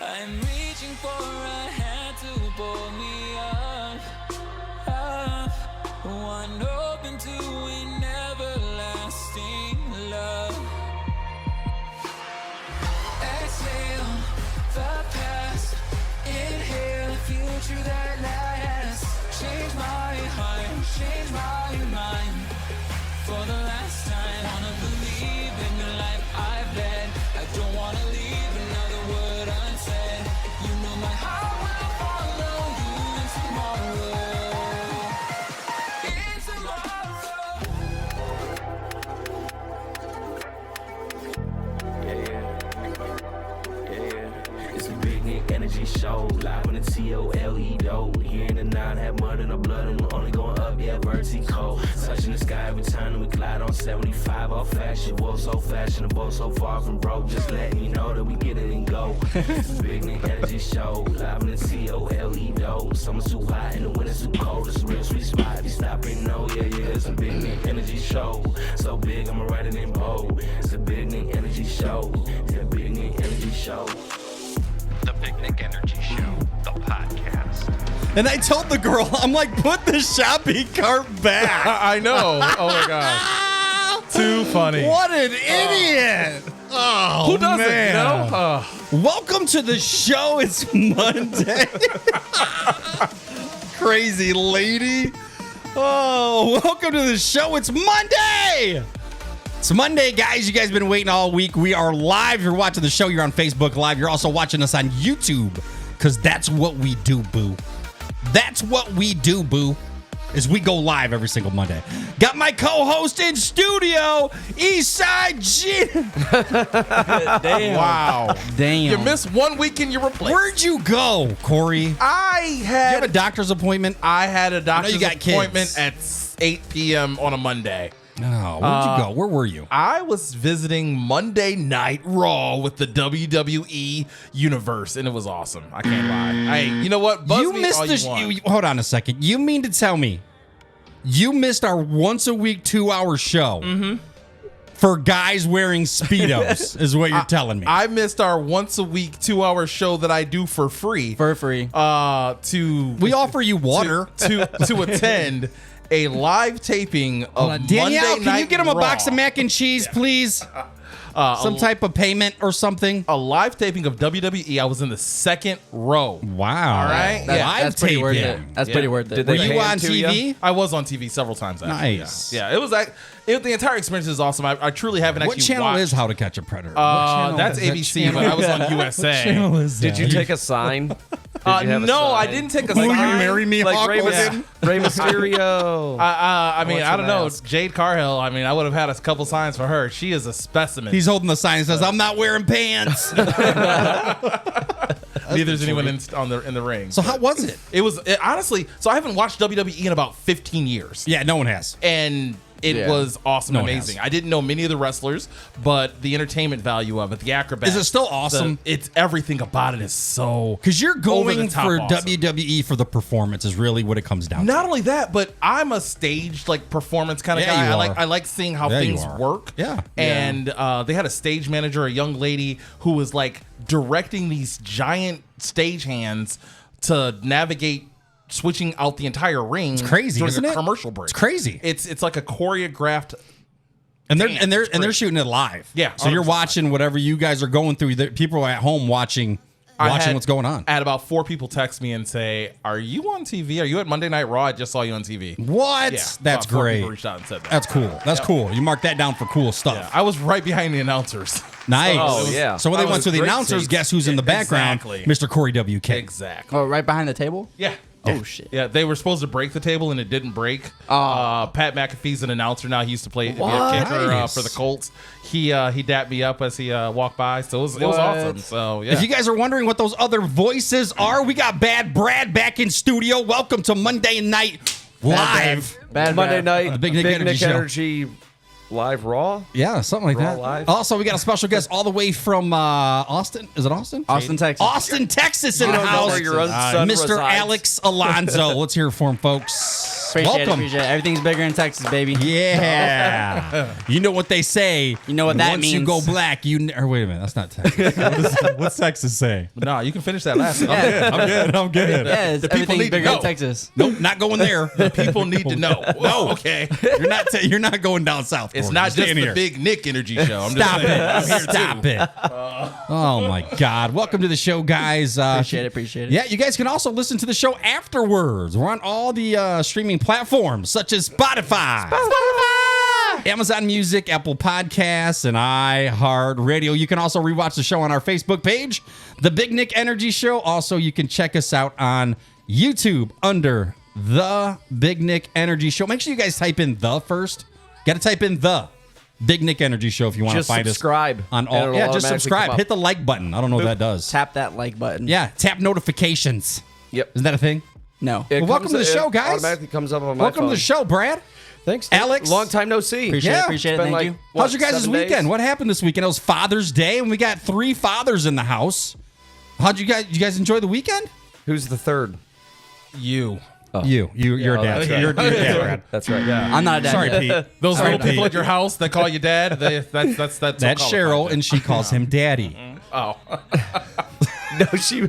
I'm reaching for a hand to pull me up. One open to an everlasting love. Exhale the past, inhale the future that lasts. Change my heart, change my mind. For the last time, wanna believe in the life I've led. I don't wanna leave another word unsaid. You know my heart will follow you in tomorrow. It's a big Nick energy show, live on the TOLE dough. Here in the 9, have mud in the blood, and we're only going up, yeah, vertical. Touching the sky every time we glide on 75, all fashion. Whoa, so fashionable, so far from broke. Just letting you know that we get it and go. It's a big Nick energy show, live on the TOLE dough. Summer's too hot and the winter's too cold. It's a real sweet spot, if you stop and know, yeah, it's a big Nick energy show. So big, I'ma write it in bold. It's a big Nick energy show. It's a big Nick energy show. The Big Nick Energy Show, the podcast. And I told the girl, I'm like, put the shopping cart back. I know. Oh my god. Too funny. What an idiot. Oh, Who doesn't, man. you know? Welcome to the show. It's Monday. Crazy lady. Oh, welcome to the show. It's Monday. It's Monday, guys. You guys have been waiting all week. We are live. You're watching the show. You're on Facebook Live. You're also watching us on YouTube because that's what we do, boo. That's what we do, boo, is we go live every single Monday. Got my co-host in studio, Eastside G. Damn. Wow. Damn. You missed 1 week and you're replaced. Where'd you go, Corey? Did I you have a had doctor's appointment? I had a doctor's you got appointment kids. at 8 p.m. on a Monday. Oh, where'd you go? Where were you? I was visiting Monday Night Raw with the WWE Universe, and it was awesome. I can't lie. Hey, you know what? Buzz You me missed all the. you want. Hold on a second. You mean to tell me you missed our once a week 2-hour show for guys wearing Speedos? Is what you're telling me? I missed our once a week 2-hour show that I do for free. For free. We offer you water to attend a live taping of Danielle, Monday can Night you get him a Raw. box of mac and cheese, please? Some type of payment or something. A live taping of WWE. I was in the second row. Wow. All right. That's pretty worth it. That's pretty worth it. Did Were they you pan on to TV? ya? I was on TV several times. Actually. Nice. Yeah. It was like the entire experience is awesome. I truly haven't What actually channel watched. is How to Catch a Predator? What channel That's is that ABC, channel? but I was on USA. channel is Did that? you take a sign? Did you have a No, I sign? didn't take a Will sign. you marry me, Like Hawk Rey, Hogan? Rey Mysterio. I mean, want I don't some know. ask. Jade Carhill. I mean, I would have had a couple signs for her. She is a specimen. He's holding the sign that says, I'm not wearing pants. Neither is anyone in the ring. So how was it? It was honestly. So I haven't watched WWE in about 15 years. Yeah, no one has. And it Yeah. was awesome, No one amazing. has. I didn't know many of the wrestlers, but the entertainment value of it, the acrobats. Is it still awesome? It's everything about it is so. Because you're going Over-the-top for awesome. WWE for the performance is really what it comes down Not to. only that, but I'm a staged like performance kind of Yeah, guy. you I are. like seeing how Yeah, you things are. work. Yeah. And they had a stage manager, a young lady who was like directing these giant stage hands to navigate switching out the entire ring. It's crazy, during isn't a it? commercial break. It's crazy. It's like a choreographed. And they're Damn, and they're it's and they're great. shooting it live. Yeah, So you're 100%. watching whatever you guys are going through. People are at home watching what's going on. I had about 4 people text me and say, "Are you on TV? Are you at Monday Night Raw? I just saw you on TV." What? Yeah, That's about 4 great. people reached out and said that. That's cool. That's cool. You mark that down for cool stuff. Yeah, I was right behind the announcers. Nice. Oh, yeah. So when they That went was to the great announcers, seats. guess who's in the background? Exactly. Mr. Corey W.K. Exactly. Oh, right behind the table? Yeah. Oh, shit. Yeah, they were supposed to break the table and it didn't break. Pat McAfee's an announcer now. He used to play be a kicker Nice. for the Colts. He dapped me up as he walked by, so it was What? awesome. So yeah. If you guys are wondering what those other voices are, we got Bad Brad back in studio. Welcome to Monday Night Live. Bad Monday bad. night, The Big Nick Energy Show. Energy Live Raw. Yeah, something like Raw that. Live. Also, we got a special guest all the way from Austin. Is it Austin? Austin, Texas. Austin, Texas in You the don't know house. where your son Mr. resides. Alex Alonso. Let's hear it for him, folks. Welcome. Appreciate it. Everything's bigger in Texas, baby. Yeah. You know what they say. You know what that Once you means. go black, or wait a minute, that's not Texas. What's Texas say? No, you can finish that last one. I'm good. Yeah, The people everything's need to bigger know. in Texas. Nope, not going there. People need to know. No. Okay. You're not going down south. It's Corey. not You're just staying the here. Big Nick Energy Show. I'm Stop just saying. I'm here it. Stop too. it. Oh, my God. Welcome to the show, guys. Appreciate it. Yeah, you guys can also listen to the show afterwards. We're on all the streaming platforms, such as Spotify, Amazon Music, Apple Podcasts, and iHeartRadio. You can also rewatch the show on our Facebook page, The Big Nick Energy Show. Also, you can check us out on YouTube under The Big Nick Energy Show. Make sure you guys type in the first. Got to type in the Big Nick Energy Show if you want to Just find subscribe, us on and all. it'll Yeah, just automatically subscribe. come up. Hit the like button. I don't know what that does. Tap that like button. Yeah, tap notifications. Yep. Isn't that a thing? No. It Well, welcome comes- to the show, it guys. Automatically comes up on my Welcome phone. to the show, Brad. Thanks, Nick. Alex. Long time no see. Appreciate Yeah. it. Appreciate it. It's been Thank like, you. what, How's your guys' 7 weekend? days? What happened this weekend? It was Father's Day, and we got 3 fathers in the house. How'd you guys enjoy the weekend? Who's the third? You. You're a dad. that's right. You're a dad, Brad. That's right. I'm not a dad. Sorry, yet. Pete. Those Sorry, little people Pete. at your house that call you dad, that's That's Cheryl, and she calls him Daddy. Oh. No,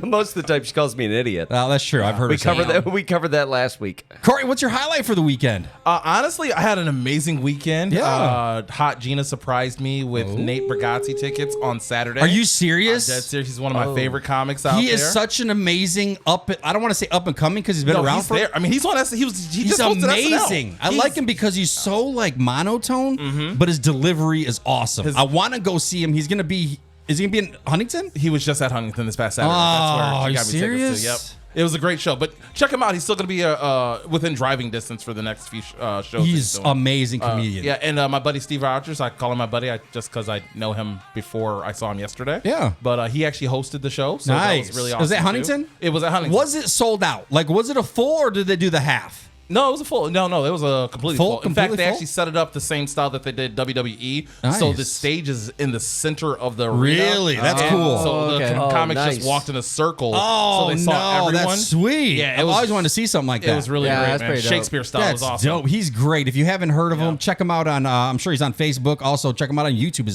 most of the time she calls me an idiot. Well, that's true. I've heard We her say covered that. that. We covered that last week. Corey, what's your highlight for the weekend? Honestly, I had an amazing weekend. Yeah. Hot Gina surprised me with Nate Bargatze tickets on Saturday. Are you serious? Dead serious. He's one of my favorite comics out He there. is such an amazing I don't want to say up and coming because he's been No, around he's for. there. I mean, he's on. He He's just hosted amazing. SNL. I like him because he's so like monotone, but his delivery is awesome. I want to go see him. Is he gonna be in Huntington? He was just at Huntington this past Saturday. Oh, That's where are she you got me tickets serious? to. Yep. It was a great show, but check him out. He's still going to be within driving distance for the next few shows. that He's doing. amazing comedian. Yeah, and my buddy Steve Rogers, I call him my buddy just because I know him before I saw him yesterday. Yeah. But he actually hosted the show, so Nice. that was really awesome. Was it too. Huntington? It was at Huntington. Was it sold out? Like, was it a full or did they do the half? No, it was a full. No, it was a completely Full? full. In fact, Completely they full? actually set it up the same style that they did WWE. So Nice. the stage is in the center of the arena. Really? That's And cool. So the Okay. comics nice. just walked in a circle. Oh, so they saw everyone. that's sweet. Yeah, I've always wanted to see something like that. It was really Yeah, great, that's man. pretty dope. Shakespeare style That's was awesome. dope. He's great. If you haven't heard of him, check him out on. I'm sure he's on Facebook. Also, check him out on YouTube.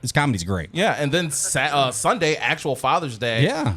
His comedy's great. Yeah, and then Sunday, actual Father's Day. Yeah.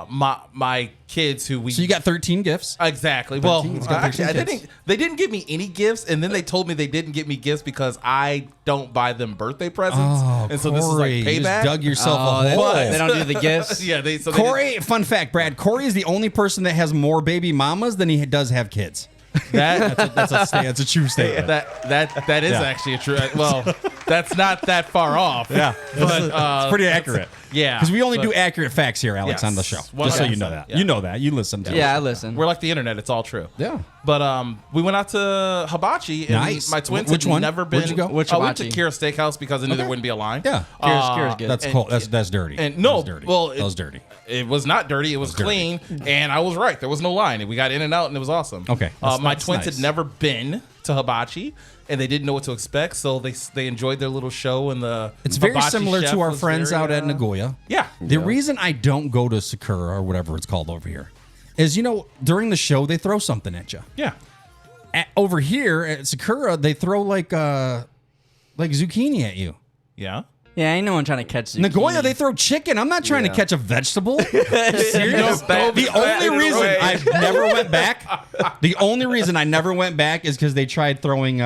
My kids who we. So you got 13 gifts. Exactly. Well, He's got 13 actually, kids. they didn't give me any gifts, and then they told me they didn't give me gifts because I don't buy them birthday presents, Oh, and so this is like Corey, you payback. just dug yourself a hole. They don't do the gifts. Yeah, they. So Corey, fun fact, Brad. Corey is the only person that has more baby mamas than he does have kids. That's a true statement. That is Yeah. actually a true. Well, that's not that far off. Yeah, but it's pretty accurate. yeah, because we only but- do accurate facts here, Alex, Yes. on the show. Just so you know 100%, that. yeah. You know that. You listen to. Yeah, I it. listen. We're like the internet; it's all true. Yeah. But we went out to Hibachi, and Nice. my twins Which had one? never been. Where'd you go? Which I went to hibachi? Kira Steakhouse because I knew there Okay. wouldn't be a line. Yeah. Kira's good. That's and- cool. That's dirty. And That no, was dirty. well, that was dirty. It was not dirty. It was dirty. clean, and I was right. There was no line. We got in and out, and it was awesome. Okay. My That's twins nice. had never been to Hibachi, and they didn't know what to expect, so they enjoyed their little show. And the It's very hibachi similar chef to our was friends very, out at Nagoya. Yeah. The reason I don't go to Sakura or whatever it's called over here is, during the show they throw something at you. Yeah. Over here at Sakura, they throw like zucchini at you. Yeah. Yeah, ain't no one trying to catch zucchini. Nagoya, they throw chicken. I'm not trying to catch a vegetable. Serious? The only reason I never went back, the only reason I never went back is because they tried throwing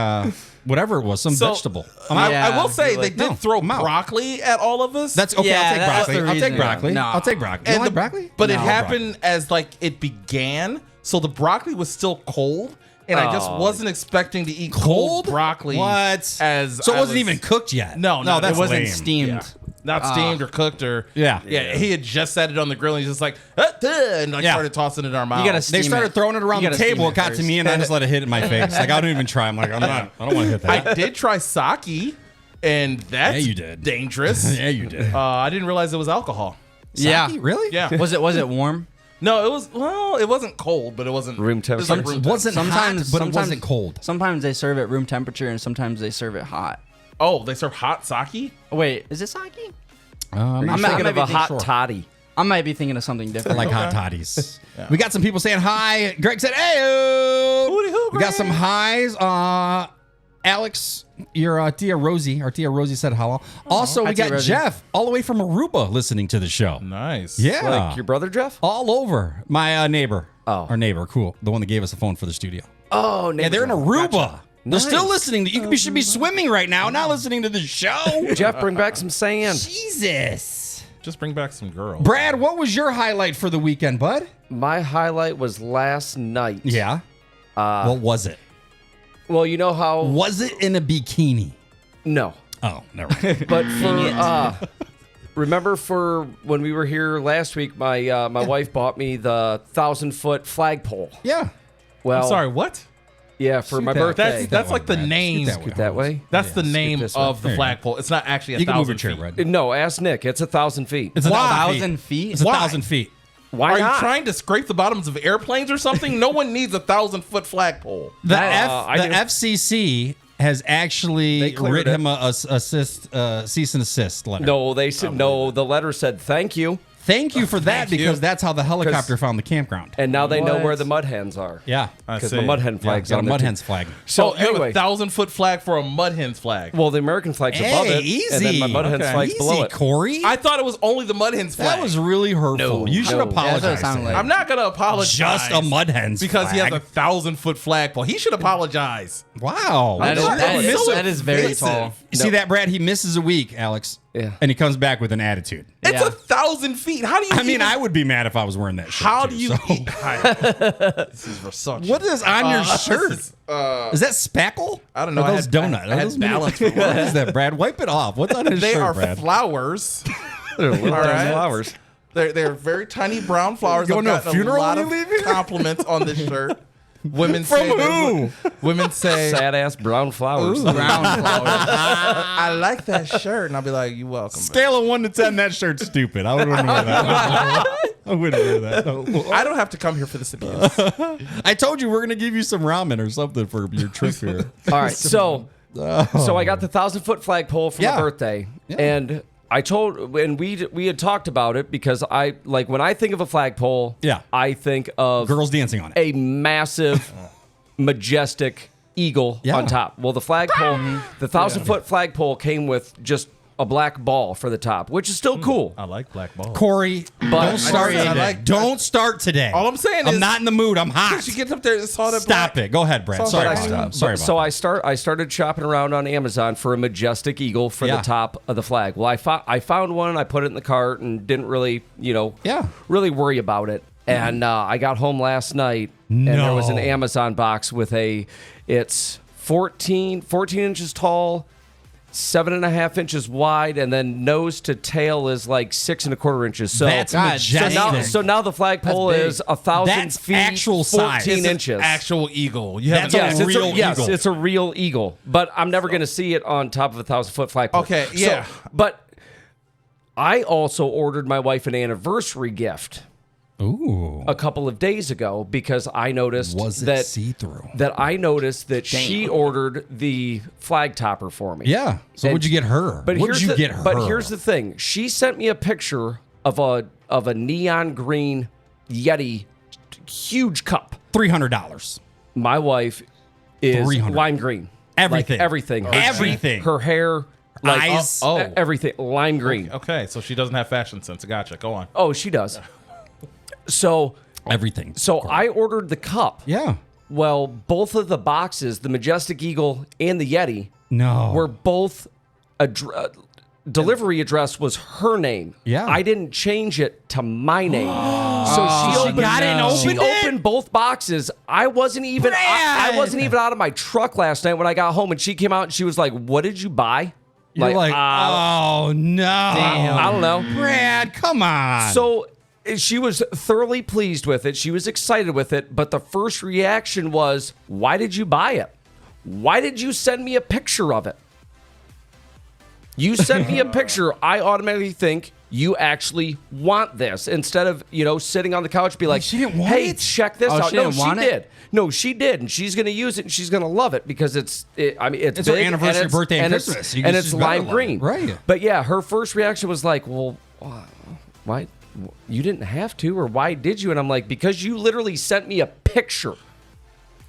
whatever it was, some So, vegetable. I will Yeah. say You're they like, did no, throw I'm out. broccoli at all of us. That's okay. Yeah, I'll take that's broccoli. the I'll take reason. broccoli. No. I'll take broccoli. You don't like broccoli? But it No. happened as like it began, so the broccoli was still cold, and I just wasn't expecting to eat cold broccoli. What? As So it I wasn't was- even cooked yet. No, that's It wasn't lame. steamed. Yeah. Not steamed or cooked or Yeah. He had just set it on the grill and he's just like and like Yeah. started tossing it in our mouth. gotta They steam started it. throwing it around You the gotta steam table. it It got to first. me, and I just let it hit in my face. Like I don't even try. I'm like, I don't want to hit that. I did try sake, and that's Yeah, you did. dangerous. Yeah, you did. I didn't realize it was alcohol. Yeah. Sake? Really? Yeah. Was it warm? No, it wasn't cold, but it wasn't Room it was temperature. like room It wasn't Sometimes- hot, but it sometimes- wasn't cold. Sometimes they serve it room temperature, and sometimes they serve it hot. Oh, they serve hot sake? Oh, wait, is it sake? I'm I'm thinking not of a even hot sure. toddy. I might be thinking of something I different. like hot toddies. We got some people saying hi. Greg said, "Hey, we got some highs. Alex, your Tia Rosie, said hello. Also, we Hi, Tia got Rosie. Jeff all the way from Aruba listening to the show. Nice. Yeah, Like your brother Jeff? all over. My neighbor. Oh. Our neighbor, cool. The one that gave us a phone for the studio. Oh, Yeah, they're in Aruba. Gotcha. They're still Nice. listening. You should be swimming right now, not listening to the show. Jeff, bring back some sand. Jesus. Just bring back some girls. Brad, what was your highlight for the weekend, bud? My highlight was last night. Yeah. What was it? Well, you know how... Was it in a bikini? No. Oh, never mind. But for... remember for when we were here last week, my wife bought me the 1,000-foot flagpole. Yeah. Well, I'm sorry, what? Yeah, for my that. birthday. That's like the name. that way? That's the name this way. of the There you flagpole. It's not actually You can move your 1,000 chair, feet. Brad. No, ask Nick. It's 1,000 feet. It's 1,000 feet? It's 1,000 feet. Why Are not? you trying to scrape the bottoms of airplanes or something? No one needs 1,000-foot flagpole. The I do. FCC has They actually cleared written it. him a cease and assist letter. No, they said no. The letter said thank you, Thank you for that Thank you. because that's how the helicopter found the campground. and now they know What? where the mud hens are. Yeah. I Because see. the mud hen Yeah, flag's got a on mud there, hens too. flag. So you have anyway, a 1,000-foot flag for a mud hens flag. well, the American flag's above Hey, it, and then my easy. mud hens Okay. flag's Easy, below it. Corey. I thought it was only the mud hens flag. That was really hurtful. No, You should no. apologize. That's what it sounded to like. him. I'm not gonna apologize. Just a mud hens because he has flag. a 1,000-foot flagpole. He should apologize. Wow. That is, Why that are is, you so that is very invasive? tall. You see that, Brad? He misses a week, Alex. Yeah. And he comes back with an attitude. It's Yeah. 1,000 feet. How do you? I mean, even- I would be mad if I was wearing that shirt. How too, do you? so- Eat? This is Versace. What is on your shirt? this is, Is that spackle? I don't know. Or I those had- donuts? I had Are those mini- balance for What is that, Brad? Wipe it off. What's on his They shirt, are Brad? flowers. They're little All tiny right. flowers. They're very tiny brown flowers. Going I've to a gotten funeral a lot when of you leave here? compliments on this shirt. Women From say who? Women say Sad ass brown flowers. Brown flowers. I like that shirt, and I'll be like, "You welcome." babe." Scale of 1 to 10, that shirt's stupid. I wouldn't wear that. I wouldn't wear that. No. I don't have to come here for this abuse. I told you we're going to give you some ramen or something for your trip here. All right, so I got the 1,000-foot flagpole for Yeah. my birthday, Yeah. and I told, and we had talked about it because I like when I think of a flagpole, Yeah. I think of Girls dancing on it. a massive, majestic eagle Yeah. on top. Well, the flagpole, the 1,000-foot flagpole came with just a black ball for the top, which is still cool. I like black balls. Corey, don't start I today. like- Don't start today. All I'm saying I'm is- not in the mood. I'm hot. She gets up there, it's all that Stop black. it. Go ahead, Brad. But Sorry I about stopped. that. Sorry about So that. I started shopping around on Amazon for a majestic eagle for Yeah. the top of the flag. Well, I found one. I put it in the cart and didn't really, Yeah. really worry about it. And I got home last night and there was an No. Amazon box with it's 14 inches tall, 7.5 inches wide, and then nose to tail is like 6 1/4 inches. So That's majestic. so now the flagpole That's big. is 1,000 That's feet, actual size. 14 It's an inches. actual eagle. You That's haven't. a Yes, real yes, eagle. it's a real eagle. But I'm never going to see it on top of a 1,000-foot flagpole. Okay, yeah. But I also ordered my wife an anniversary gift Ooh. a couple of days ago because I noticed Was it that see-through? she ordered the flag topper for me. Yeah. So And- what'd you get her? But What'd here's you the, get her? But here's the thing: she sent me a picture of a neon green Yeti, huge cup. $300. My wife is 300. lime green. Everything. Like everything. Her Everything. Her hair, like Eyes. everything, lime green. Okay, so she doesn't have fashion sense. Gotcha. Go on. Oh, she does. So Everything. I ordered the cup. Yeah. Well, both of the boxes, the Majestic Eagle and the Yeti, No. were both delivery address was her name. Yeah. I didn't change it to my name. So she opened, got it and opened it? opened both boxes. I wasn't even I Brad! wasn't even out of my truck last night when I got home, and she came out and she was like, "What did you buy?" You're like, oh, no. I don't know. Brad, come on. So she was thoroughly pleased with it. She was excited with it. But the first reaction was, why did you buy it? Why did you send me a picture of it? You sent me a picture. I automatically think you actually want this instead of, sitting on the couch be like, she didn't want hey, it? check this Oh, out. she No, didn't she want did. it? No, she did. And she's going to use it and she's going to love it because it's It's her big, anniversary, and birthday, and it's- Christmas. And it's She's gotta lime love it. green. Right. But yeah, her first reaction was like, well, why? You didn't have to, or why did you? And I'm like, because you literally sent me a picture.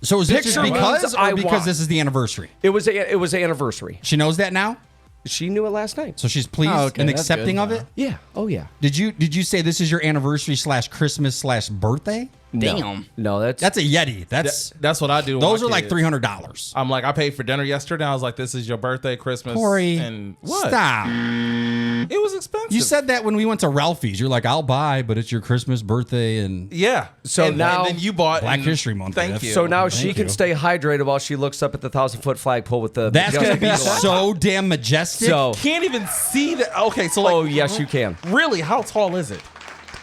So is this just Picture because, means or I because want. this is the anniversary? It was an anniversary. She knows that now, She knew it last night. so she's pleased Oh, okay, and that's accepting good. of it. Yeah. Oh yeah. Did you say this is your anniversary / Christmas / birthday? Damn. No, that's That's a Yeti. That's what I do. with Those my are like kids. $300. I'm like, I paid for dinner yesterday. I was like, this is your birthday, Christmas. Corey, And what? stop. It was expensive. You said that when we went to Ralphie's. You're like, I'll buy, but it's your Christmas, birthday, and Yeah. So now- and then you bought Black and- History Month. Thank That's- you. so now Thank she can you. stay hydrated while she looks up at the 1,000-foot flagpole with the. That's going to be Justin Bieber. so damn majestic. So. Can't even see that. Okay, so like, Oh yes, you can. really, how tall is it?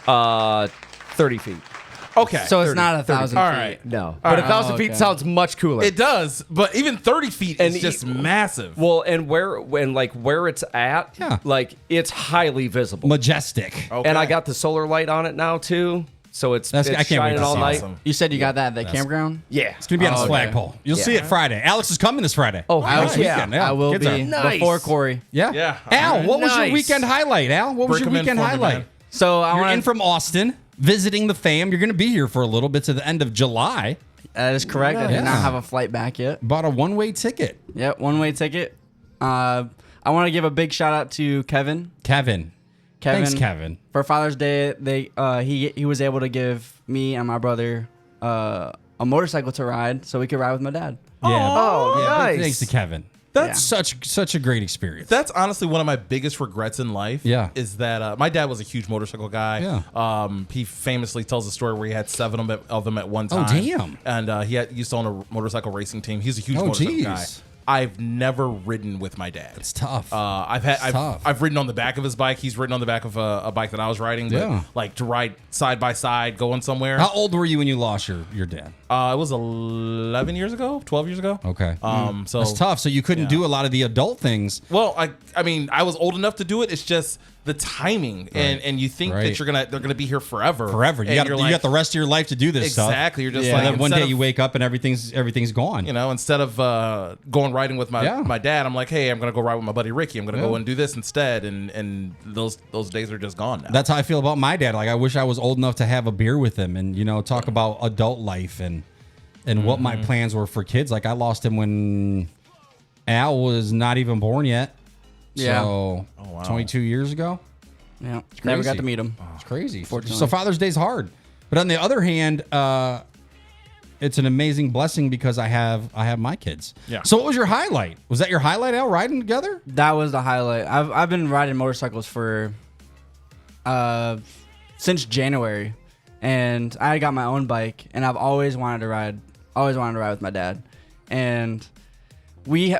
30 feet. Okay, So it's not 1,000 All feet. right. No, but 1,000 feet okay. sounds much cooler. It does, but even 30 feet And is just massive. Well, and where it's at, Yeah. like it's highly visible. majestic. Okay. And I got the solar light on it now too, so it's That's- it's I can't wait shining to all see night. Awesome. You said you got that at the campground? Yeah, It's going to be on Oh, his okay. flagpole. You'll see it Friday. Alex is coming this Friday. Oh, Next yeah. weekend. Yeah, I will kids be are- Nice. before Corey. Yeah. Yeah. Al, what was your Nice. weekend highlight, Al? What was your Recommend weekend for me, highlight? man. So I You're want in from Austin, visiting the fam. You're going to be here for a little bit to the end of July. That is correct. I Yeah. do not have a flight back yet. Bought a one-way ticket. Yep, one-way ticket. I want to give a big shout out to Kevin. Kevin. Thanks, Kevin. For Father's Day, he was able to give me and my brother a motorcycle to ride, so we could ride with my dad. Yeah. Oh, yeah, nice. big thanks to Kevin. That's such a great experience. That's honestly one of my biggest regrets in life. Yeah. Is that my dad was a huge motorcycle guy. Yeah. He famously tells a story where he had 7 of them at one Oh, time. damn. And he used to own a motorcycle racing team. He's a huge Oh, motorcycle geez. guy. I've never ridden with my dad. It's tough. I've ridden on the back of his bike. He's ridden on the back of a bike that I was riding. But Yeah. like to ride side by side, going somewhere. How old were you when you lost your dad? It was 11 years ago, 12 years ago. Okay. So That's tough. So you couldn't do a lot of the adult things. Well, I mean, I was old enough to do it. It's just the timing, and you think Right. that they're gonna be here forever. Forever. You got the rest of your life to do this stuff. Exactly. You're just Yeah. like And then one instead day of, you wake up and everything's gone. you know, instead of going riding with Yeah. my dad, I'm like, hey, I'm gonna go ride with my buddy Ricky. I'm gonna Yeah. go and do this instead, and those days are just gone now. That's how I feel about my dad. Like I wish I was old enough to have a beer with him and talk about adult life and what my plans were for kids. Like I lost him when Al was not even born yet. Yeah. So 22 years ago. Yeah, never got crazy. to meet him. It's crazy. Fortunately. So Father's Day's hard. But on the other hand, it's an amazing blessing because I have my kids. Yeah. So what was your highlight? Was that your highlight, Al, riding together? That was the highlight. I've been riding motorcycles for since January, and I got my own bike, and I've always wanted to ride with my dad. And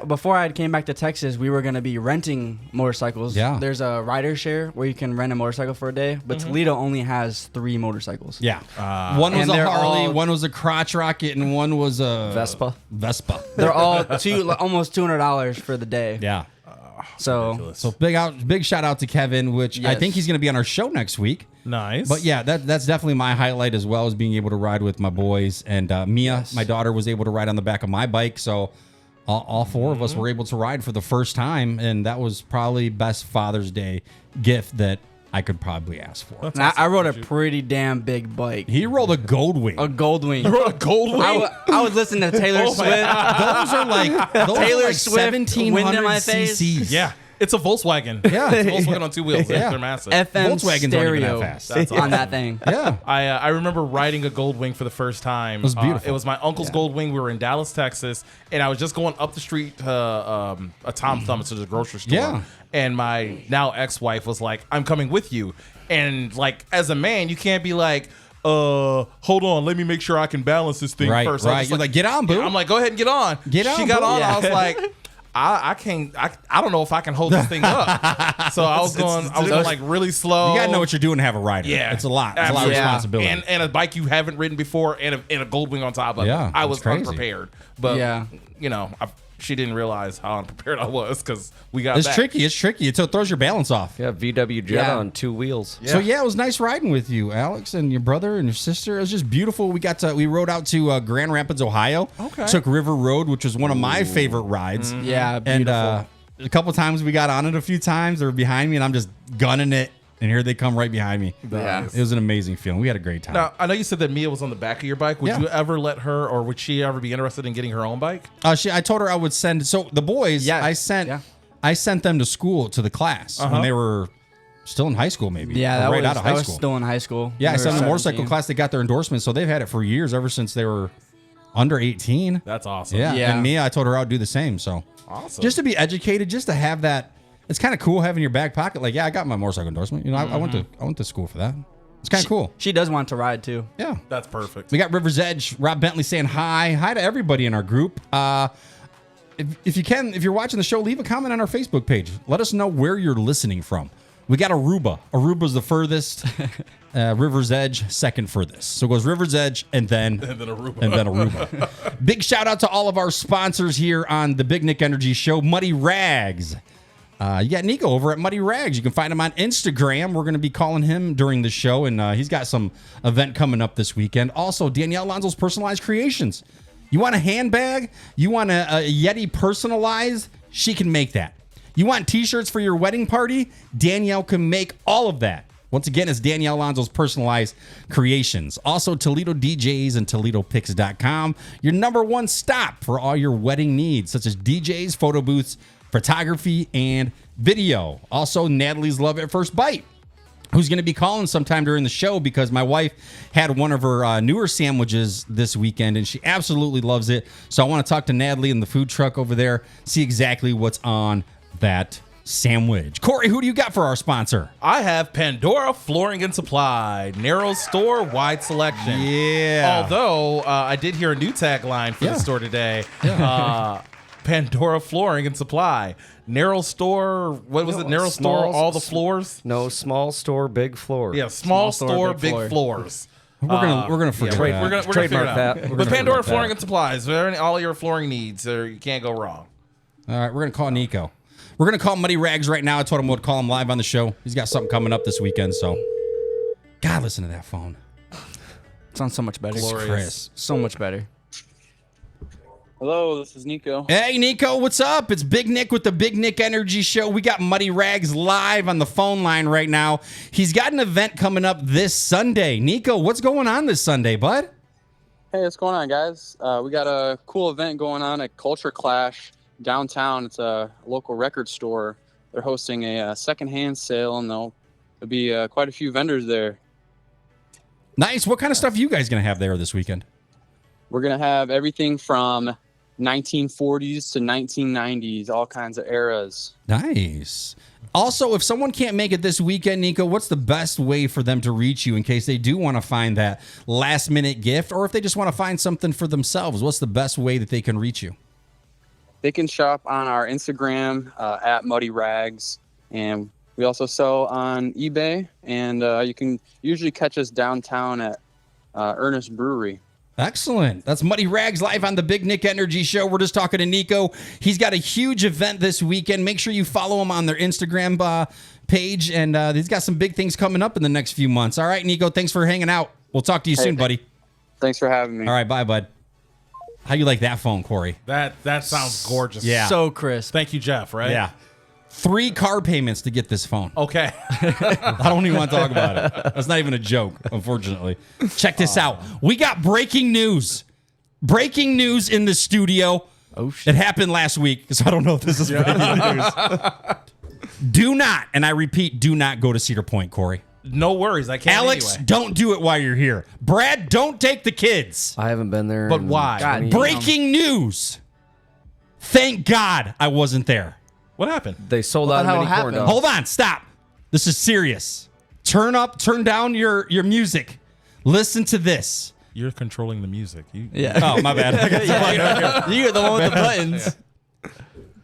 before I came back to Texas, we were gonna be renting motorcycles. Yeah. There's a rider share where you can rent a motorcycle for a day, but Toledo only has 3 motorcycles. Yeah. One was And a they're Harley, all- one was a crotch rocket, and one was a Vespa. Vespa. They're all almost $200 for the day. Yeah. So So big shout out to Kevin, which I Yes. think he's going to be on our show next week. nice. But yeah, that's definitely my highlight as well as being able to ride with my boys. And Mia, my daughter, was able to ride on the back of my bike. So all 4 of us were able to ride for the first time. And that was probably best Father's Day gift that I could probably ask for. and I rode a pretty damn big bike. He rolled a gold wing. A Goldwing. a gold wing. I was listening to Taylor Swift. Those are like Taylor Swift, wind in 1700 my face. cc's. Yeah, it's a Volkswagen. Yeah. It's a Volkswagen on 2 wheels. Yeah. They're massive. FM Volkswagens aren't even stereo that fast. on that thing. Yeah. I remember riding a Goldwing for the first time. It was beautiful. it was my uncle's Goldwing. We were in Dallas, Texas, and I was just going up the street to a Tom Thumbs to the grocery store. Yeah. And my now ex-wife was like, "I'm coming with you." And like, as a man, you can't be like, hold on, let me make sure I can balance this thing Right, first. I was right. just You're like, get on, boo. I'm like, go ahead and get on. Get She on, got boo. on. Yeah. I was like, I can't. I don't know if I can hold this thing up. So I was going like really slow. You got to know what you're doing to have a rider. Yeah. It's a lot. It's a lot of Absolutely. responsibility. And a bike you haven't ridden before, and a Goldwing on top of Yeah, it. I was that's crazy. unprepared, but Yeah. she didn't realize how unprepared I was because we got It's back. tricky. It's tricky. It throws your balance off. Yeah, VW Jetta Yeah. on 2 wheels. So yeah, it was nice riding with you, Alex, and your brother and your sister. It was just beautiful. We rode out to Grand Rapids, Ohio. Okay. Took River Road, which was one of my favorite rides. Yeah, And beautiful. a couple times we got on it a few times. They were behind me, and I'm just gunning it and here they come right behind me. Yeah. It was an amazing feeling. We had a great time. Now, I know you said that Mia was on the back of your bike. Would Yeah. you ever let her, or would she ever be interested in getting her own bike? I told her I would send. So the boys, Yeah. I sent Yeah. them to school, to the class when they were still in high school, maybe. Yeah, Or that right was, out of that high was school. still in high school. Yeah, I They sent them were to the motorcycle 17. class. They got their endorsement, so they've had it for years, ever since they were under 18. That's awesome. Yeah. Yeah. And Mia, I told her I would do the same. So Awesome. just to be educated, just to have that, it's kind of cool having your back pocket. Like, yeah, I got my motorcycle endorsement. You know, I went to school for that. It's kind of cool. She does want to ride too. Yeah. That's perfect. We got River's Edge, Rob Bentley saying hi. Hi to everybody in our group. If you can, if you're watching the show, leave a comment on our Facebook page. Let us know where you're listening from. We got Aruba. Aruba's the furthest. River's Edge, second furthest. So it goes River's Edge and then Aruba. And then Aruba. Big shout out to all of our sponsors here on the Big Nick Energy Show. Muddy Rags. You got Nico over at Muddy Rags. You can find him on Instagram. We're going to be calling him during the show, and he's got some event coming up this weekend. Also, Danielle Alonso's Personalized Creations. You want a handbag? You want a Yeti personalized? She can make that. You want t-shirts for your wedding party? Danielle can make all of that. Once again, it's Danielle Alonso's Personalized Creations. Also, Toledo DJs and ToledoPix.com. Your number one stop for all your wedding needs, such as DJs, photo booths, photography, and video. Also, Natalie's Love at First Bite, who's going to be calling sometime during the show because my wife had one of her newer sandwiches this weekend, and she absolutely loves it. So I want to talk to Natalie in the food truck over there, see exactly what's on that sandwich. Corey, who do you got for our sponsor? I have Pandora Flooring and Supply. Narrow store, wide selection. Yeah. Although, I did hear a new tagline for the store today. Pandora Flooring and Supply. Narrow store, what was it? Narrow store, all the floors? No, small store, big floor. Yeah, small store, big big floors. We're gonna forget We're that. gonna figure Trademark it out. that. But Pandora Flooring and Supplies, all your flooring needs, you can't go wrong. All right, we're going to call Nico. We're going to call Muddy Rags right now. I told him we'd call him live on the show. He's got something coming up this weekend, so. God, listen to that phone. It sounds so much better. Chris. So much better. Hello, this is Nico. Hey, Nico, what's up? It's Big Nick with the Big Nick Energy Show. We got Muddy Rags live on the phone line right now. He's got an event coming up this Sunday. Nico, what's going on this Sunday, bud? Hey, what's going on, guys? We got a cool event going on at Culture Clash downtown. It's a local record store. They're hosting a secondhand sale, and there'll be quite a few vendors there. Nice. What kind of stuff are you guys going to have there this weekend? We're going to have everything from 1940s to 1990s, all kinds of eras. Nice. Also, if someone can't make it this weekend, Nico, what's the best way for them to reach you in case they do want to find that last minute gift, or if they just want to find something for themselves? What's the best way that they can reach you? They can shop on our Instagram at Muddy Rags, and we also sell on eBay, and you can usually catch us downtown at Ernest Brewery. Excellent. That's Muddy Rags live on the Big Nick Energy Show. We're just talking to Nico. He's got a huge event this weekend. Make sure you follow him on their Instagram page, and he's got some big things coming up in the next few months. All right, Nico, thanks for hanging out. We'll talk to you soon, buddy. Thanks for having me. All right, bye, bud. How you like that phone, Corey? That sounds gorgeous. Yeah. So crisp. Thank you, Jeff, right? Yeah. 3 car payments to get this phone. Okay. I don't even want to talk about it. That's not even a joke, unfortunately. Check this out. We got breaking news. Breaking news in the studio. Oh, shit. It happened last week, so I don't know if this is breaking news. Do not, and I repeat, do not go to Cedar Point, Corey. No worries. I can't Alex, anyway. don't do it while you're here. Brad, don't take the kids. I haven't been there. But in why? 20 Breaking news. Thank God I wasn't there. What happened? They sold What out the of hell mini corn happened? dogs. Hold on, stop. This is serious. Turn down your music. Listen to this. You're controlling the music. Yeah. Oh, my bad. I got You're the one with the buttons.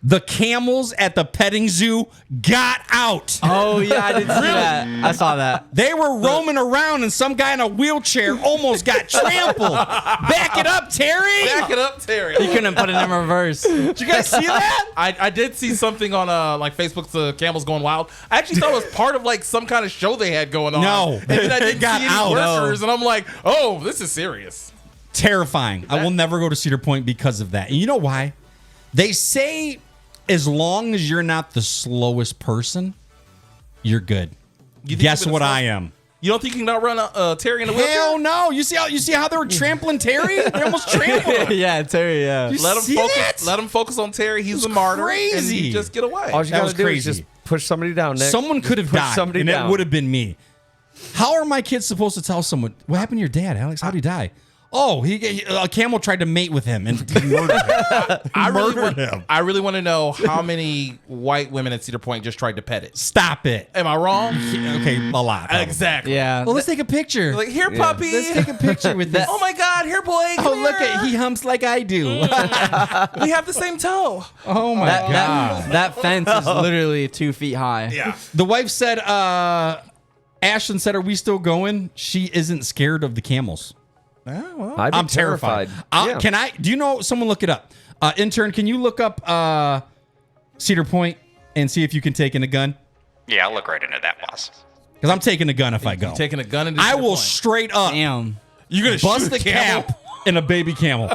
The camels at the petting zoo got out. Oh, yeah, I did see that. I saw that. They were roaming around, and some guy in a wheelchair almost got trampled. Back it up, Terry. Back it up, Terry. You couldn't put it in reverse. Did you guys see that? I did see something on like Facebook, the Camels Going Wild. I actually thought it was part of like some kind of show they had going on. No. And then I They didn't got see any out. workers, and I'm like, oh, this is serious. Terrifying. I will never go to Cedar Point because of that. And you know why? They say as long as you're not the slowest person, you're good. Guess what I am? You don't think you can outrun Terry in a wheelchair? Hell no! You see how they were trampling Terry? They almost trampled him. Yeah, Terry. Yeah. Let him see focus. that? Let him focus on Terry. He's a martyr. crazy. And you just get away. All you That gotta was do crazy. is just push somebody down, Nick. Someone could have Just push died, somebody and down. it would have been me. How are my kids supposed to tell someone what happened to your dad, Alex? How'd he die? Oh, a camel tried to mate with him and murdered him. I really want to know how many white women at Cedar Point just tried to pet it. Stop it. Am I wrong? Okay, a lot. probably. Exactly. Yeah. Well, let's take a picture. Like, here, puppy. Let's take a picture with this. Oh my God, here, boy. Oh, come look here. at he humps like I do. We have the same toe. Oh my god. That fence is literally 2 feet high. Yeah. The wife said, Ashlyn said, "Are we still going?" She isn't scared of the camels. I'd be I'm terrified. Yeah. Can I? Do you know? Someone look it up. Intern, can you look up Cedar Point and see if you can take in a gun? Yeah, I'll look right into that, boss. Because I'm taking a gun if I go. You taking a gun into I Cedar will Point. straight up Damn. You're gonna bust shoot the a camel? cap in a baby camel.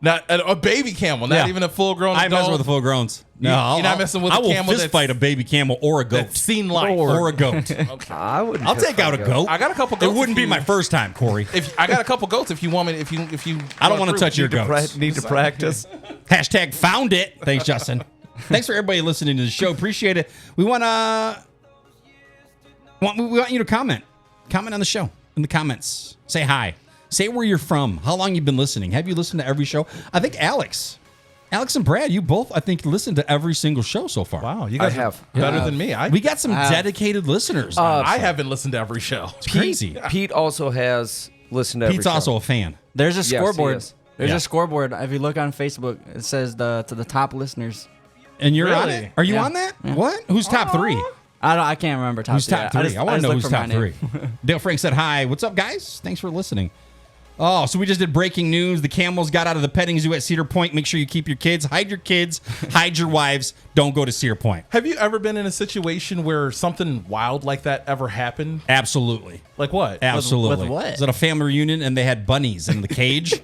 Not a baby camel, not Yeah. even a full-grown I adult. mess with the full growns. No, You're not messing with I a will camel fist that's- fight a baby camel or a goat. That's seen life. Or a goat. I would. I'll take out a goat. I got a couple goats. It wouldn't if be you- my first time, Corey. If I got a couple goats, if you want me, if you, I don't want to touch your goats. Need to practice. Hashtag found it. Thanks, Justin. Thanks for everybody listening to the show. Appreciate it. We want you to comment. Comment on the show in the comments. Say hi. Say where you're from. How long you've been listening. Have you listened to every show? I think Alex and Brad, you both, I think, listened to every single show so far. Wow, you I guys have. are better than me. We got some dedicated listeners. I haven't listened to every show. It's crazy. Pete also has listened to every Pete's show. also a fan. There's a Yes, he scoreboard. is. There's Yeah. a scoreboard. If you look on Facebook, it says to the top listeners. And you're on Really? it? Are you Yeah. on that? What? Who's top three? I can't remember top Who's three. top three? I want to know who's top three. Dale Frank said hi. What's up, guys? Thanks for listening. Oh, so we just did breaking news. The camels got out of the petting zoo at Cedar Point. Make sure you keep your kids. Hide your wives. Don't go to Cedar Point. Have you ever been in a situation where something wild like that ever happened? Absolutely. Like what? Absolutely. with what? It was at a family reunion, and they had bunnies in the cage.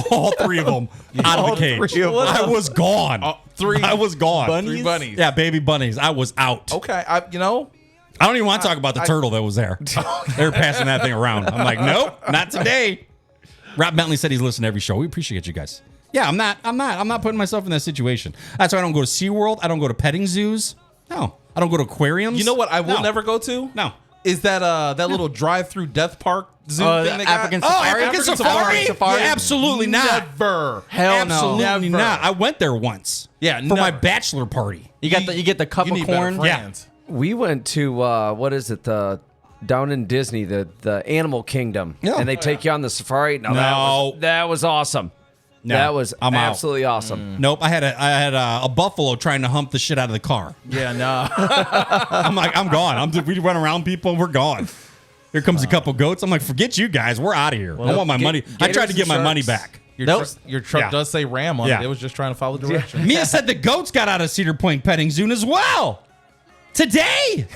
All three of them out of the cage. three of them. I was gone. Three. I was gone. Three bunnies. Yeah, baby bunnies. I was out. Okay. I don't even want to talk about the turtle that was there. They were passing that thing around. I'm like, nope, not today. Rob Bentley said he's listened to every show. We appreciate you guys. Yeah, I'm not putting myself in that situation. That's why I don't go to SeaWorld. I don't go to petting zoos. No. I don't go to aquariums. You know what I will No. never go to? No. Is that little drive-through death park zoo Oh, thing the they got? African Oh, Safari? African African Safari? Safari? Yeah, absolutely not. Never. Hell no. Absolutely Never. not. I went there once. Yeah, for my never. bachelor party. You get the cup You of need better corn. friends. We went to what is it? Down in Disney, the Animal Kingdom, Yeah. and they take you on the safari. Now, No. that was awesome. No, that was I'm out. absolutely awesome. Nope. I had a buffalo trying to hump the shit out of the car. Yeah, no. I'm like, I'm gone. We run around people. We're gone. Here comes a couple goats. I'm like, forget you guys. We're out of here. I want my money. I tried to get my money back. Your truck Yeah. does say Ram on Yeah. it. It was just trying to follow directions. Mia said the goats got out of Cedar Point Petting Zoo as well. Today.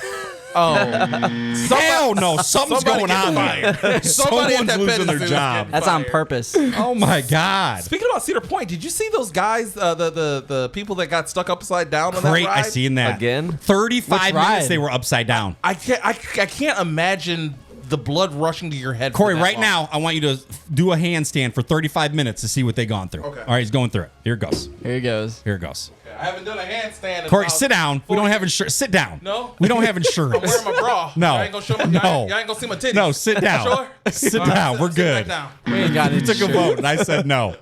Oh. Hell no. Something's somebody going get on fired. there. Somebody at Someone's that losing petting their zoo is job. getting That's on fired. purpose. Oh my God. Speaking about Cedar Point, did you see those guys, the people that got stuck upside down on Great. that ride? I seen that. Again? 35 Which minutes ride? they were upside down. I can't imagine the blood rushing to your head. for Corey, that right long. now, I want you to do a handstand for 35 minutes to see what they've gone through. Okay. All right, he's going through it. Here it goes. Here he goes. Here it goes. I haven't done a handstand. in Corey, about sit down. We don't 40 have insurance. Sit down. No? We don't have insurance. I'm wearing my bra. No. Y'all ain't gonna show me. No. Y'all ain't gonna see my titties. No, sit down. Sure? Sit All right, down. We're sit good. back down. We ain't got You any took a shit. vote, and I said no.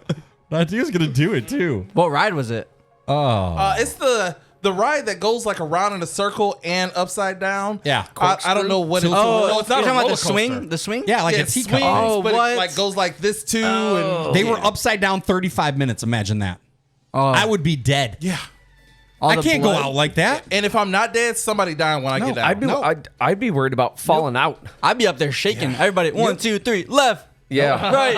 I think he was going to do it, too. What ride was it? It's the ride that goes like around in a circle and upside down. Yeah. I don't know what it's. Tilt-a-whirl. No, it's not You're a talking roller about the coaster. swing? The swing? Yeah, like Yeah, a it teacup. swings, Oh, but what? it like goes like this too. And They were upside down 35 minutes. Imagine that. Oh, I would be dead. yeah. all I the can't blood. go out like that. And if I'm not dead, somebody dying when I get down. I'd be worried about falling out. I'd be up there shaking. Everybody, 1, 2, 3, left. Yeah. Right.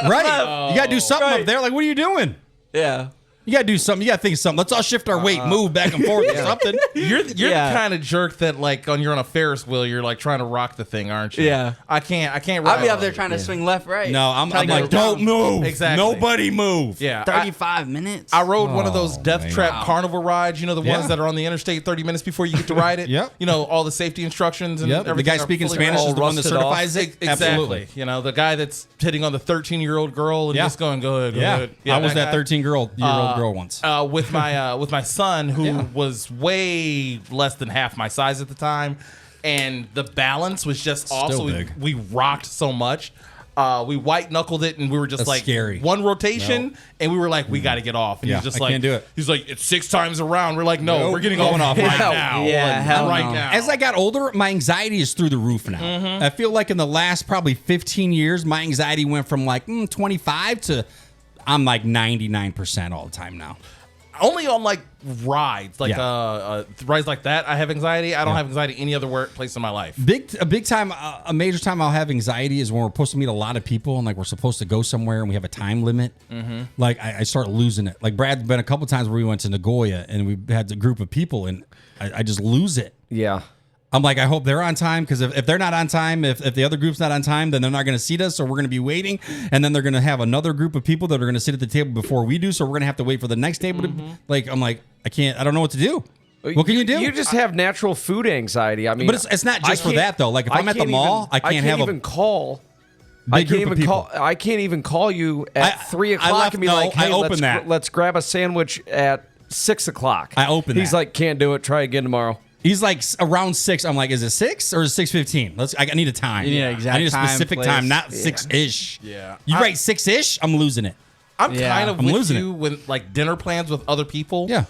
Right. You got to do something right. up there. Like, what are you doing? Yeah. You gotta do something. You gotta think of something. Let's all shift our weight, move back and forth or something. You're Yeah. the kind of jerk that like you're on a Ferris wheel, you're like trying to rock the thing, aren't you? Yeah. I can't. I'll ride be on up there it. trying to swing left, right. No, I'm Trying to like, get it don't down. move. Exactly. Nobody move. Yeah. 35 minutes. I rode one of those death man. trap carnival rides, the Yeah. ones that are on the interstate 30 minutes before you get to ride it. Yep. All the safety instructions and Yep. The everything. guy are speaking fully Spanish all is the one that rusted off. certifies it. Exactly. Absolutely. The guy that's hitting on the 13-year-old girl and Yeah. just going, go ahead, go Yeah. ahead. I was that guy. 13-year-old girl once. With my son who Yeah. was way less than half my size at the time, and the balance was just off. Still So big. we rocked so much. We white knuckled it, and we were just That's like scary. one rotation, and we were like, we got to get off. And Yeah, he's just I like, can't do it. He's like, it's 6 times around. We're like, no, Nope. we're getting Going off off right right now. Yeah, hell right no. now. As I got older, my anxiety is through the roof now. Mm-hmm. I feel like in the last probably 15 years, my anxiety went from like 25 to I'm like 99% all the time now. Only on like rides, like Yeah. rides like that, I have anxiety. I don't have anxiety any other place in my life. A big time, a major time I'll have anxiety is when we're supposed to meet a lot of people and like we're supposed to go somewhere and we have a time limit. Like I start losing it. Like Brad's been a couple times where we went to Nagoya and we had a group of people and I just lose it. Yeah. I'm like, I hope they're on time because if they're not on time, if the other group's not on time, then they're not going to seat us. So we're going to be waiting. And then they're going to have another group of people that are going to sit at the table before we do. So we're going to have to wait for the next table to like, I'm like, I don't know what to do. What can you do? You just have natural food anxiety. I mean, But it's not just I for can't- that though. Like if I'm at the mall, I can't have even a call. big group of people. I can't even call you at 3 I o'clock left- and be no, like, I hey, opened that. let's grab a sandwich at 6 o'clock. I opened He's that. like, can't do it. Try again tomorrow. He's like around 6. I'm like, is it 6 or is it 6:15? I need a time. You need an exact I need a time, specific place. time, not 6-ish. Yeah. You write 6-ish, I'm losing it. I'm Yeah. kind of I'm with losing you when like dinner plans with other people. Yeah.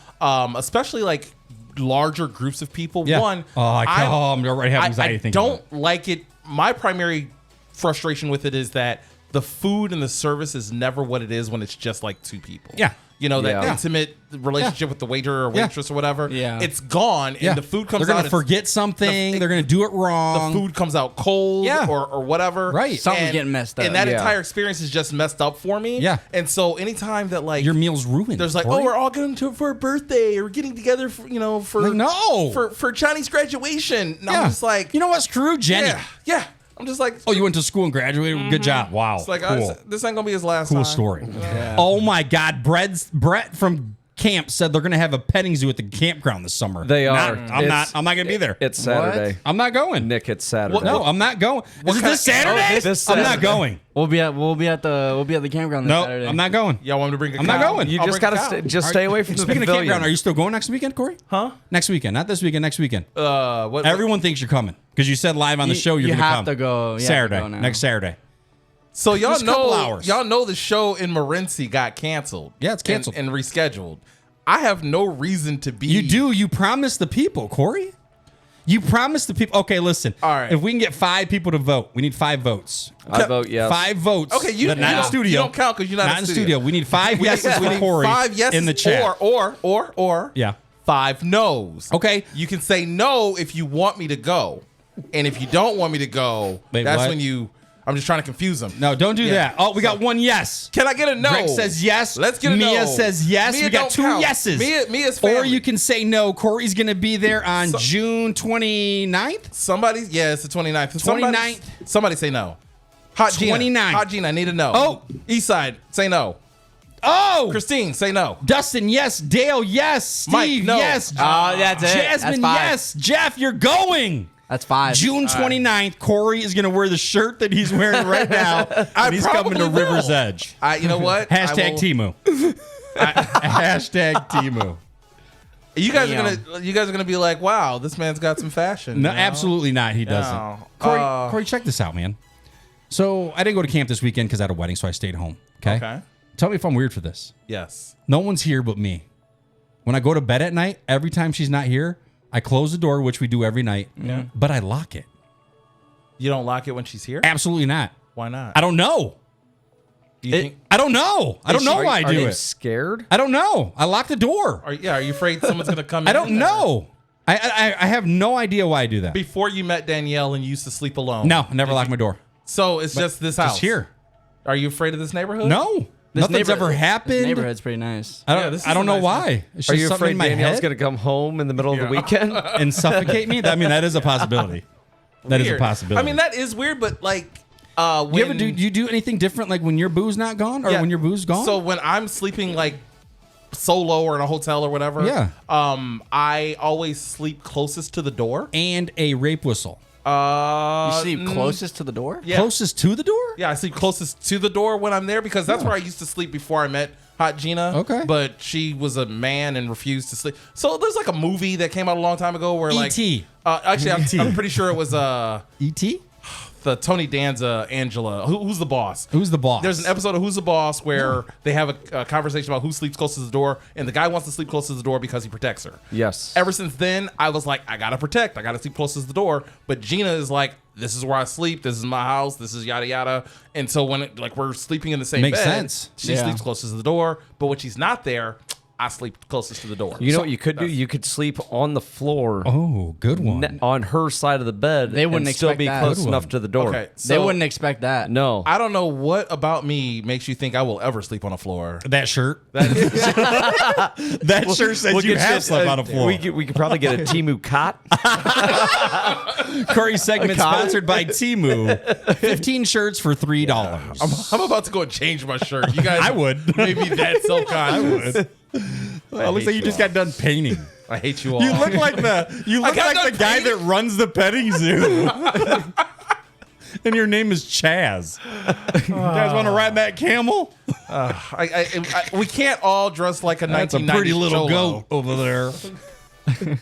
Especially like larger groups of people. Yeah. One, I'm already having anxiety I thinking don't about like it. My primary frustration with it is that the food and the service is never what it is when it's just like 2 people. Yeah. That Yeah. intimate relationship with the waiter or Yeah. waitress or whatever. Yeah. It's gone, and the food comes They're out. gonna forget something. They're gonna do it wrong. The food comes out cold Yeah. or whatever. Right. Something's getting messed up. And that Yeah. entire experience is just messed up for me. Yeah. And so anytime that like Your meal's ruined. there's like, Corey. oh, we're all going to for a birthday or we're getting together for Like, no. for Chinese graduation. And Yeah. I'm just like, you know what? Screw Jenny. yeah. I'm just like, Oh, you went to school and graduated. Good job. Wow. it's like cool. this ain't gonna be his last Cool time. story. Oh my God, Brett from camp said they're gonna have a petting zoo at the campground this summer. They are. I'm not gonna be there. It's Saturday. I'm not going. Nick, it's Saturday. No, I'm not going. Is it this Saturday? this I'm not Saturday. going. We'll be at the campground this No, Saturday. I'm not going. Y'all want me to bring a I'm cow? not going. You I'll just bring a gotta cow. just stay away from the Speaking of pavilion. campground, are you still going next weekend, Corey? Huh? Next weekend, not this weekend. Next weekend. What? Everyone thinks you're coming because you said live on the show you're you going to have come. to go. You have to Saturday, go now. next Saturday. So y'all Just a couple know, hours. y'all know the show in Morenci got canceled. Yeah, it's canceled. and rescheduled. I have no reason to be. You do. You promised the people, Corey. You promised the people. Okay, listen. All right. If we can get 5 people to vote, we need 5 votes. I vote yes. 5 votes. Okay, you But not in don't- studio. you don't count 'cause you're not in in studio. We need 5 yeses We for need Corey 5 yeses in the chat. or Yeah. 5 no's. Okay. You can say no if you want me to go, and if you don't want me to go, Wait, that's what? when you. I'm just trying to confuse them. No, don't do Yeah. that. Oh, we got 1 yes. Can I get a no? Greg says yes. Let's get a Mia no. says yes. Mia we got don't 2 count. yeses. Mia's Or family. you can say no. Corey's going to be there on June 29th. Somebody, yeah, it's the 29th. 29th. Somebody say no. Hot Gina. 29th. Hot Gina, I need a no. Oh. Eastside, say no. Oh, Christine, say no. Dustin, yes. Dale, yes. Steve, Mike, no. yes. Oh, that's it. Jasmine, That's 5. yes. Jeff, you're going. That's 5. June 29th, Corey is going to wear the shirt that he's wearing right now. I and he's coming to probably will. River's Edge. You know what? Hashtag Timu. Hashtag Timu. You guys Damn. are gonna be like, wow, this man's got some fashion. No, you know? absolutely not. He doesn't. No. Corey, check this out, man. So I didn't go to camp this weekend because I had a wedding, so I stayed home. Okay? Okay. Tell me if I'm weird for this. Yes. No one's here but me. When I go to bed at night, every time she's not here, I close the door, which we do every night, but I lock it. You don't lock it when she's here? Absolutely not. Why not? I don't know. Do you think? I don't know. I don't know why I Are do you it. scared? I don't know. I lock the door. Are you afraid someone's gonna come in? I don't know. I have no idea why I do that. Before you met Danielle and you used to sleep alone. No, I never lock my door. So it's just this house. Just here. Are you afraid of this neighborhood? No. Nothing's ever This happened. neighborhood's pretty nice. I don't know why. It's Are just you something afraid in my Danielle's head going to come home in the middle of the weekend? and suffocate me? I mean, that is a possibility. That is a Weird. possibility. I mean, that is weird, but like, you ever do you do anything different, like when your boo's not gone, or when your boo's gone? So when I'm sleeping like solo or in a hotel or whatever, I always sleep closest to the door. And a rape whistle. You sleep closest to the door? Yeah. Closest to the door? Yeah, I sleep closest to the door when I'm there because that's where I used to sleep before I met Hot Gina. Okay. But she was a man and refused to sleep. So there's like a movie that came out a long time ago where like E.T.. Actually, I'm pretty sure it was E.T.? the Tony Danza Angela. Who's the boss? Who's the boss? There's an episode of Who's the Boss where they have a conversation about who sleeps closest to the door, and the guy wants to sleep closest to the door because he protects her. Yes. Ever since then, I was like, I gotta protect. I gotta sleep closest to the door. But Gina is like, this is where I sleep. This is my house. This is yada yada. And so when we're sleeping in the same Makes bed, sense. she Yeah. sleeps closest to the door. But when she's not there, I sleep closest to the door. You know what you could do? You could sleep on the floor Oh, good one. on her side of the bed. They wouldn't and still expect be that. close Good enough one. to the door. Okay, They so wouldn't expect that. No. I don't know what about me makes you think I will ever sleep on a floor. That shirt. That shirt says We'll you get have slept on a floor. We could probably get a Timu cot. Corey's segment sponsored by Temu. 15 shirts for $3. I'm about to go and change my shirt. You guys, I would. maybe that's self-conscious. Well, it looks like you just got done painting. I hate you all. You look like the guy that runs the petting zoo. And your name is Chaz. You guys want to ride that camel? We can't all dress like a 1990s That's a pretty little cholo. goat over there.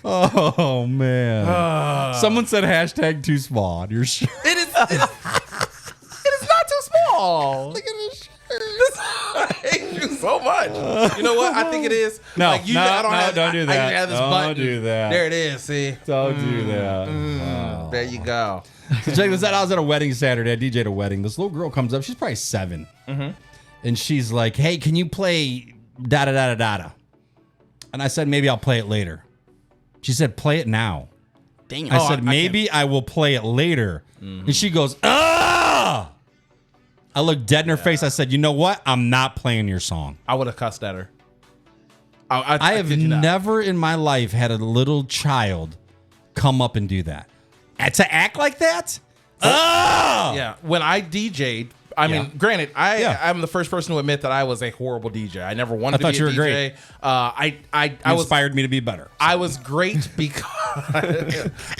Oh man! Someone said hashtag too small on your shirt. It is not too small. Look at this shirt. I hate you so much. You know what? I think it is. No, like you, no, I don't no, have, don't do I that. have this Don't button. do that. There it is. See? Don't do that. There you go. So check this out. I was at a wedding Saturday. I DJ'd a wedding. This little girl comes up. She's probably 7. And she's like, hey, can you play da-da-da-da-da? And I said, maybe I'll play it later. She said, play it now. Dang. I said, maybe I will play it later. And she goes, ah! I looked dead in her face. I said, you know what? I'm not playing your song. I would have cussed at her. I have kid you not. never in my life had a little child come up and do that. And to act like that? Ah! Yeah. When I DJ'd, I mean, granted, I'm the first person to admit that I was a horrible DJ. I never wanted I to thought be you a were DJ. great. I You was inspired me to be better. I was great because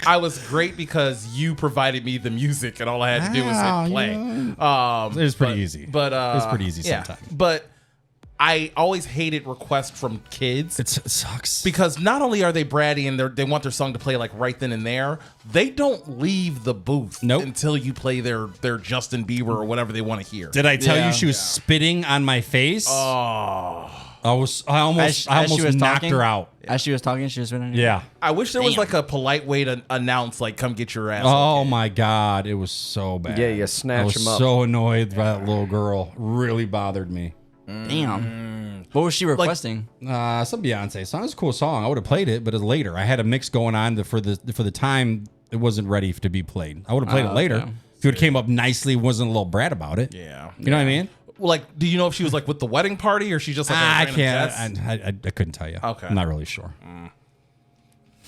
I was great because you provided me the music and all I had to do was hit play. It was pretty easy. But it's pretty easy yeah. sometimes. But I always hated requests from kids. It sucks. Because not only are they bratty and they want their song to play like right then and there, they don't leave the booth until you play their Justin Bieber or whatever they want to hear. Did I tell you she was spitting on my face? Oh, I almost knocked her out. As she was talking, she was spitting. Yeah. I wish there was like a polite way to announce like, "Come get your ass." Oh okay. my God, it was so bad. Yeah, you snatch I was him up. so annoyed by that little girl. Really bothered me. Damn. What was she requesting? Some Beyonce song. It was a cool song. I would have played it, but it's later. I had a mix going on for the time it wasn't ready to be played. I would have played it later. Okay. If you would have came up nicely, wasn't a little brat about it. Yeah. You know what I mean? Well, like, do you know if she was like with the wedding party or she's just like? I a random can't. guest? I couldn't tell you. Okay. I'm not really sure.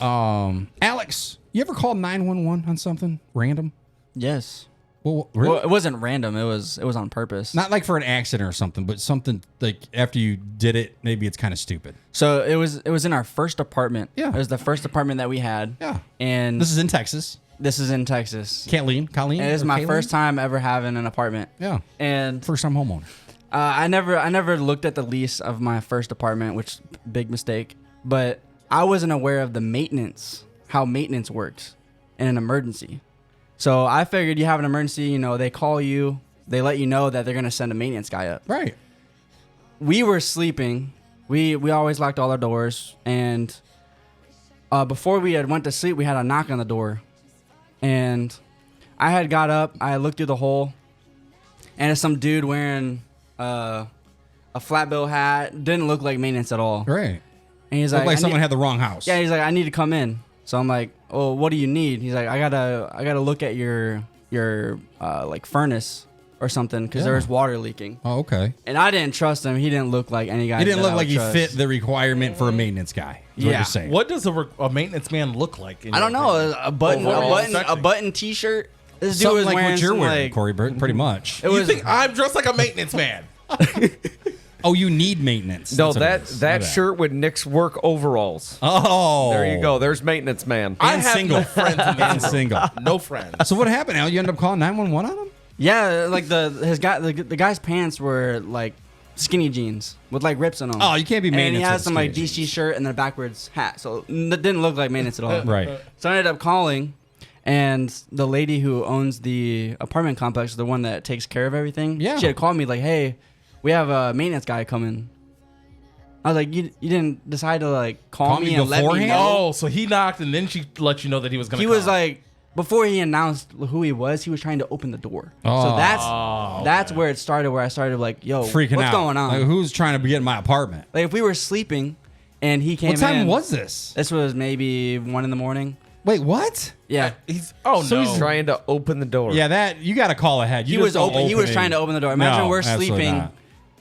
Alex, you ever called 911 on something random? Yes. Well, really? Well, it wasn't random. It was on purpose. Not like for an accident or something, but something like after you did it, maybe it's kind of stupid. So it was in our first apartment. Yeah. It was the first apartment that we had. Yeah. And This is in Texas. this is in Texas. Colleen. And it was or my Kayleen? first time ever having an apartment. Yeah. And First time homeowner. I never looked at the lease of my first apartment, which big mistake. But I wasn't aware of the maintenance, how maintenance works in an emergency. So I figured you have an emergency, they call you, they let you know that they're gonna send a maintenance guy up. Right. We were sleeping. We always locked all our doors, and before we had went to sleep, we had a knock on the door, and I had got up. I looked through the hole, and it's some dude wearing a flat bill hat. Didn't look like maintenance at all. Right. And he's Looked like "I someone need-" had the wrong house. Yeah, he's like, I need to come in. So I'm like, oh, what do you need? He's like, I gotta look at your like furnace. or something because there was water leaking. Oh, okay. And I didn't trust him. He didn't look like any guy. He didn't that look I like would he trust. fit the requirement for a maintenance guy. Is what Yeah. you're saying. What does a maintenance man look like? I don't know. A button T-shirt. This dude Something was like wearing what you're some, wearing, like, Corey, pretty much. It You was think I'm dressed like a maintenance man? Oh, you need maintenance. No, That's what it is. My bad. shirt with Nick's work overalls. Oh. There you go. There's maintenance man. I And have single. no friends in And this single. world. No friends. So what happened, Al? You end up calling 911 on him? yeah, like the guy's pants were like skinny jeans with like rips in them. Oh, you can't be And he maintenance has with some like skinny DC jeans. shirt and then a backwards hat, so it didn't look like maintenance at all. Right. So I ended up calling, and the lady who owns the apartment complex, the one that takes care of everything, Yeah. she had called me like, "Hey, we have a maintenance guy coming." I was like, "You didn't decide to like call me and let me beforehand? know?" Oh, so he knocked and then she let you know that he was going to He was like, before he announced who he was trying to open the door. Oh. So that's where it started. Where I started like, "Yo, Freaking what's out. going on?" Like, who's trying to get in my apartment? Like if we were sleeping, and he came What time in. was this? This was maybe 1 a.m. Wait, what? Yeah. he's no. He's trying to open the door. Yeah, that you got to call ahead. He You was just don't open. He was open trying to it. open the door. Imagine No, we're absolutely sleeping, not.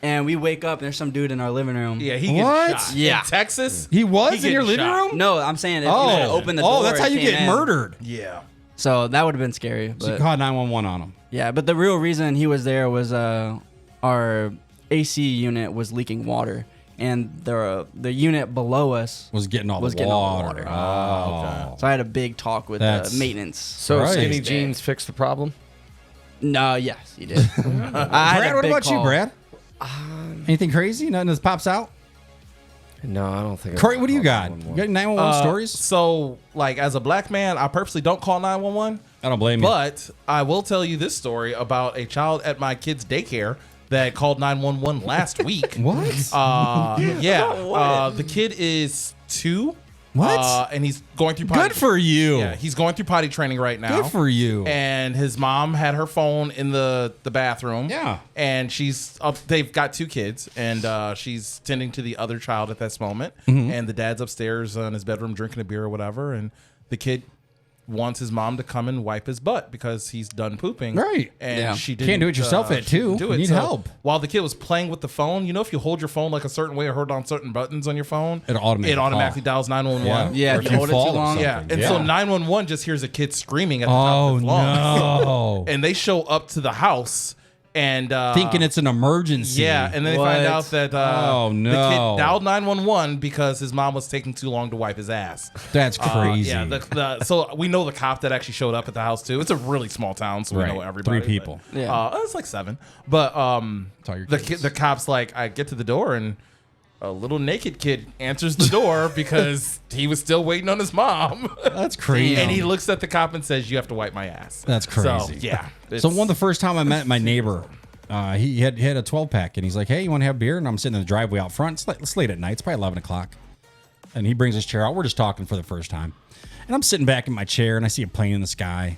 and we wake up and there's some dude in our living room. Yeah, he What? gets shot. Yeah. In Texas? He was in getting your living shot. room? No, I'm saying if he had Oh, opened the door. that's how and you came get in. murdered. Yeah. So that would have been scary. So you But called 911 on him. yeah, but the real reason he was there was our AC unit was leaking water, and the unit below us Was getting all was the getting all the water. water. Oh, So I had a big talk with That's- maintenance. So Right. skinny jeans fix the problem? No, yes, he did. I had Brad, a what big about you, call. Brad? Anything crazy? Nothing that pops out? No, I don't think. Corey, what do you got? You got 911 stories? So, like, as a black man, I purposely don't call 911. I don't blame you. But I will tell you this story about a child at my kid's daycare that called 911 last week. What? The kid is 2. What? And he's going through potty. Good for you. Yeah, he's going through potty training right now. Good for you. And his mom had her phone in the bathroom. Yeah. And she's up. They've got 2 kids, and she's tending to the other child at this moment. Mm-hmm. And the dad's upstairs in his bedroom drinking a beer or whatever. And the kid wants his mom to come and wipe his butt because he's done pooping. Right. And Yeah. she didn't. Can't do it yourself at she 2. didn't Do You it. need So help. While the kid was playing with the phone, you know, if you hold your phone like a certain way or hold on certain buttons on your phone, It automatically dials 911. Yeah, Or if you hold it fall too or long. something. Yeah, and so 911 just hears a kid screaming at the top Oh, of his lungs. no. And they show up to the house and Thinking it's an emergency. yeah, and then they find What? out that Oh, the no. kid dialed 911 because his mom was taking too long to wipe his ass. That's crazy. Yeah, so we know the cop that actually showed up at the house too. It's a really small town, so Right. we know everybody. 3 people. But, Yeah. it's like 7. But all your kids. the cop's like, I get to the door and a little naked kid answers the door because he was still waiting on his mom. That's crazy. And he looks at the cop and says, "You have to wipe my ass." That's So, crazy. yeah. So one of the first time I met my neighbor, he had a 12-pack, and he's like, "Hey, you want to have beer?" And I'm sitting in the driveway out front. It's late at night. It's probably 11 o'clock. And he brings his chair out. We're just talking for the first time. And I'm sitting back in my chair, and I see a plane in the sky.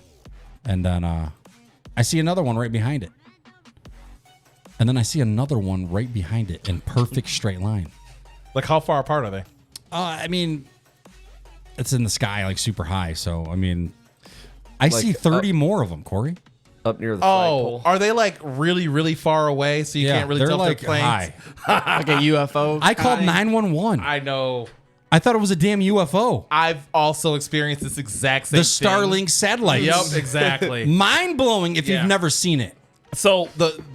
And then I see another one right behind it. And then I see another one right behind it in perfect straight line. like, how far apart are they? I mean, it's in the sky, like super high. So, I mean, I see 30 more of them, Corey. Up near the Oh, flagpole. are they like really, really far away so you can't really they're tell like if they're planes? high. Like a UFO. I called kind. 911. I know. I thought it was a damn UFO. I've also experienced this exact same The thing. Starlink satellites. Yep, exactly. Mind blowing if Yeah. you've never seen it. So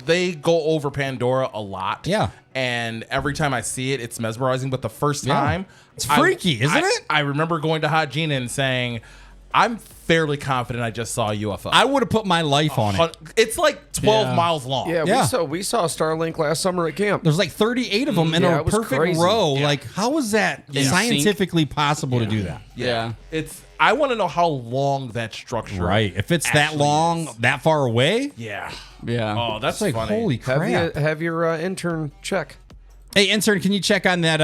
they go over Pandora a lot. Yeah. And every time I see it, it's mesmerizing. But the first Yeah. time, It's freaky, isn't it? I remember going to Hot Gina and saying, "I'm fairly confident I just saw a UFO." I would have put my life on it. It's like 12 Yeah. miles long. Yeah, Yeah. we saw Starlink last summer at camp. There's like 38 of them in Yeah, a it was perfect crazy. row. Yeah. Like, how is that In sync? scientifically possible to do that? Yeah. It's. I want to know how long that structure. Right. If it's that actually long, is. that far away, Yeah. Yeah. Oh, that's it's like, funny. holy crap. Have your intern check. Hey, intern, can you check on that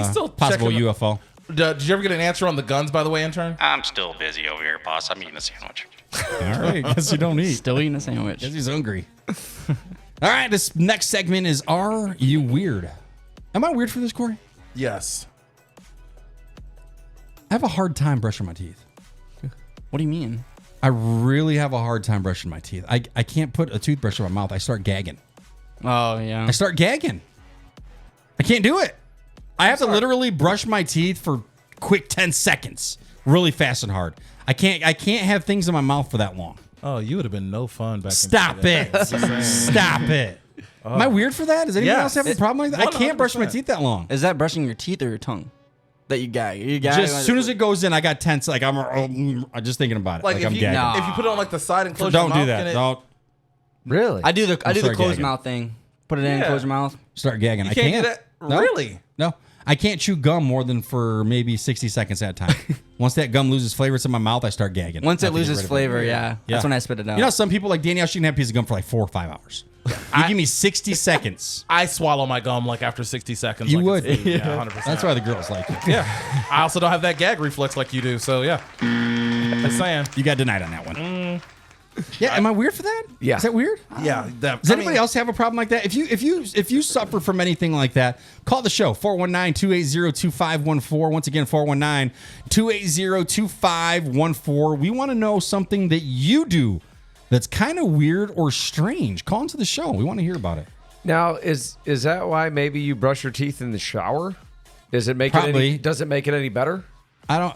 He's still possible checking the- UFO? Did you ever get an answer on the guns, by the way, intern? I'm still busy over here, boss. I'm eating a sandwich. All right. Guess you don't eat. Still eating a sandwich. Guess he's hungry. All right. This next segment is Are You Weird? Am I weird for this, Corey? Yes. I have a hard time brushing my teeth. What do you mean? I really have a hard time brushing my teeth. I can't put a toothbrush in my mouth. I start gagging. Oh yeah. I start gagging. I can't do it. I have to literally brush my teeth for quick 10 seconds, really fast and hard. I can't have things in my mouth for that long. Oh, you would have been no fun back Stop in the day. it. Stop it. Am I weird for that? Does anyone else have a problem like that? I can't brush my 100%. teeth that long. Is that brushing your teeth or your tongue that you gag? You gag Just as soon as it goes in, I got tense. Like I'm just thinking about it. Like Like, I'm if you, gagging. if you put it on like the side and close Don't your mouth, do that. can it- Don't Really? I do the sorry, closed gagging. mouth thing. Put it in, Yeah. close your mouth. start gagging. I can't can't do that? No. Really? No. I can't chew gum more than for maybe 60 seconds at a time. Once that gum loses flavor, it's in my mouth, I start gagging. Once I it have to get loses rid of flavor, yeah, that's when I spit it out. You know, some people like Danielle, she can have a piece of gum for like 4 or 5 hours. You give me 60 seconds. I swallow my gum like after 60 seconds. You like would. it's food. Yeah, 100%. That's why the girls like it. Yeah. I also don't have that gag reflex like you do. So, yeah. Just saying. You got denied on that one. Yeah, am I weird for that? Yeah. Is that weird? Yeah. Does anybody else have a problem like that? If you suffer from anything like that, call the show 419-280-2514. Once again, 419-280-2514. We want to know something that you do that's kind of weird or strange. Call into the show. We want to hear about it. Now, is that why maybe you brush your teeth in the shower? Does it make Probably. does it make it any better? I don't.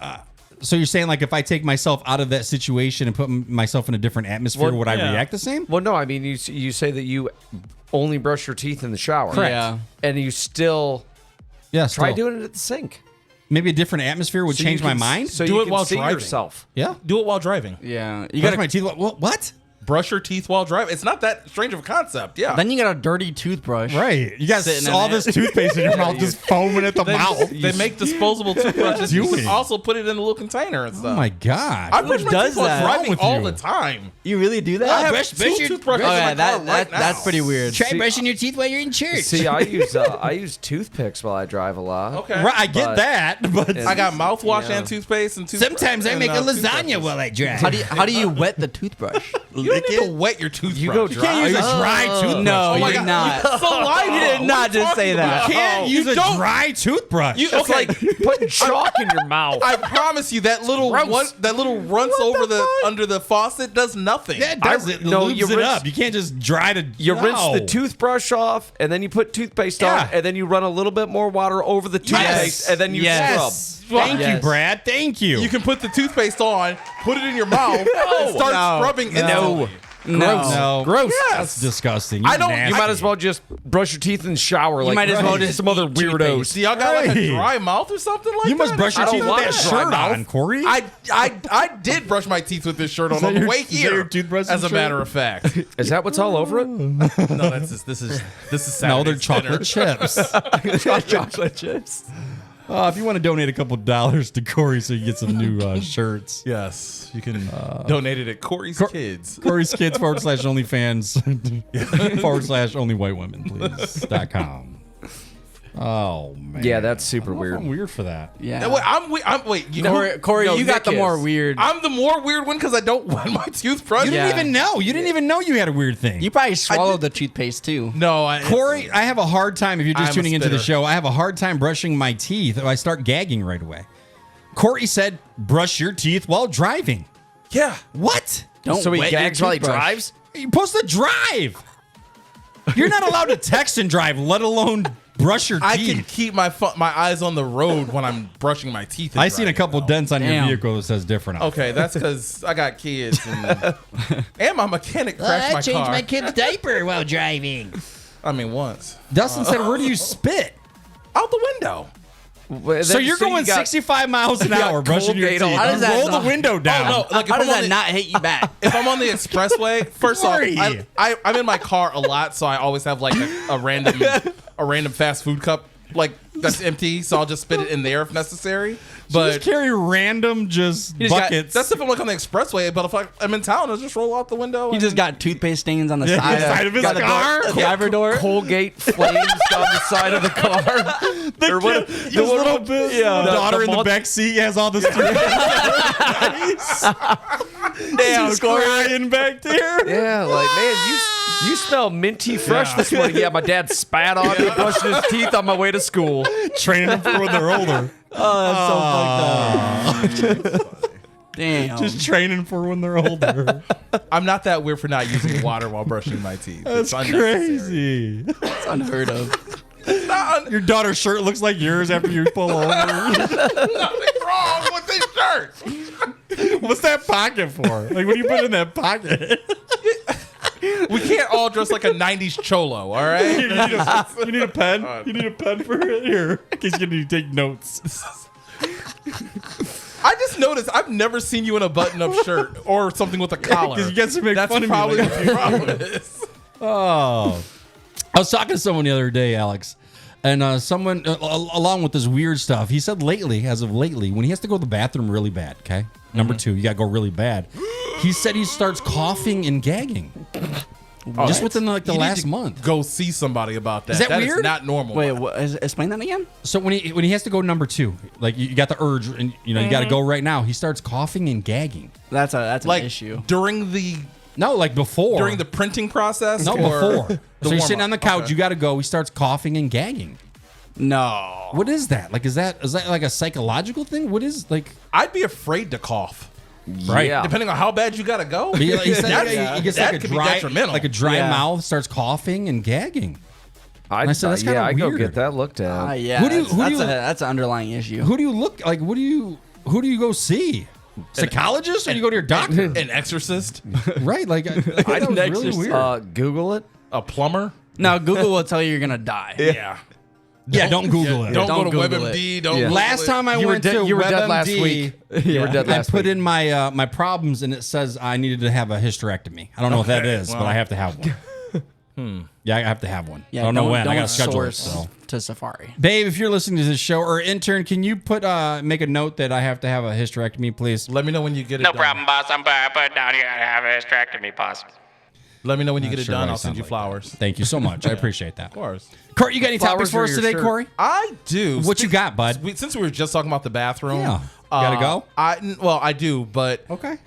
So you're saying like if I take myself out of that situation and put myself in a different atmosphere, Well, would I yeah. react the same? Well, no. I mean, you say that you only brush your teeth in the shower. Correct. Yeah. And you still Yeah. try still. doing it at the sink. Maybe a different atmosphere would So you change my can- mind. So Do you it can while see driving. yourself. Yeah. Do it while driving. Yeah, you Brush gotta. my teeth. What? Brush your teeth while driving. It's not that strange of a concept. Yeah. Then you got a dirty toothbrush. Right. You got Sitting in all it. this toothpaste in your mouth just foaming at the mouth. They make disposable toothbrushes. You doing? can also put it in a little container and stuff. Oh my God. I brush my does teeth while that? driving What's all wrong the with time. You really do that? I have brush two your- toothbrushes Oh in yeah, my car right now. that's pretty weird. Try brushing your teeth while you're in church. See, I use toothpicks while I drive a lot. Okay. Right, I get But- that, but I got mouthwash Yeah. and toothpaste and toothbrush. sometimes I make a lasagna while I drive. How do you wet the toothbrush? You don't need to wet your toothbrush. You go You can't use a dry toothbrush. No, Oh my you did God. not. Saliva. You did not just say that. You can't use a don't- dry toothbrush. You, It's okay. like putting chalk in your mouth. I promise you that little Gross. that little runts over the under the faucet does nothing. that does it. no, Lubes you it rinse- up. You can't just dry to. You rinse the No. toothbrush off, and then you put toothpaste on, Yeah. and then you run a little bit more water over the toothpaste, and then you Yes. scrub. Thank you, Yes. Brad. Thank you. You can put the toothpaste on, put it in your mouth, and start No. scrubbing No. instantly. No. Gross. That's disgusting. I don't- Nasty. You might as well just brush your teeth in the shower. Like might as well just some other eat toothpaste. weirdos. Do y'all got like Right. a dry mouth or something like that? You must brush your I don't teeth with want that a dry shirt mouth. on, Corey. I did brush my teeth with this shirt on that on the your- way is that here. your toothbrush as a shirt? matter of fact. Is that what's all over it? No, that's just, this is no, they're Saturday's chocolate dinner. chips. Chocolate chips. If you want to donate a couple dollars to Corey so you get some new shirts. Yes, you can donate it at Corey's Kids. Corey's Kids / OnlyFans / only white women, please.com. Oh, man. Yeah, that's super I don't know if weird. I'm weird for that. Yeah. No, wait, you know, Corey, No, you got the Nick more is. weird. I'm the more weird one because I don't wet my toothbrush. You Yeah. didn't even know. You didn't even know you had a weird thing. You probably swallowed the toothpaste too. No, Corey, I have a hard time, if you're just I'm a tuning into the spitter. show, I have a hard time brushing my teeth. I start gagging right away. Corey said, brush your teeth while driving. yeah. What? Don't So he wet your gags while he toothbrush. drives? You're supposed to drive. You're not allowed to text and drive, let alone brush your I teeth. can keep my eyes on the road when I'm brushing my teeth. and I seen a driving, couple though. dents on your Damn. vehicle that says different. on it. Okay, that's because I got kids and my mechanic crashed my car. kid's diaper while driving. I mean, once Dustin said, where do you spit? out the window. Well, So you're going 65 miles an hour brushing your teeth. Colgate on. How does that Roll the not- window down. Oh, no, like if How I'm does on that the- not hit you back? If I'm on the expressway, first off, Corey. I'm in my car a lot, so I always have like a random fast food cup like that's empty, so I'll just spit it in there if necessary. But just carry random just just got- buckets. that's if I'm like on the expressway. But if I'm in town, I'll just roll out the window. He and- just got toothpaste stains on the Yeah, side, the side of his got the car. door- the driver door. Colgate flames down the side of the car. the or what- kid, the his little bit, the daughter in the month- back seat has all this Damn, she's crying back there. Yeah, like man, you smell minty fresh this morning. Yeah, my dad spat on me brushing his teeth on my way to school. Training them for when they're older. Oh, that's so fucked up. Damn. Just training for when they're older. I'm not that weird for not using water while brushing my teeth. That's It's unnecessary. crazy. It's unheard of. Your daughter's shirt looks like yours after you pull over. Nothing's wrong with this shirt. What's that pocket for? Like, what do you put in that pocket? We can't all dress like a 90s cholo, all right? You need a pen? You need a pen for it? Here, in case you need to take notes. I just noticed I've never seen you in a button-up shirt or something with a collar. 'cause you guys make That's fun of me probably like what the problem is. Oh. I was talking to someone the other day, Alex, and someone, along with this weird stuff, he said as of lately, when he has to go to the bathroom really bad, okay? Number 2, you got to go really bad. He said he starts coughing and gagging. Just within like the You need last to month. Go see somebody about that. Is that That weird? is not normal. Wait, explain that again? So when he has to go number 2, like you got the urge and you got to go right now, he starts coughing and gagging. That's an like issue. during the before. during the printing process. No, or before. the So you're sitting warm-up? on the couch, Okay. you got to go. He starts coughing and gagging. No. What is that? Like, is that like a psychological thing? What is like? I'd be afraid to cough. Right. Yeah. Depending on how bad you gotta go. He said That- he gets that like a could be dry, detrimental. like a dry Yeah. mouth, starts coughing and gagging. I said, that's kinda I go weird. get that looked at. Yeah. Who do you- That's an underlying issue. Who do you look like? Who do you go see? Psychologist, or you go to your doctor? An exorcist, Right? Like I thought that was really weird. Google it. a plumber. No, Google will tell you you're gonna die. Yeah. Yeah, don't Google it. Don't go to Google WebMD. it. Don't. Yeah. Google Last it. time I You were went dead- to you were dead WebMD, last week. You were dead I last put week. in my my problems, and it says I needed to have a hysterectomy. I don't know what that is, but well. I have to have one. Yeah, I have to have one. Yeah, I don't know when. I don't got to schedule it. source So. to Safari. Babe, if you're listening to this show, or intern, can you put make a note that I have to have a hysterectomy, please? Let me know when you get it No done. problem, boss. I'm put down. You gotta have a hysterectomy, boss. Let me know when you get it Sure done. what I I'll send sound you like flowers. Thank you so much. I appreciate that. Of course. Corey, you got any topics Flowers for or us your today, shirt? Corey? I do. What you got, bud? Since we were just talking about the bathroom. Yeah. Gotta go? I do, but Okay.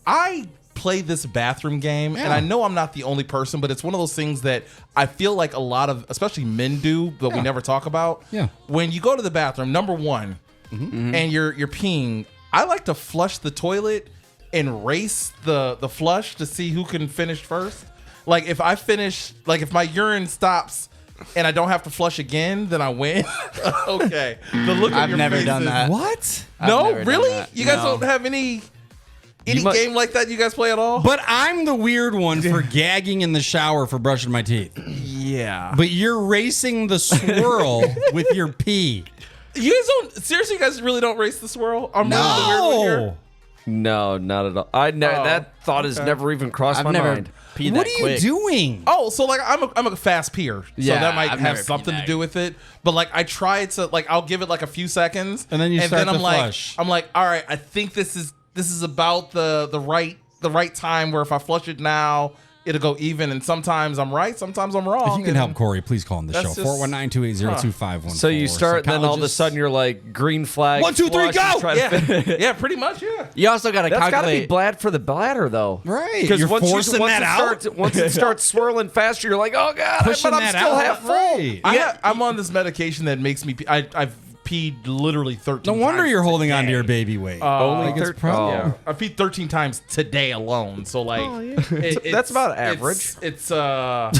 I play this bathroom game, and Yeah. I know I'm not the only person, but it's one of those things that I feel like a lot of, especially men do, but we Yeah. never talk about. Yeah. When you go to the bathroom, number one, and you're peeing, I like to flush the toilet and race the flush to see who can finish first. Like if I finish, like if my urine stops and I don't have to flush again, then I win. Okay. The look on I've your never face done is- that. What? No, never done really? that. You guys No. don't have any might- game like that you guys play at all? But I'm the weird one for gagging in the shower for brushing my teeth. yeah. But you're racing the swirl with your pee. You guys don't seriously. You guys really don't race the swirl. I'm really the weird one here. No. No, not at all. That thought has never even crossed I've my never mind. peed What that are you quick. doing? Oh, so like I'm a fast peer, so Yeah, that might I've have never something peed to that. do with it. But like I try to like I'll give it like a few seconds, And then you start I'm to like flush. I'm like, all right, I think this is about the right time where if I flush it now, it'll go even. And sometimes I'm right, sometimes I'm wrong. If you can and help Corey, please call in the show. That's just- 419-280-2514. So you start, then all of a sudden you're like green flag. 1, 2, 3, flush, you go! try to finish. Yeah, pretty much, yeah. You also got to That's got to be calculate. bad for the bladder, though. Right. Because You're once forcing that out? once it starts swirling faster, you're like, oh god, Pushing but I'm that still out. half full. Right. I'm on this medication that makes me. I've peed literally 13. No wonder times you're holding on to today. your baby weight. Only Like, it's 13 probably- Yeah, I peed 13 times today alone. So like, That's about average. It's a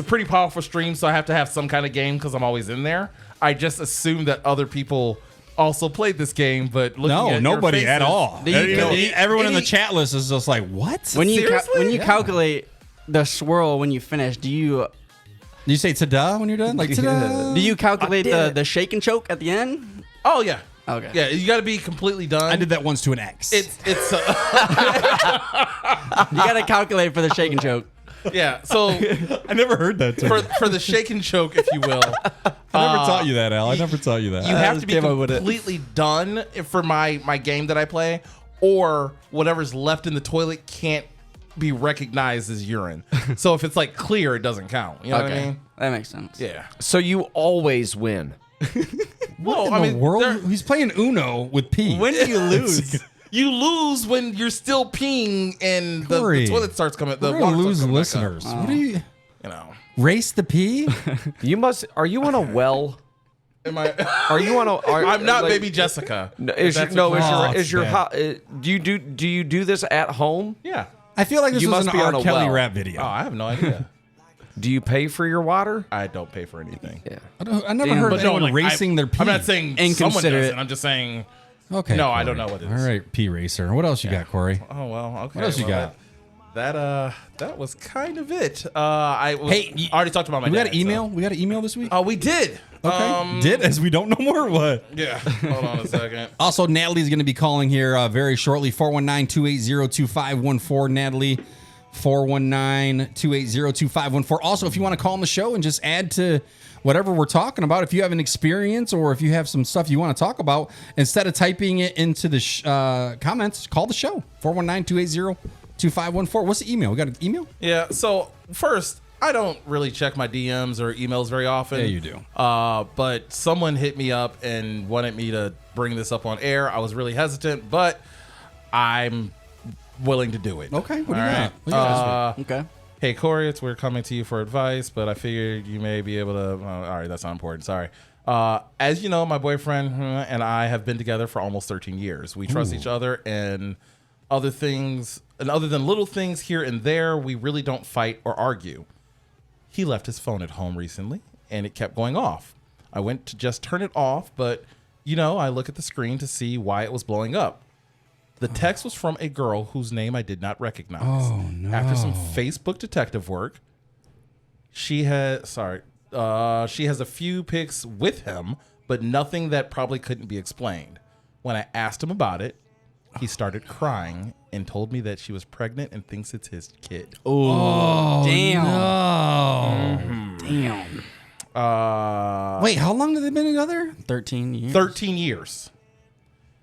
pretty powerful stream. So I have to have some kind of game because I'm always in there. I just assume that other people also played this game, but looking No, at your nobody at faces- all. Everyone in the chat list is just like, what? when you Seriously? when you calculate the swirl when you finish, do you say ta-da when you're done? Like, ta-da. do you calculate the shake and choke at the end? Oh yeah. Okay. Yeah, you got to be completely done. I did that once to an ex. It's You got to calculate for the shake and choke. yeah. So I never heard that term. for the shake and choke, if you will. I never taught you that, Al. I never taught you that. You have just to be came up with it. completely done for my game that I play, or whatever's left in the toilet can't be recognized as urine. So if it's like clear, it doesn't count. You know what I mean? That makes sense. Yeah. So you always win. Well, in I the mean, world? there- He's playing Uno with pee. When do you lose? you lose when you're still peeing and the Corey, toilet starts coming. The We're water gonna starts lose coming back listeners. up. What do you You know. race the pee? You must. Are you in a well? Am I? Are you on a? I'm not baby Jessica. No, If that's what you- is your do you do this at home? Yeah. I feel like this You was must an be on R. a Kelly well. rap video. Oh, I have no idea. Do you pay for your water? I don't pay for anything. Yeah. I never heard of anyone racing their pee. I'm not saying someone Inconsiderate. doesn't. I'm just saying. Okay. No, I Corey. don't know what it is. All right, P Racer. What else you got, Corey? Oh well. Okay. What else you got? That was kind of it. I Hey, already talked about my. We got dad, an email. We got an email this week. Oh, we did. Okay. Did as we don't know more. Or what? Yeah. Hold on a second. Also, Natalie's going to be calling here very shortly. 419-280-2514. Natalie, 419-280-2514. Also, if you want to call on the show and just add to whatever we're talking about, if you have an experience or if you have some stuff you want to talk about, instead of typing it into the comments, call the show. 419-280-2514. What's the email? We got an email? Yeah. So first, I don't really check my DMs or emails very often. Yeah, you do. But someone hit me up and wanted me to bring this up on air. I was really hesitant, but I'm willing to do it. Okay. What do you All got? right. What do you got this week? Okay. Hey, Corey, we're coming to you for advice, but I figured you may be able to. All right, that's not important. Sorry. As you know, my boyfriend and I have been together for almost 13 years. We trust each other and other things, and other than little things here and there, we really don't fight or argue. He left his phone at home recently, and it kept going off. I went to just turn it off, but, I look at the screen to see why it was blowing up. The text was from a girl whose name I did not recognize. Oh, no. After some Facebook detective work, she has a few pics with him, but nothing that probably couldn't be explained. When I asked him about it, he started crying and told me that she was pregnant and thinks it's his kid. Oh, Damn. no. Damn. Wait, how long have they been together? 13 years. 13 years.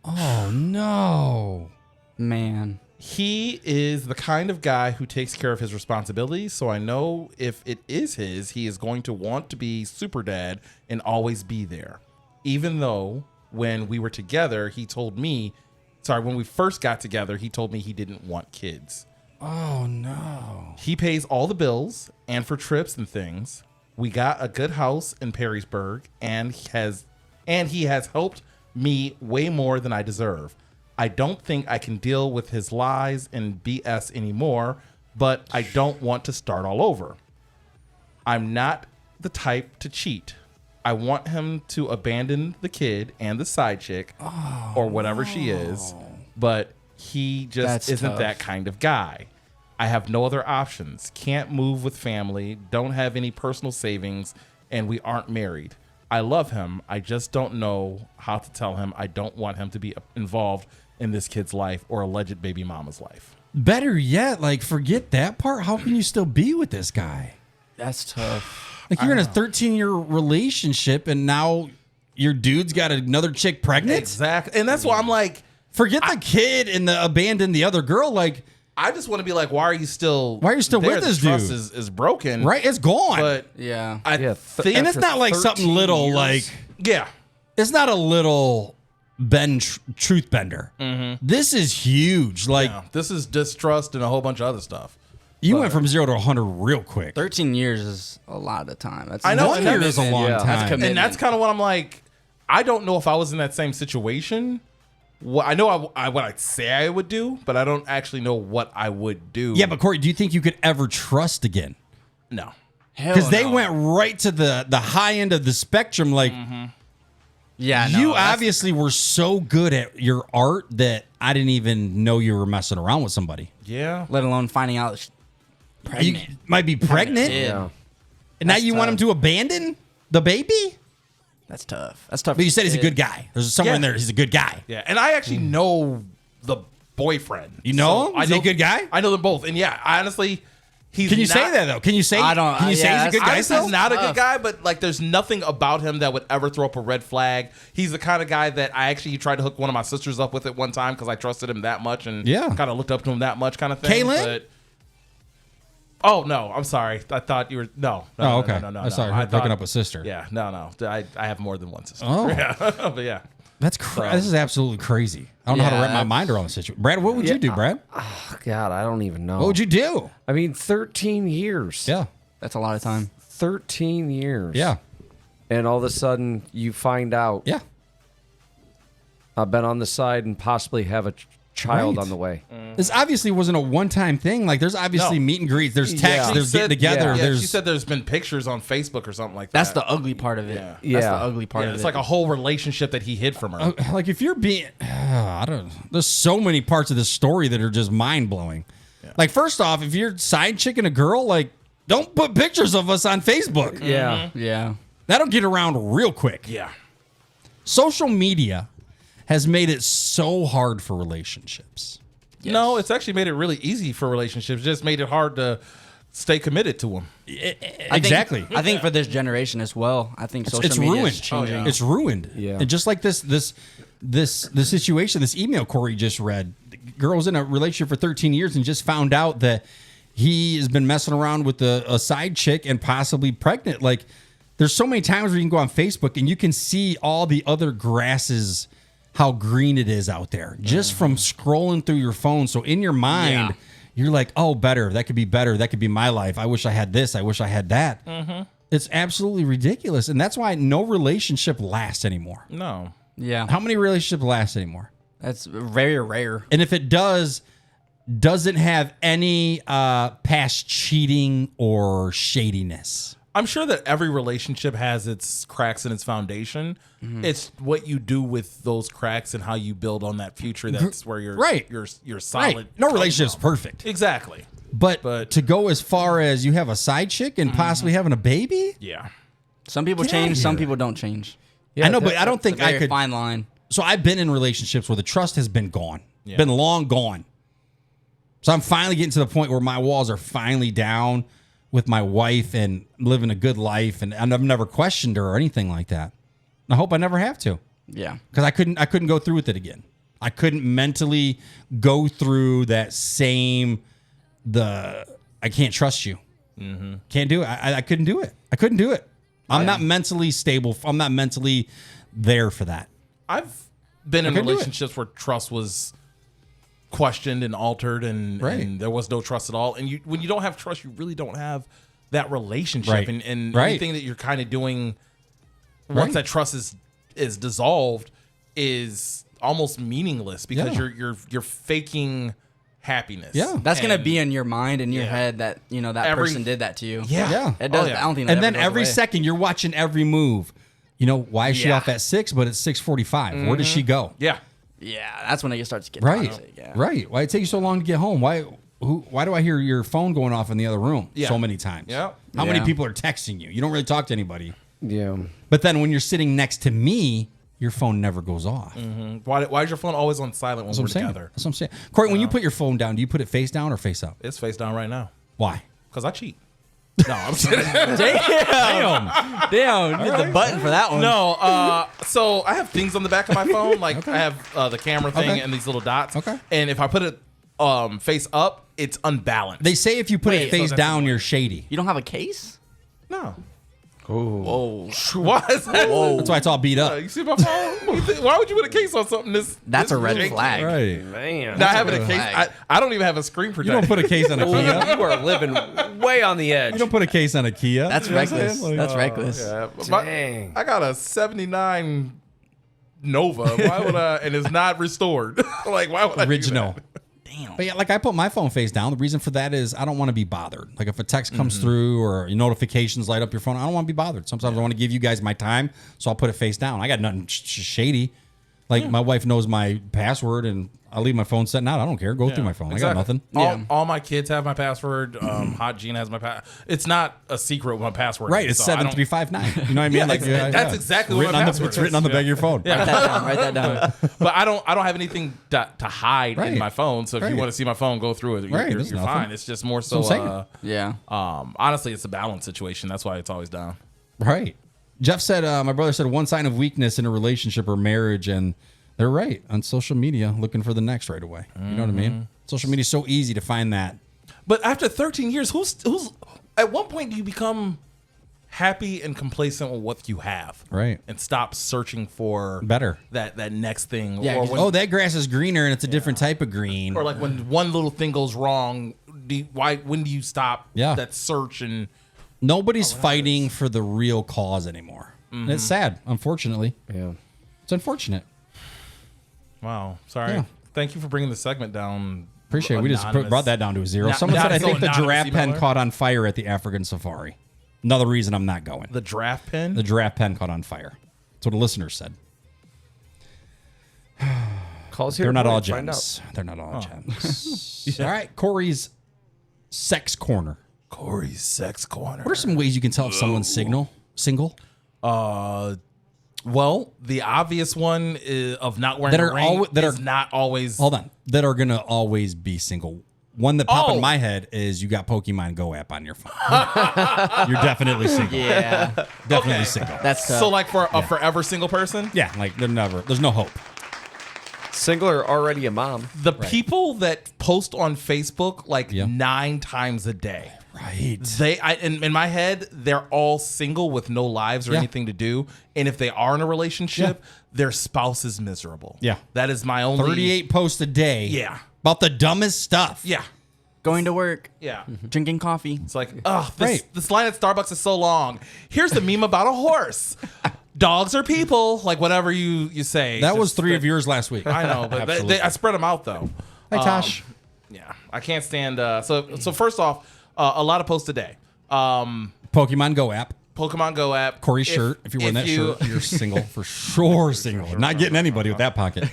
Oh, no. Man. He is the kind of guy who takes care of his responsibilities, so I know if it is his, he is going to want to be super dad and always be there. Even though when we were together, when we first got together, he told me he didn't want kids. Oh, no. He pays all the bills and for trips and things. We got a good house in Perrysburg, and he has helped me way more than I deserve. I don't think I can deal with his lies and BS anymore, but I don't want to start all over. I'm not the type to cheat. I want him to abandon the kid and the side chick or whatever she is, but he just That's isn't tough. that kind of guy. I have no other options. Can't move with family, don't have any personal savings, and we aren't married. I love him. I just don't know how to tell him I don't want him to be involved in this kid's life or alleged baby mama's life. Better yet, forget that part. How can you still be with this guy? That's tough. You're in a 13-year relationship, and now your dude's got another chick pregnant? Exactly. And that's why I'm like, Forget the kid and abandon the other girl. I just want to be like, why are you still Why are you still there? with The this trust dude? is broken. Right? It's gone. But Yeah. I think and it's not like something 13 little, years. yeah. it's not a little truth bender. This is huge. Yeah. This is distrust and a whole bunch of other stuff. You went from 0 to 100 real quick. 13 years is a lot of time. That's I know, 1 and year that- is a long yeah. time. That's commitment. And that's kind of what I'm like. I don't know if I was in that same situation. Well, I know what I'd say I would do, but I don't actually know what I would do. Yeah, but Corey, do you think you could ever trust again? no. Because they went right to the high end of the spectrum. Yeah, no, You that's- obviously were so good at your art that I didn't even know you were messing around with somebody. Yeah. let alone finding out she's You pregnant. might be pregnant, Yeah. and now That's you want him tough. to abandon the baby? That's tough. That's tough. But you said he's a kid. good guy. There's someone in Yeah. there. He's a good guy. Yeah. And I actually know the boyfriend. You know him? Is he a good guy? I know them both. And yeah, honestly, he's Can you not, say that though? Can you say? I don't- Can you say yeah, he's a good guy? Honestly, Still? he's not a good tough. guy, but there's nothing about him that would ever throw up a red flag. He's the kind of guy that I actually tried to hook one of my sisters up with at one time because I trusted him that much and Yeah. kind of looked up to him that much kind of thing. Kaylin? But, oh, no. I'm sorry. I thought you were... No. Oh, okay. No. I saw her hooking up with sister. Yeah. No. I have more than one sister. Oh. Yeah. But yeah. That's This is absolutely crazy. I don't know how to Yeah, wrap my mind around the situation. Brad, what would you do, Brad? God, I don't even know. What would you do? I mean, 13 years. Yeah. That's a lot of time. 13 years. Yeah. and all of a sudden you find out, Yeah. I've been on the side and possibly have a child Right. on the way. This obviously wasn't a one-time thing. Like, there's obviously No. meet and greets. There's Yeah. texts. She There's getting together. Yeah, There's she said there's been pictures on Facebook or something like that. That's the ugly part of it. Yeah. That's Yeah. the ugly part Yeah, of it's it. like a whole relationship that he hid from her. like if you're being, I don't. There's so many parts of this story that are just mind blowing. Like, first off, if you're side chicking a girl, like, don't put pictures of us on Facebook. Yeah. yeah. That'll get around real quick. Yeah. Social media has made it so hard for relationships. No, it's actually made it really easy for relationships. Just made it hard to stay committed to them. Exactly. I think for this generation as well. I think social It's media ruined. is changing. It's ruined. Yeah. And just like this situation, this email Corey just read, the girl was in a relationship for 13 years and just found out that he has been messing around with a side chick and possibly pregnant. Like, there's so many times where you can go on Facebook and you can see all the other grasses, how green it is out there just from scrolling through your phone. So in your mind, you're like, oh, better. That could be better. That could be my life. I wish I had this. I wish I had that. It's absolutely ridiculous. And that's why no relationship lasts anymore. No. Yeah. How many relationships last anymore? That's very rare. And if it doesn't have any past cheating or shadiness. I'm sure that every relationship has its cracks in its foundation. It's what you do with those cracks and how you build on that future. That's where you're Right. You're solid. Right. No comes relationship's from. perfect. Exactly. But to go as far as you have a side chick and possibly having a baby? Yeah. Some people Get outta change, some here. people don't change. I know, but I don't think It's a very I could. fine line. So I've been in relationships where the trust has been gone, Yeah. been long gone. So I'm finally getting to the point where my walls are finally down with my wife and living a good life, and I've never questioned her or anything like that. And I hope I never have to, Yeah. because I couldn't go through with it again. I couldn't mentally go through that same I can't trust you. Can't do it. I couldn't do it. I couldn't do it. I'm not mentally stable. I'm not mentally there for that. I've been in couldn't do it. relationships where trust was questioned and altered, and there was no trust at all. And when you don't have trust, you really don't have that relationship. Right. And Right. anything that you're kind of doing once Right. that trust is dissolved is almost meaningless because Yeah. you're faking happiness. Yeah. That's gonna And- be in your mind and your Yeah. head that that Every- person did that to you. Yeah. It does. Oh, yeah. I don't think. That And then ever goes every away. second you're watching every move. You know, why is she Yeah. off at 6, but it's 6:45? Where does she go? Yeah. Yeah, that's when it starts to get Right. toxic. Yeah. Right. Why it take you so long to get home? Why do I hear your phone going off in the other room Yeah. so many times? Yeah. How many Yeah. people are texting you? You don't really talk to anybody. Yeah. But then when you're sitting next to me, your phone never goes off. Why is your phone always on silent when That's we're what I'm saying. together? That's what I'm saying. Corey, when you put your phone down, do you put it face down or face up? It's face down right now Why? because I cheat. No, I'm kidding. Damn, you hit the button for that one. No, so I have things on the back of my phone. Like I have the camera thing Okay. and these little dots. Okay. And if I put it face up, it's unbalanced. They say if you put it Wait, face so that's down, you're shady. You don't have a case? no. Whoa, Why is that? That's why it's all beat up. You see my phone? Why would you put a case on something this? that's this a red janky? flag. Right. Man. Not having a red case. flag. I don't even have a screen You protector. don't put a case on a Kia. You are living way on the edge. You don't put a case on a Kia. That's You know what I'm reckless. saying? Like, That's reckless. Yeah, Dang. I got a 79 Nova. Why would I? And it's not restored. Like why would I? do original. that? Damn. But yeah, like I put my phone face down. The reason for that is I don't want to be bothered. Like if a text comes through or notifications light up your phone, I don't want to be bothered. Sometimes I want to give you guys my time, so I'll put it face down. I got nothing shady. Like my wife knows my password, and I leave my phone setting out. I don't care. Go through my phone. I got nothing. All my kids have my password. Hot Gene has my password. It's not a secret what my password. Right, is, it's so I don't- 7359. You know what I mean? Like that's exactly what written my on password It's written is. on the back of Yeah. your phone. Write that down. Write that down. But I don't have anything to hide Right. in my phone. So if Right. you want to see my phone, go through it. You're, Right, you're, there's you're nothing. fine. It's just more so. That's what I'm saying. Yeah. Honestly, it's a balance situation. That's why it's always down. Right. Jeff said, my brother said one sign of weakness in a relationship or marriage, and they're right on social media, looking for the next right away. You know what I mean? Social media is so easy to find that. But after 13 years, who's at one point do you become happy and complacent with what you have, Right. and stop searching for Better. that next thing, Yeah, or 'cause- when, Oh, that grass is greener, and it's a different type of green. or like when one little thing goes wrong. When do you stop Yeah. that search and Nobody's fighting for the real cause anymore. And it's sad, unfortunately. Yeah. It's unfortunate. Wow. Sorry. Yeah. Thank you for bringing the segment down. Appreciate it. We just Anonymous. brought that down to a 0. Not- Someone said, not I so think the anonymous giraffe pen emailer. caught on fire at the African safari. Another reason I'm not going. The draft pen? The giraffe pen caught on fire. That's what a listener said. Calls here. They're not all find out. gems. They're not all gems. All right, Corey's sex corner. Corey's sex corner. What are some ways you can tell if someone's single? Well, the obvious one is of not wearing That a are ring that is are not always. Hold on. That are gonna always be single. One that popped Oh. in my head is you got Pokemon Go app on your phone. You're definitely single. Yeah, Definitely single. that's tough. So, like for a forever single person, Yeah, like there's no hope. Single or already a mom. the people that post on Facebook like Yeah. 9 times a day. Right. In my head, they're all single with no lives or Yeah. anything to do. And if they are in a relationship, their spouse is miserable. Yeah. That is my only 38 posts a day. Yeah. About the dumbest stuff. Yeah. Going to work, Yeah. drinking coffee. It's like, oh, this, Right. this line at Starbucks is so long. Here's the meme about a horse. Dogs are people, like whatever you say. That was Just 3 of yours last week. I know, but Absolutely. I spread them out though. Hi, Tosh. Yeah, I can't stand. So first off, a lot of posts a day. Pokemon Go app. Pokemon Go app. Corey's shirt. If you're wearing that shirt, you're single for sure. Single. Not getting anybody with that pocket.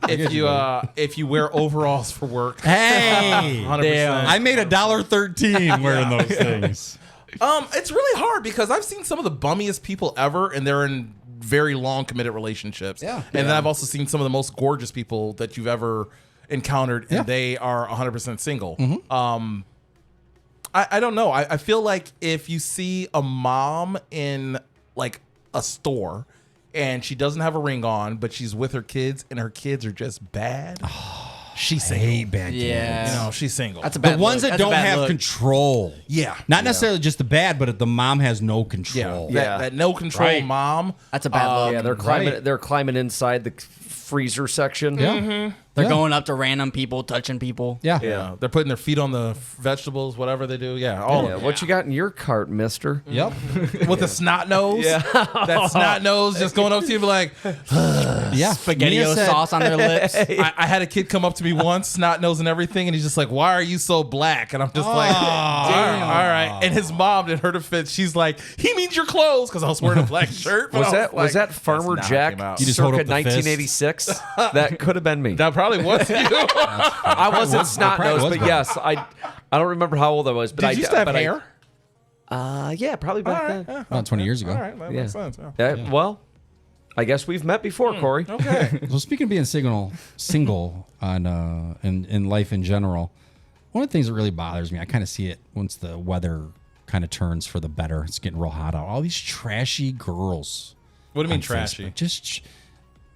If you wear overalls for work. Hey, 100%. I made $1.13 wearing those things. It's really hard because I've seen some of the bummiest people ever, and they're in very long committed relationships. Yeah. And then I've also seen some of the most gorgeous people that you've ever encountered, and Yeah. they are 100% single. I don't know. I feel like if you see a mom in like a store and she doesn't have a ring on, but she's with her kids and her kids are just bad, she's single. Hate bad kids. Yeah, You know, she's single. that's a The bad ones look. that That's a don't bad have look. control. yeah. Not necessarily just the bad, but if the mom has no Yeah. control. That no control Right. mom. That's a bad look. Yeah, they're climbing. right. They're climbing inside the freezer section. Yeah. They're Yeah. going up to random people, touching people. Yeah. Yeah, they're putting their feet on the vegetables, whatever they do. Yeah, all Yeah, of it. what you got in your cart, Mister? Yep. With a snot nose. Yeah, that snot nose just going up to you and be like, Yeah. Spaghetti Mia said- sauce on their lips. I had a kid come up to me once, snot nose and everything, and he's just like, "Why are you so black?" And I'm just like, all right. And his mom, in her defense, she's like, "He means your clothes," because I was wearing a black shirt. But Was I that like, that Farmer that's not Jack came out. You just hold circa up the fist. 1986? That could have been me. That probably was you. I wasn't snot probably nosed, was but me. yes, I don't remember how old I was. But Did I you still have but hair? Yeah, probably back then. About 20 years ago. All right, that Yeah. makes sense. Yeah. Well, I guess we've met before, Corey. Okay. So speaking of being single on in life in general, one of the things that really bothers me, I kind of see it once the weather kind of turns for the better. It's getting real hot out. All these trashy girls. What do you mean on trashy? Facebook.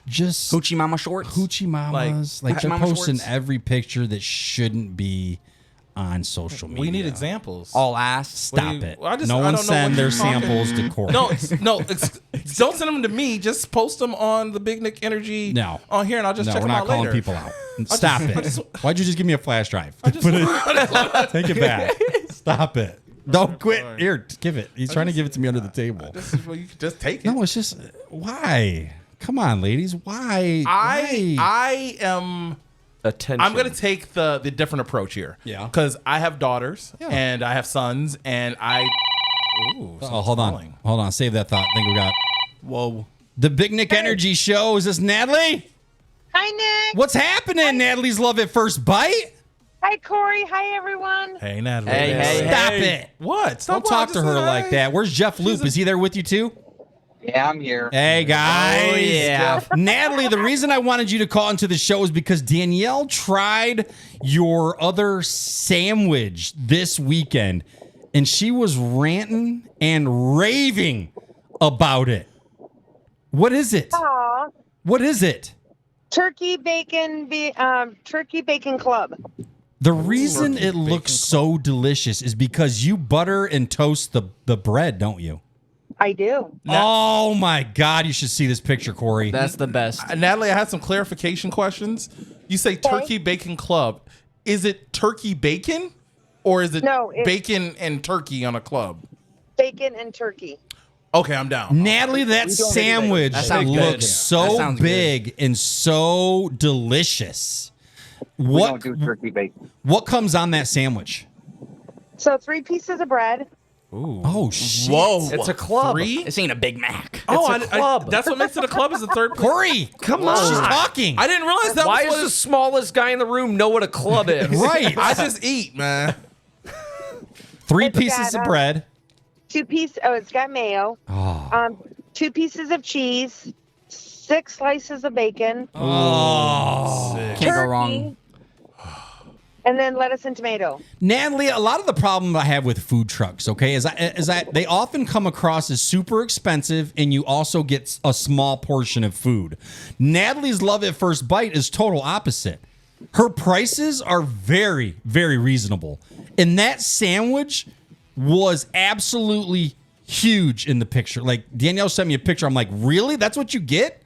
Just Hoochie mama shorts. hoochie mamas. Like Hoochie they're mama posting shorts. every picture that shouldn't be on social media. We need examples. All ass. Stop do you- it. well, I just- no I one don't know send what their you're talking- samples to Corey. Don't send them to me. Just post them on the Big Nick Energy No. on here, and I'll just No, check we're them not out calling later. people out. Stop it. Why'd you just give me a flash drive? Take it back. Stop it. Don't quit. Here, give it. He's trying to give it to me under the table. Well, you can just take it. No, it's just why? Come on, ladies. Why? Why? I am. Attention. I'm gonna take the different approach here. Yeah. Because I have daughters Yeah. and I have sons, and I. Ooh, Oh, hold calling. on. Hold on. Save that thought. I think we got Whoa. the Big Nick Energy Show. Is this Natalie? Hi, Nick. What's happening? Natalie's Love at First Bite? Hi, Corey. Hi, everyone. Hey, Natalie. Hey. Stop it. What? Stop Don't talk to her like that. Where's Jeff Loop? Is he there with you too? Yeah, I'm here. Hey guys. Oh, yeah. Natalie, the reason I wanted you to call into the show is because Danielle tried your other sandwich this weekend and she was ranting and raving about it. What is it? Aw. What is it? Turkey bacon club. The reason it looks so delicious is because you butter and toast the bread, don't you? I do. Oh my God, you should see this picture, Corey. That's the best. Natalie, I had some clarification questions. You say Turkey Bacon Club. Is it turkey bacon, or is it No, it's- bacon and turkey on a club? Bacon and turkey. Okay, I'm down. Natalie, that sandwich That sounds good. looks That so sounds good. big and so delicious. What turkey bacon. what comes on that sandwich? So 3 pieces of bread. Oh shit! Whoa. It's a club. 3? This ain't a Big Mac. Oh, It's a club. that's what makes it a club is the third. Corey, Come on. she's talking. I didn't realize that Why was is what the smallest guy in the room know what a club is? Right. I just eat, man. 3 It's pieces got, of bread. 2 pieces. Oh, it's got mayo. Oh. 2 pieces of cheese. 6 slices of bacon. Oh. Can't go wrong. And then lettuce and tomato. Natalie, a lot of the problem I have with food trucks, okay, is that they often come across as super expensive and you also get a small portion of food. Natalie's love at first bite is total opposite. Her prices are very, very reasonable. And that sandwich was absolutely huge in the picture. Like, Danielle sent me a picture. I'm like, really? That's what you get?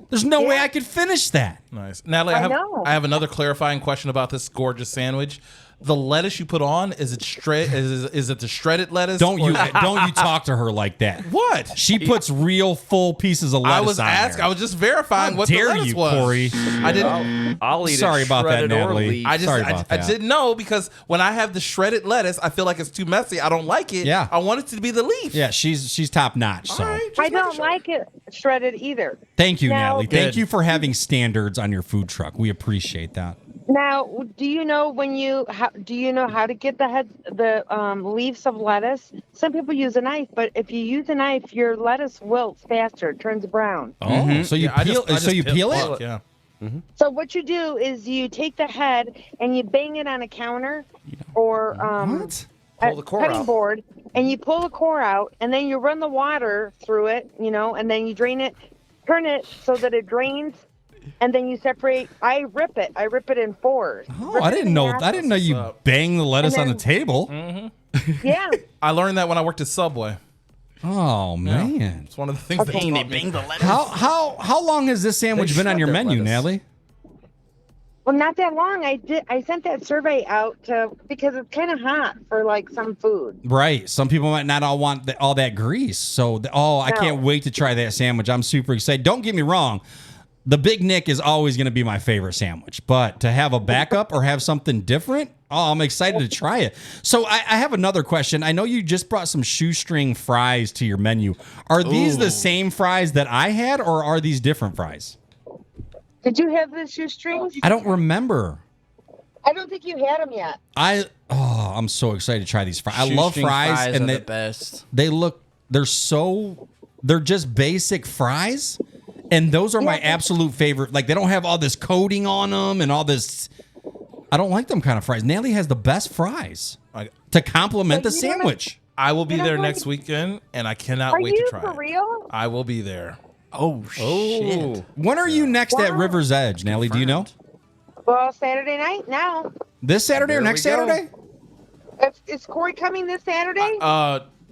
There's no way I could finish that. Nice. Natalie, I know. I have another clarifying question about this gorgeous sandwich. The lettuce you put on, is it is it the shredded lettuce? Don't you or- talk to her like that. What? She puts real full pieces of lettuce I was on asking. there. I was just verifying How what the dare lettuce you, was. Corey. I didn't. I'll eat Sorry it about that, shredded or Natalie. leaf. I just. Sorry I about that. didn't know because when I have the shredded lettuce, I feel like it's too messy. I don't like it. Yeah. I want it to be the leaf. Yeah, she's top notch. So All right, just I making don't sure. like it shredded either. thank you, Now- Natalie. Thank Good. you for having standards on your food truck. We appreciate that. Now, do you know how to get the leaves of lettuce? Some people use a knife, but if you use a knife, your lettuce wilts faster, it turns brown. Oh, so you Yeah, I peel? just- I so just you peel peel it? Yeah. So what you do is you take the head and you bang it on a counter or What? Pull the core cutting out. board, and you pull the core out, and then you run the water through it, and then you drain it, turn it so that it drains. And then you separate. I rip it in 4s. Oh, Rip I it didn't in know. half. I didn't know you bang the lettuce And on the then- table. Yeah. I learned that when I worked at Subway. Oh man. It's one of the things Okay. they taught me. How long has this sandwich been on shred your their menu, lettuce. Natalie? Well, not that long. I sent that survey out because it's kind of hot for like some food. Right. Some people might not all want all that grease. So, I No. can't wait to try that sandwich. I'm super excited. Don't get me wrong. The Big Nick is always going to be my favorite sandwich, but to have a backup or have something different, I'm excited to try it. So I have another question. I know you just brought some shoestring fries to your menu. Are these the same fries that I had, or are these different fries? Did you have the shoestrings? I don't remember. I don't think you had them yet. I'm so excited to try these fries. I love Shoestring fries, and are they, the best. they're just basic fries. And those are my absolute favorite. Like, they don't have all this coating on them and all this. I don't like them kind of fries. Natalie has the best fries to complement the But you don't sandwich. I will be You know there what? next weekend, and I cannot Are wait to you try for it. real? I will be there. Oh, shit. When are you next at Wow. River's Edge, Natalie? Do you know? Well, Saturday night now. This Saturday or There next we go. Saturday? Is Corey coming this Saturday?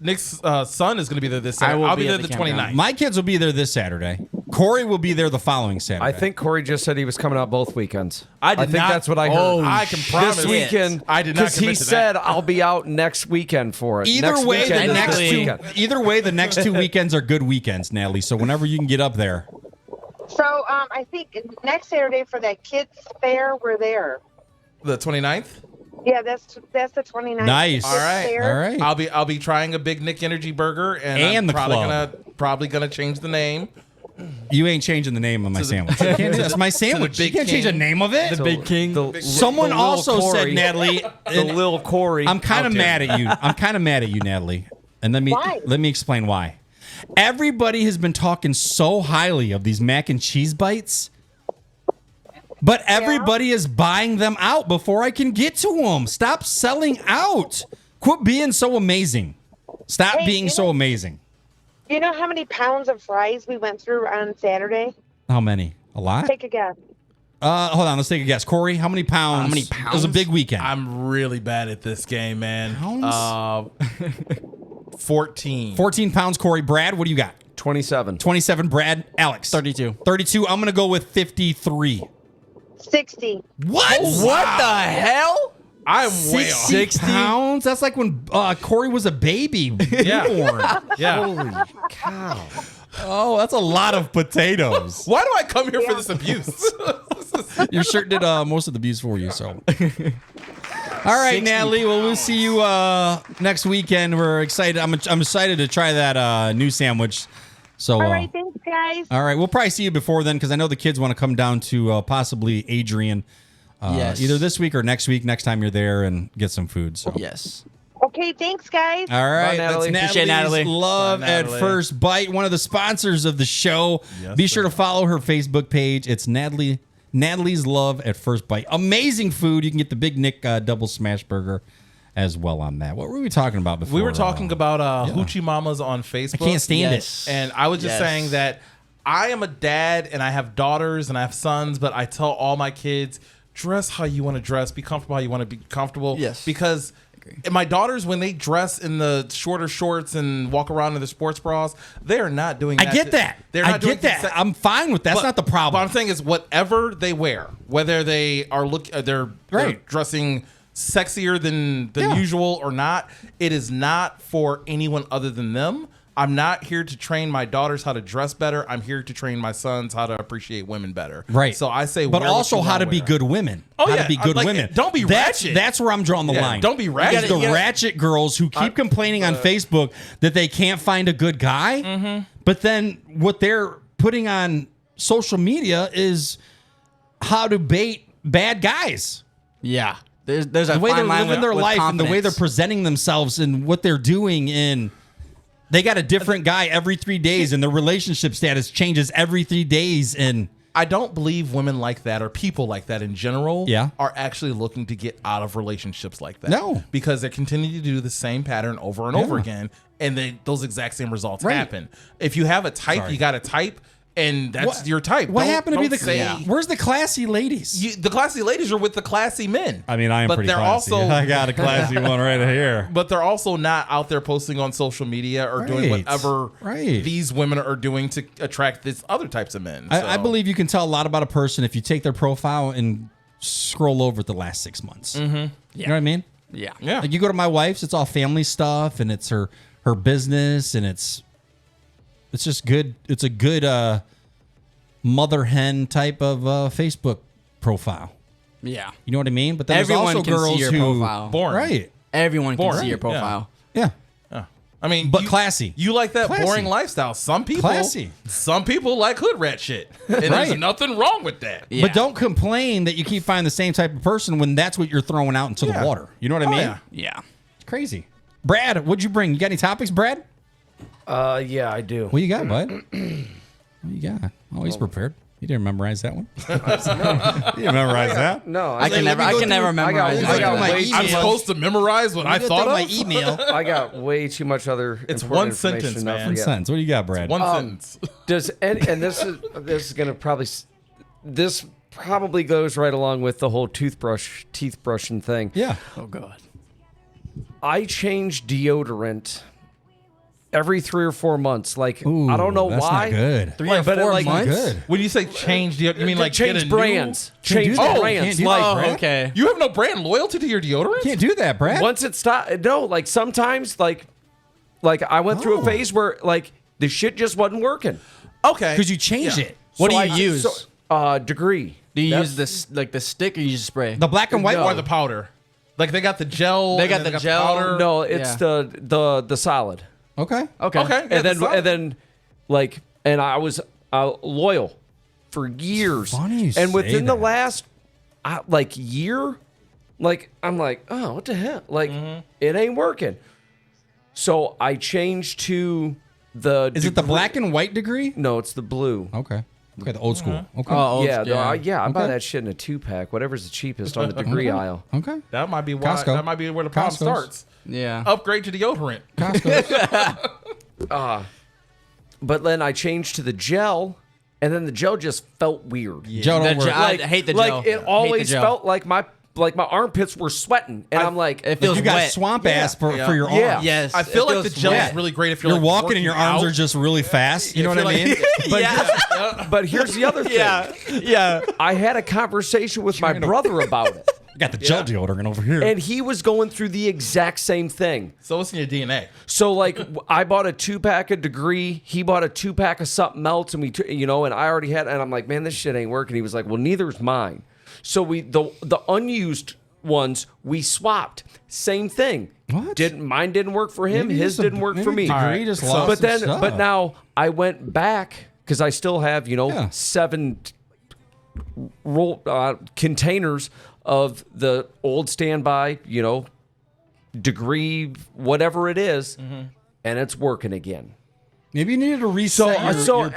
Nick's son is going to be there this I Saturday. will I'll be be at there the the campground. 29th. My kids will be there this Saturday. Corey will be there the following Saturday. I think Corey just said he was coming out both weekends. I did think not- that's what I heard. Oh, I can promise this weekend. I did not because he commit to that. said I'll be out next weekend for it. Either next way, the weekend is next this two. weekend. Either way, the next 2 weekends are good weekends, Natalie. So whenever you can get up there. So I think next Saturday for that kids fair, we're there. The 29th. Yeah, that's the 29th. Nice. Kids All right. fair. All right. I'll be trying a Big Nick Energy Burger, and And I'm the probably club. gonna change the name. You ain't changing the name of my sandwich. You can't do- That's my sandwich. You Big can't change the King. name of it. Big King. Someone the little also said, Corey. Natalie, The Lil Corey. I'm kind How of dare mad you. at you. I'm kind of mad at you, Natalie. And Why? let me explain why. Everybody has been talking so highly of these mac and cheese bites, but everybody is buying them out before I can get to them. Stop selling out. Quit being so amazing. Stop Hey, being you so know- amazing. You know how many pounds of fries we went through on Saturday? How many? A lot? Take a guess. Hold on. Let's take a guess. Corey, how many pounds? How many It was a pounds? big weekend. I'm really bad at this game, man. Pounds? 14. 14 pounds, Corey. Brad, what do you got? 27. 27, Brad. Alex. 32. 32. I'm going to go with 53. 60. What? What the hell? I'm way off. 60 pounds? That's like when Corey was a baby. Yeah. Newborn. Yeah. Holy cow. Oh, that's a lot of potatoes. Why do I come here for this abuse? Your shirt did most of the abuse for you, so. All right, Natalie. Well, we'll see you next weekend. We're excited. I'm excited to try that new sandwich. So, All right, thanks, guys. all right, we'll probably see you before then because I know the kids want to come down to possibly Adrian Yes. either this week or next week, next time you're there, and get some food. So. Yes. Okay, thanks, guys. All right, Natalie. that's Appreciate Natalie's Natalie. Love Bye, at Natalie. First Bite, one of the sponsors of the show. Yes, Be sure sir. to follow her Facebook page. It's Natalie's Love at First Bite. Amazing food. You can get the Big Nick double smash burger as well on that. What were we talking about before? We were talking about Hoochie Mamas on Facebook. I can't stand Yes. it. And I was just Yes. saying that I am a dad and I have daughters and I have sons, but I tell all my kids, dress how you want to dress, be comfortable how you want to be comfortable. Yes. Because my daughters, when they dress in the shorter shorts and walk around in the sports bras, they are not doing I that. get that. They're I not doing get that. the sa- I'm fine with that. That's not the problem. What I'm saying is whatever they wear, whether they are they're Right. dressing sexier than Yeah. usual or not, it is not for anyone other than them. I'm not here to train my daughters how to dress better. I'm here to train my sons how to appreciate women better. Right. So I say, but wear what also you how wanna to be wear. good women. Oh, how yeah. to be good Like, women. don't be ratchet. That's where I'm drawing the Yeah, line. don't be ratchet. It's the ratchet girls who keep complaining on Facebook that they can't find a good guy, Mm-hmm. but then what they're putting on social media is how to bait bad guys. Yeah. There's a The way they're fine line living their with life and the way they're confidence. presenting themselves and what they're doing in. They got a different guy every 3 days, and their relationship status changes every 3 days. And I don't believe women like that or people like that in general Yeah. are actually looking to get out of relationships like that. No. Because they continue to do the same pattern over and over again, and those exact same results Right. happen. If you have a type, Sorry. you got a type, and that's What- your type. what Don't- happened to be don't the? say- Where's the classy ladies? The classy ladies are with the classy men. I mean, I am but pretty they're classy. also I got a classy one right here. but they're also not out there posting on social media or doing Right. whatever Right. these women are doing to attract these other types of men. I So- believe you can tell a lot about a person if you take their profile and scroll over the last 6 months. Mm-hmm. You know what I mean? Yeah. Yeah. Like you go to my wife's, it's all family stuff, and it's her business, and it's just good. It's a good mother hen type of Facebook profile. Yeah. You know what I mean? But then Everyone there's also can see girls your who profile. boring. right, Everyone can Boring. see your Yeah. profile. yeah. I mean, But classy. You like that Classy. boring lifestyle. Some people, Classy. Some people like hood rat shit, and there's Right. nothing wrong with that. Yeah. But don't complain that you keep finding the same type of person when that's what you're throwing out into Yeah. the water. You know what I Oh, mean? yeah. Yeah. It's crazy. Brad, what'd you bring? You got any topics, Brad? Yeah, I do. What you got, bud? What you got? Oh, he's prepared. You didn't memorize that one. You didn't memorize that. No, I can never memorize. I got my way email. I'm supposed to memorize what I thought my of. email. I got way too much other. It's important one information sentence, now man. for One you. sentence. What do you got, Brad? One sentence. Does and this is gonna probably this probably goes right along with the whole teeth brushing thing. Yeah. Oh God. I change deodorant every 3 or 4 months. Like Ooh, I don't know that's why. not good. 3 or But 4 like- months. Good. When you say change, do you mean like change get a brands? Can't do Change that. brands. Can't do Like that, Brad. Oh, okay. You have no brand loyalty to your deodorant? Can't do that, Brad. once it stopped. No, like sometimes like I went through a phase where like the shit just wasn't working. Okay. Because you changed Yeah. it. What So do you use? Degree. Do you That's- use this like the stick or you use spray? The black and white No. Or one. the powder. Like they got the gel. They got and then the gel. powder. No, it's Yeah. the solid. Okay. Okay. Okay. Yeah, and then the solid. and then like and I was loyal for years. funny you and say within the that. last like year, like I'm like, oh, what the hell? Like it ain't working. So I changed to the. Is it the black and white degree? No, it's the blue. Okay. Okay, the old school. Okay. Oh, Yeah, I buy Okay. that shit in a 2-pack, whatever's the cheapest on the degree aisle. Okay. That might be why. Costco. That might be where the problem Costco's. starts. yeah. Upgrade to deodorant. Costco. But then I changed to the gel, and then the gel just felt weird. Gel don't The work. gel- I hate the gel. Like it Hate always the gel. felt like my armpits were sweating, and I'm like, It feels you got wet. swamp ass for your arms. Yeah. Yes. I feel it like the feels gel wet. is really great if you're You're like walking and your working arms out. are just really fast. You know what I mean? but here's the other thing. Yeah. I had a conversation with my brother about it. Got the gel deodorant over here. And he was going through the exact same thing. So what's in your DNA? So like I bought a 2-pack of Degree, he bought a 2-pack of something else, and we and I already had, and I'm like, man, this shit ain't working. He was like, well, neither's mine. So the unused ones we swapped. Same thing. What? Mine didn't work for him. Maybe his didn't work for me. Degree just lost But some then, stuff. but now I went back because I still have 7 containers of the old standby, Degree, whatever it is, and it's working again. Maybe you needed to reset So-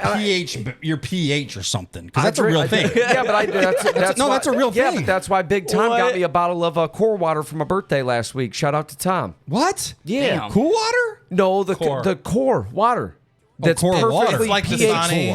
your pH or something, because that's a real thing. Yeah, but that's No, why, that's a real Yeah, thing. but that's why Big Tom got me a bottle of core water for my birthday last week. Shout out to Tom. What? Yeah. Cool water? No, the core water. That's core water. perfectly It's like pH.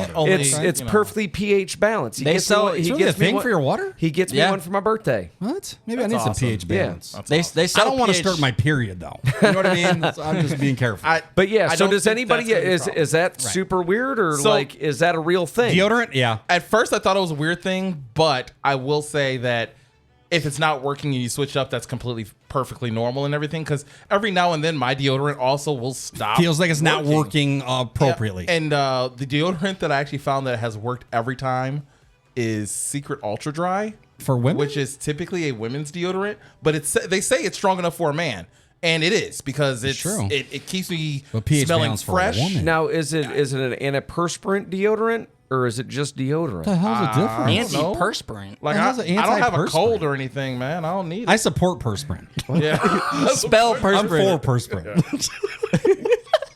Dasani, only, It's perfectly pH balanced. He They gets sell- me, it's he really gets a me thing one, for your water? He gets me Yeah. one for my birthday. What? Maybe I need That's some awesome. pH balance. They I sell don't want to pH start my period, though. You know what I mean? I'm just being careful. But yeah, I so don't does think anybody that's gonna be a problem. is that super weird or So- like is that a real thing? Deodorant? Yeah. At first, I thought it was a weird thing, but I will say that if it's not working and you switch it up, that's completely perfectly normal and everything. Because every now and then, my deodorant also will stop. Feels like it's not working appropriately. Yeah. And the deodorant that I actually found that has worked every time is Secret Ultra Dry For women? which is typically a women's deodorant, but they say it's strong enough for a man. And it is, because True. it keeps me But pH smelling balance for a fresh. woman. Now is it an antiperspirant deodorant or is it just deodorant? What the hell's the difference? know. Antiperspirant. Like How's I it don't have a antiperspirant? cold or anything, man. I don't need it. I support perspirant. yeah. Spell I'm for perspirant. perspirant.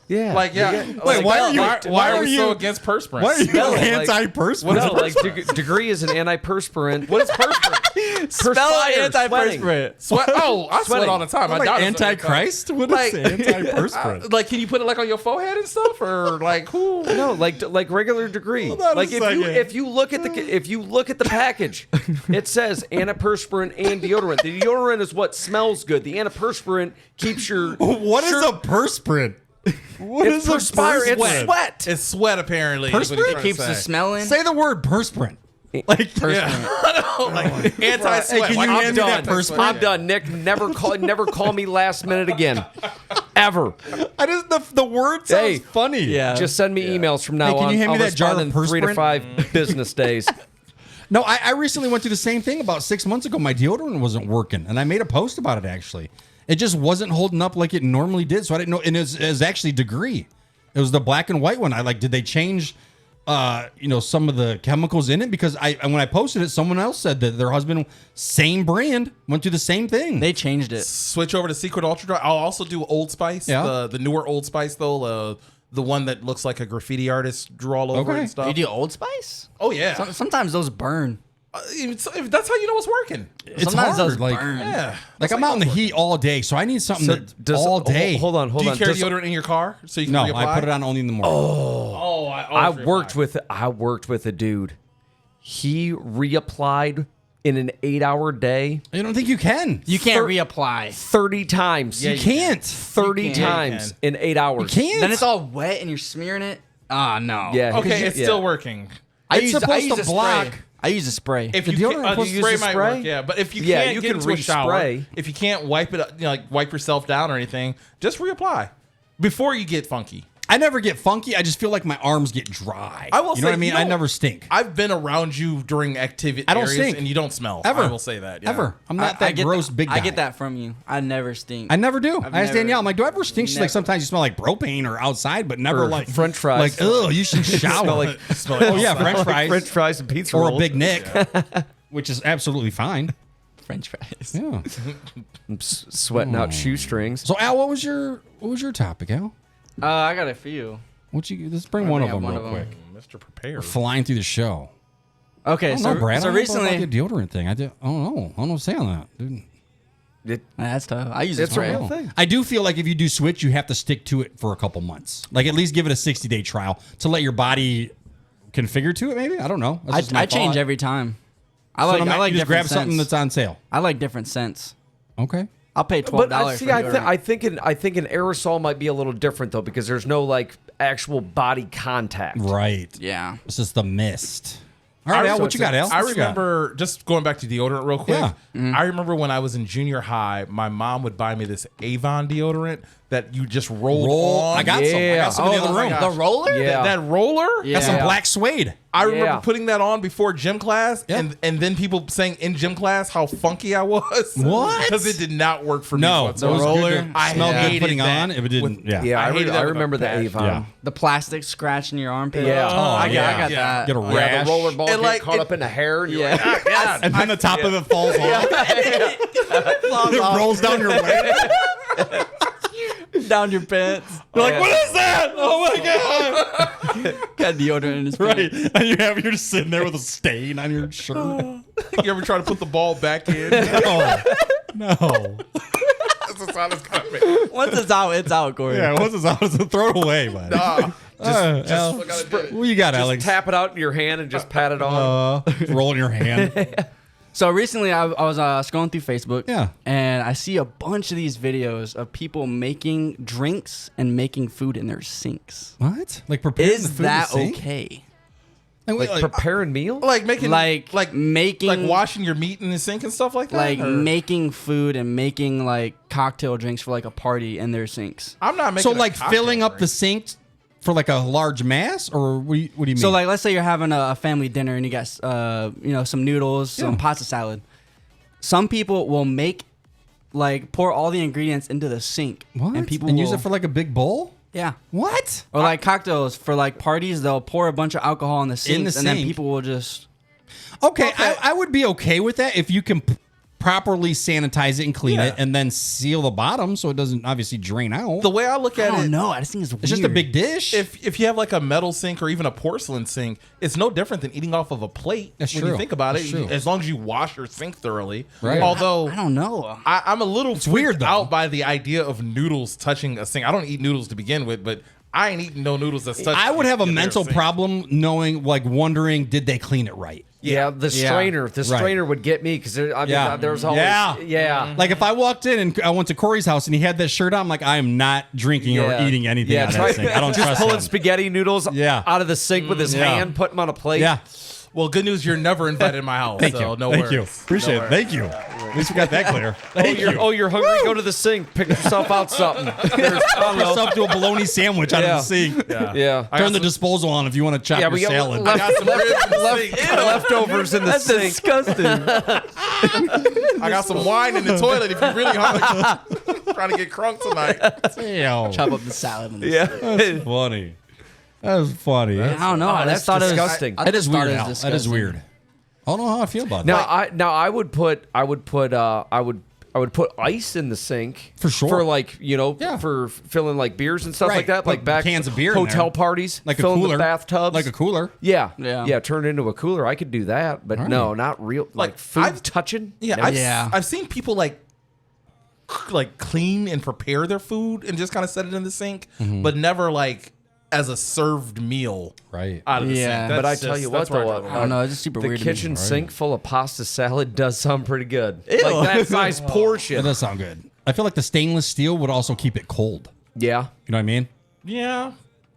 Yeah. Like, yeah. Wait, why are you- why are we you- so against perspirant? Why are you Spell it, like- anti-perspirant? No, like Degree is an antiperspirant. What is perspirant? Spell Perspire, antiperspirant. Sweat? Oh, I sweat Sweating. all the time. I Like doubt it's anti-Christ? What Like- is anti-perspirant? like, can you put it like on your forehead and stuff, or like who? No, like regular Degree. on a Like second. if you look at the package, it says antiperspirant and deodorant. The deodorant is what smells good. The antiperspirant keeps your What is a perspirant? What it's is a perspire. It's perspirant? sweat. It's sweat, apparently. is what he's Perspirant? trying to Keeps the say. smell in. Say the word perspirant. Like, Like anti-sweat. Hey, can you Like, hand I'm me that done. perspirant? I'm done. Nick, never call me last minute again, ever. I just the word sounds Hey. funny. Yeah. Just send me emails from now Hey, can on. you hand me I'll that jar respond of in 3 to perspirant? 5 business days. No, I recently went through the same thing about 6 months ago. My deodorant wasn't working, and I made a post about it, actually. It just wasn't holding up like it normally did, so I didn't know. And it was actually Degree. It was the black and white one. Did they change, some of the chemicals in it? Because when I posted it, someone else said that their husband, same brand, went through the same thing. They changed it. Switch over to Secret Ultra Dry. I'll also do Old Spice. Yeah. The newer Old Spice, though. The one that looks like a graffiti artist drew all over it Okay. and stuff. You do Old Spice? Oh, yeah. Sometimes those burn. If that's how you know it's working. It's Sometimes hard. those Like, burn. Yeah. like I'm out in the heat all day, so I need something all day. Hold on. Do you carry deodorant in your car so you can No, reapply? I put it on only in the morning. I worked with a dude. He reapplied in an 8-hour day I don't think you can. You can't reapply. 30 times. You can't. 30 You can. times in 8 hours. Can't. Then it's all wet and you're smearing it. Ah, no. Yeah. Okay, it's Yeah. still working. It's supposed to a block. spray. I use a spray. If The you deodorant can, supposed the to spray use a might spray? work, yeah. But if you Yeah, can't you get can into a shower, re-spray. if you can't wipe it, wipe yourself down or anything, just reapply before you get funky. I never get funky. I just feel like my arms get dry. I will You say, know what I mean? you know, I never stink. I've been around you during activity I don't areas stink. and you don't smell. Ever. I will say that. Yeah. Ever. I'm not I that get gross that- big guy. I get that from you. I never stink. I never do. I've I asked never- Danielle, I'm like, do I ever stink? She's like, never. sometimes you smell like propane or outside, but never Or like French fries. Like, oh, you should shower. Smell like oh yeah, French fries, French fries and pizza or rolls. a Big Nick, which is absolutely fine. French fries. Yeah. Sweating out shoestrings. So Al, what was your topic, Al? I got a few. Let's bring one of them one real of 'em. quick. Mr. Prepared. Flying through the show. Okay, I don't so know, Brad. so I don't know about recently, the deodorant thing. I don't know. I don't know what to say on that, dude. that's tough. I use It's a a spray. real thing. I do feel like if you do switch, you have to stick to it for a couple months. Like at least give it a 60-day trial to let your body configure to it. Maybe I don't know. That's just my I change thought. every time. I So like no, I like you just different grab scents. something that's on sale. I like different scents. Okay. I'll pay $12 But I for see. I deodorant. think an aerosol might be a little different though because there's no like actual body contact. Right. Yeah. It's just the mist. All right, Al, what you got, Al? I What you got? remember, just going back to deodorant real quick. Yeah. I remember when I was in junior high, my mom would buy me this Avon deodorant that you just roll on. I got some. I got some in the other my room. gosh. The roller? Yeah. That roller? Yeah. Got some black suede. I remember Yeah. putting that on before gym class, Yeah. and then people saying in gym class how funky I was. What? Because it did not work for me No, it whatsoever. was roller good. To smelled good hated putting that on. If it didn't, yeah. Yeah, I hated that I with a remember the passion. Avon. Yeah. The plastic scratch in your armpit. Yeah. I got yeah. that. Get a Yeah, rash. the roller ball And, get like, caught it- up in the hair. And you're Yeah. like, ah, God. and then the top of it falls off. It rolls down your way. Down your pants. You're like, what is that? Oh my god! Got deodorant in his Right, pants. and you're just sitting there with a stain on your shirt. You ever try to put the ball back in? No. That's the sound it's gonna make. Once it's out, Corey. Yeah, once it's out, throw it away, man. Al, what you got, Alex? Tap it out in your hand and just pat it on. Roll in your hand. So recently, I was scrolling through Facebook. Yeah. And I see a bunch of these videos of people making drinks and making food in their sinks. What? Like preparing the Is food in that the sink? okay? Like, Like preparing meal? Like making, Like making, like washing your meat in the sink and stuff like that. like or- making food and making like cocktail drinks for like a party in their sinks. I'm not making. so a like cocktail filling up drink. the sink for like a large mass, or what do you mean? So like, let's say you're having a family dinner and you got some noodles, some pasta salad. Some people will make like pour all the ingredients into the sink, what? and people and will, use it for like a big bowl? yeah. What? Or like cocktails for like parties, they'll pour a bunch of alcohol in the sinks, and then sink. people will just Okay, I would be okay with that if you can properly sanitize it and clean it, and then seal the bottom so it doesn't obviously drain out. The way I look I at don't it, know. I just think it's weird. It's just a big dish. if you have like a metal sink or even a porcelain sink, it's no different than eating off of a plate. That's when true. you think about That's it, true. as long as you wash your sink thoroughly. Right. Although I don't know. I'm a little freaked weird, though. out by the idea of noodles touching a sink. I don't eat noodles to begin with, but I ain't eating no noodles that's touching. I would have a in their mental sink. problem knowing, like, wondering, did they clean it right? Yeah, the strainer. The Right. strainer would get me because there was always Yeah. yeah. Like if I walked in and I went to Corey's house and he had that shirt on, I'm like, I am not drinking Yeah. or eating anything Yeah, out of try- that sink. I don't just trust pulling him. spaghetti noodles Yeah. out of the sink with his Yeah. hand, put them on a plate. Yeah. Well, good news, you're never invited in my house. Thank so you. No Thank worries. you. Appreciate it. Thank you. At least we got that clear. Thank you. You're hungry? Go to the sink. Pick yourself out something. There's, I don't know. Yourself to a bologna sandwich out of Yeah. the sink. Yeah. Turn the disposal on if you want to chop Yeah, your we got salad. I got some ribs in the sink. leftovers in the That's sink. disgusting. I got some wine in the toilet if you're really hungry. Trying to get crunk tonight. Damn. Chop up the salad. In the Yeah. That's funny. That was funny. I don't know. I that's just thought disgusting. It was, I That is just thought weird. it Al. was That is disgusting. weird. I don't know how I feel about Now that. I would put ice in the sink For sure. for like Yeah. for filling like beers and stuff Right. like that, Put like back cans of beer in hotel there. parties, Like a filling cooler. the bathtubs, Like a cooler. yeah, Yeah. turn it into a cooler. I could do that, but Right. no, not real. Like food I've- touching. Yeah, No. I've seen people like clean and prepare their food and just kind of set it in the sink, but never like as a served meal Right. out of the Yeah. sink. But I That's tell just- you what, that's where I though, draw the I line. don't know. It's just super The weird. to me. kitchen sink full of pasta salad does sound pretty good. Like that size That portion. does sound good. I feel like the stainless steel would also keep it cold. Yeah. You know what I mean? Yeah,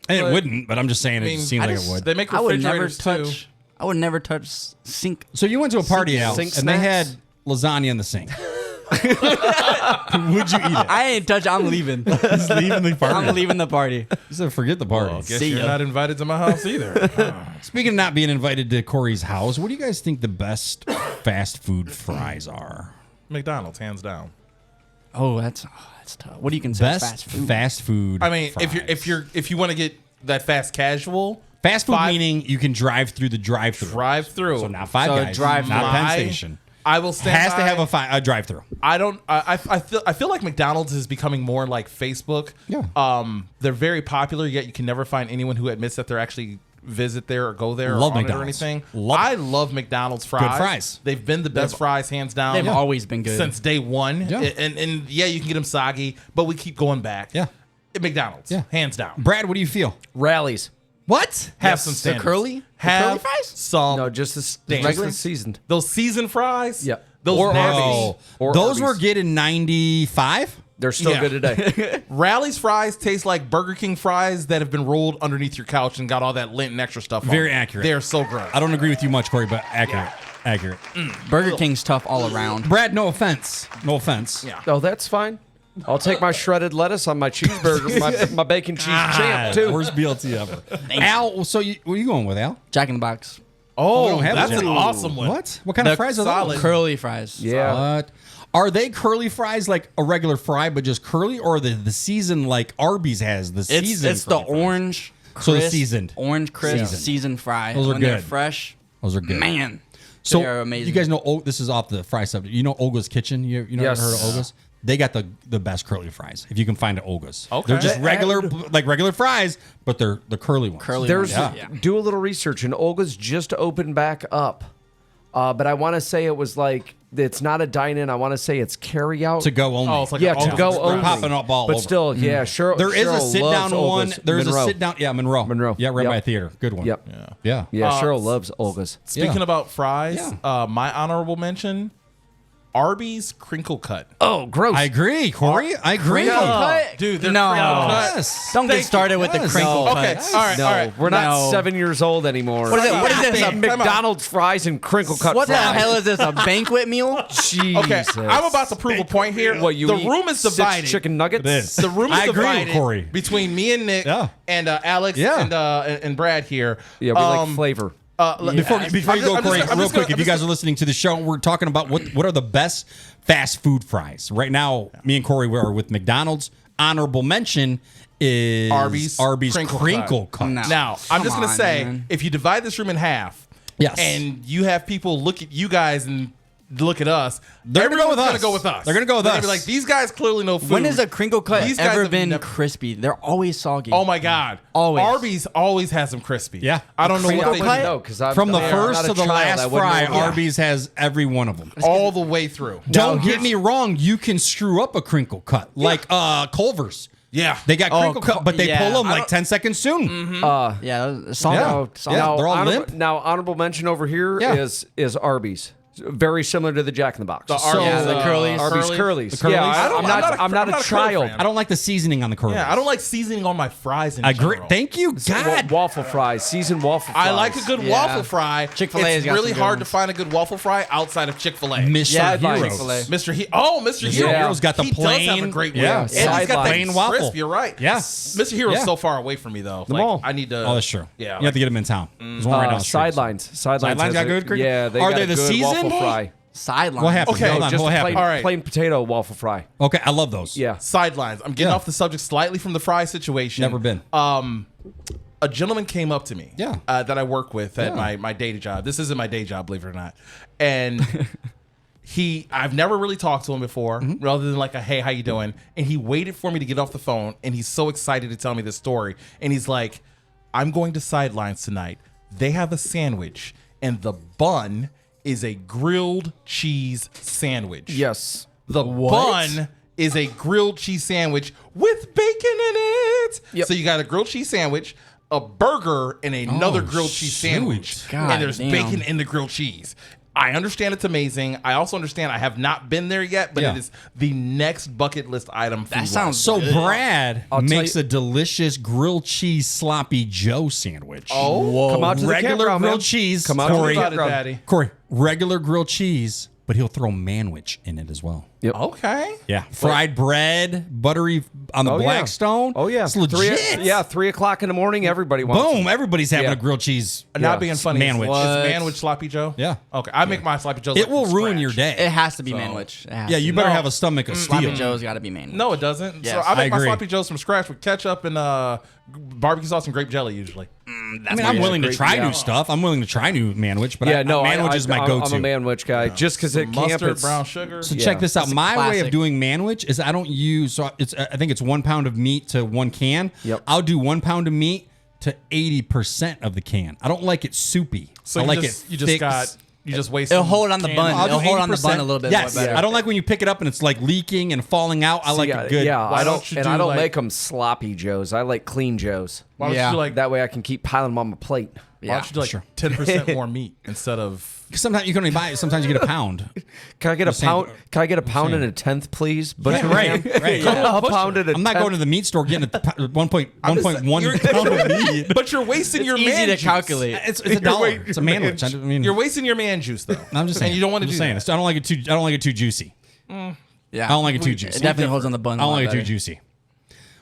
And it But- wouldn't, but I'm just saying mean, it seems I like just- it would. they make I would never refrigerators too. touch. I would never touch sink. So you went to a party, Al, Sink and they had snacks? lasagna in the sink. Would you eat it? I ain't touch. I'm leaving. Just leaving the party. I'm leaving the party. You said forget the party. Well, guess See you're ya. not invited to my house either. Speaking of not being invited to Corey's house, what do you guys think the best fast food fries are? McDonald's, hands down. Oh, that's tough. What do you consider Best fast food? food. I mean, fries. if you want to get that fast casual, fast food five- mean you can drive through the drive-through. drive through. So not Five So Guys, drive-through. not Penn My- Station. I will stand Has to by- have a drive-through. I don't. I feel like McDonald's is becoming more like Facebook. Yeah. They're very popular, yet you can never find anyone who admits that they're actually visit there or go there Love or on it or McDonald's. anything. Love it. I love McDonald's fries. fries. They've been the best fries hands down. They've always been good. since day one. Yeah. And yeah, you can get them soggy, but we keep going back. Yeah. McDonald's. Yeah. Hands down. Brad, what do you feel? Rallies. What? Have Yes, some the standards. curly? The Have curly fries? some. No, just the Regular? seasoned. Those seasoned fries. Yeah. Those Or nasty- Arby's. Or Those were Arby's. getting 95. They're still Yeah. good today. Rally's fries taste like Burger King fries that have been rolled underneath your couch and got all that lint and extra stuff on Very them. accurate. They're so gross. I don't agree with you much, Corey, but accurate. Accurate. Burger King's tough all around. Brad, no offense. No offense. Yeah. Oh, that's fine. I'll take my shredded lettuce on my cheeseburger, my bacon cheese champ too. Worst BLT ever. Al, so what are you going with, Al? Jack in the Box. Oh, we don't have that's it an yet. awesome one. What? What kind of fries are solid. those? Curly fries. Yeah. What? Are they curly fries like a regular fry, but just curly, or the seasoned like Arby's has the seasoned? It's the curly fries? orange. So the crisp, seasoned. Orange crisp Seasoned. seasoned fry. Those are when they're good. fresh. Those are good. Man. So they are amazing. you guys know this is off the fry subject. You know Olga's Kitchen? You know Yes. ever heard of Olga's? They got the best curly fries if you can find it Olga's. Okay. They're just regular fries, but they're the curly ones. Curly There's ones. Yeah. do a little research, and Olga's just opened back up. But I want to say it was like it's not a dine-in. I want to say it's carry-out. To go only. Oh, it's like yeah, an to go Olga's only. Express. Popping up all but over. still, yeah, sure. There is a Cheryl sit down loves one. Olga's. There's Monroe. a sit down. Yeah, Monroe. Yeah, right Yep. by a theater. Good one. Yep. Yeah. Yeah, Uh, Cheryl loves Olga's. Speaking Yeah. about fries, my honorable mention, Arby's crinkle cut. Oh, gross. I agree, Corey. I agree. Dude, they're No. crinkle cut. Yes. Don't get started with the Yes. crinkle No. Okay, cuts. all right, No, all right. we're not No. 7 years old anymore. What is it? What is this? Time out. McDonald's fries and crinkle cut What the fries. hell is this? A banquet meal? Jesus. Okay, I'm about to prove a point here. What, you the eat room is 6 divided. chicken nuggets? It is. The room is I agree with divided Corey. between me and Nick Yeah. and Alex Yeah. and Brad here. Yeah, we like flavor. Before you go, Corey, real quick, if you guys are are listening to the show, we're talking about what are the best fast food fries. Right now, me and Corey are with McDonald's. Honorable mention is Arby's crinkle cut. No. Now, I'm just Come gonna on, say, man. if you divide this room in half, Yes. and you have people look at you guys and look at us, They're gonna go with everyone's us. gonna go with us. They're gonna go with They're us. Be like, these guys clearly know food. When has a crinkle cut These guys ever have been never- crispy? They're always soggy. Oh my God! Always. Arby's always has them crispy. Yeah. I don't know what Crinkle they cut? do No, because From the I'm first not to a the child, I last wouldn't fry, know. Yeah. Arby's has every one of them. all the way through. Don't get me wrong, you can screw up a crinkle cut. Like Culver's. Yeah, They got crinkle cut, but they yeah. pull them I like 10 seconds soon. Yeah, soggy. Yeah. Soggy. Yeah, they're all honorable, limp. Now, honorable mention over here Yeah. is Arby's. Very similar to the Jack in the Box. The So- Yeah, the curlies. Arby's Curly? Curlies. The Curlies? Yeah, I don't- I'm not a curly child. fan. I don't like the seasoning on the curly. Yeah, I don't like seasoning on my fries in I agree. general. Thank you, God. Waffle fries, seasoned waffle fries. I like a good Yeah. waffle fry. Chick-fil-A has It's got really some good hard to ones. find a good waffle fry outside of Chick-fil-A. Mr. Yeah, I'd like Heroes. Chick-fil-A. Mr. Mr. Hero. Hero's got the he plain. does have a great yeah, one. And he's got that plain waffle. crisp. You're right. Yeah. Mr. Hero's Yeah. so far away from me though. The Like, mall. I need to. Oh, that's true. Yeah, you have to get them in town. There's one right down the street. Sidelines. Sidelines has got a- good crinkle? Yeah, they Are got they a the good seasoned? waffle fry. Sideline. What happened? Okay. Hold on. Just What a happened? plain, All right. plain potato waffle fry. Okay, I love those. Yeah. Sidelines. I'm getting Yeah. off the subject slightly from the fry situation. Never been. A gentleman came up to me. Yeah. That I work with at Yeah. my day job. This isn't my day job, believe it or not. And I've never really talked to him before, Mm-hmm. rather than like a hey, how you doing? And he waited for me to get off the phone, and he's so excited to tell me this story. And he's like, I'm going to Sidelines tonight. They have a sandwich, and the bun is a grilled cheese sandwich. Yes. The bun is a grilled cheese sandwich with bacon in it. Yep. So you got a grilled cheese sandwich, a burger, and another grilled cheese shoot. sandwich. God and there's damn. bacon in the grilled cheese. I understand it's amazing. I also understand I have not been there yet, but Yeah. it is the next bucket list item. That food-wise. sounds So good. Brad tell makes you- a delicious grilled cheese sloppy Joe sandwich. Oh, Come out to the regular campground, grilled man. cheese. Come out to the Corey, campground. Daddy. Corey, regular grilled cheese, but he'll throw manwich in it as well. Yep. Okay. Yeah, fried bread, buttery on the Oh, yeah. Blackstone. Oh yeah, it's legit. 3 o'clock in the morning. Everybody wants. Boom! it. Everybody's having Yeah. a grilled cheese. Not being funny. Manwich. Is manwich sloppy Joe? Yeah. Okay. I make my sloppy Joe. It will ruin your day. It has to be manwich. It has yeah, to you be. better No. have a stomach of Sloppy steel. Joe's got to be manwich. No, it doesn't. Yes. So I make I my agree. sloppy joes from scratch with ketchup and barbecue sauce and grape jelly usually. I mean, I'm willing to try new stuff. I'm willing to try new manwich, but Yeah, no, manwich is my go-to. I'm a manwich guy. Just because at camp, Mustard, it's brown sugar. So Yeah. check this out. That's a My way of classic. doing manwich is I don't use. So it's I think it's 1 pound of meat to 1 can. Yep. I'll do 1 pound of meat to 80% of the can. I don't like it soupy. So I you like just, it. you just thick. got you just wasted. It'll hold on the bun. I'll do It'll hold on the 80%. bun a little bit Yes, more better. I don't like when you pick it up and it's like leaking and falling out. I like yeah, it good. Yeah, Why I don't don't, you and do I don't like- make them sloppy joes. I like clean joes. Why don't Yeah. you like That way I can keep piling them on my plate. Why don't you do like Sure. 10% more meat instead of? 'Cause sometimes you can only buy it. Sometimes you get a pound. Can I get a saying- pound? Can I get a pound and a tenth, please? But Yeah, right. A pound and a I'm not going to the meat store getting a 1.1 pound of meat. But you're wasting your Easy man to juice. calculate. It's a dollar. It's a manwich. I mean, You're wasting your man juice though. I'm just saying. And you don't want to I'm do just saying. that. I don't like it too. I don't like it too juicy. Yeah, I don't like it too juicy. It definitely holds on the bun. I don't like it too juicy.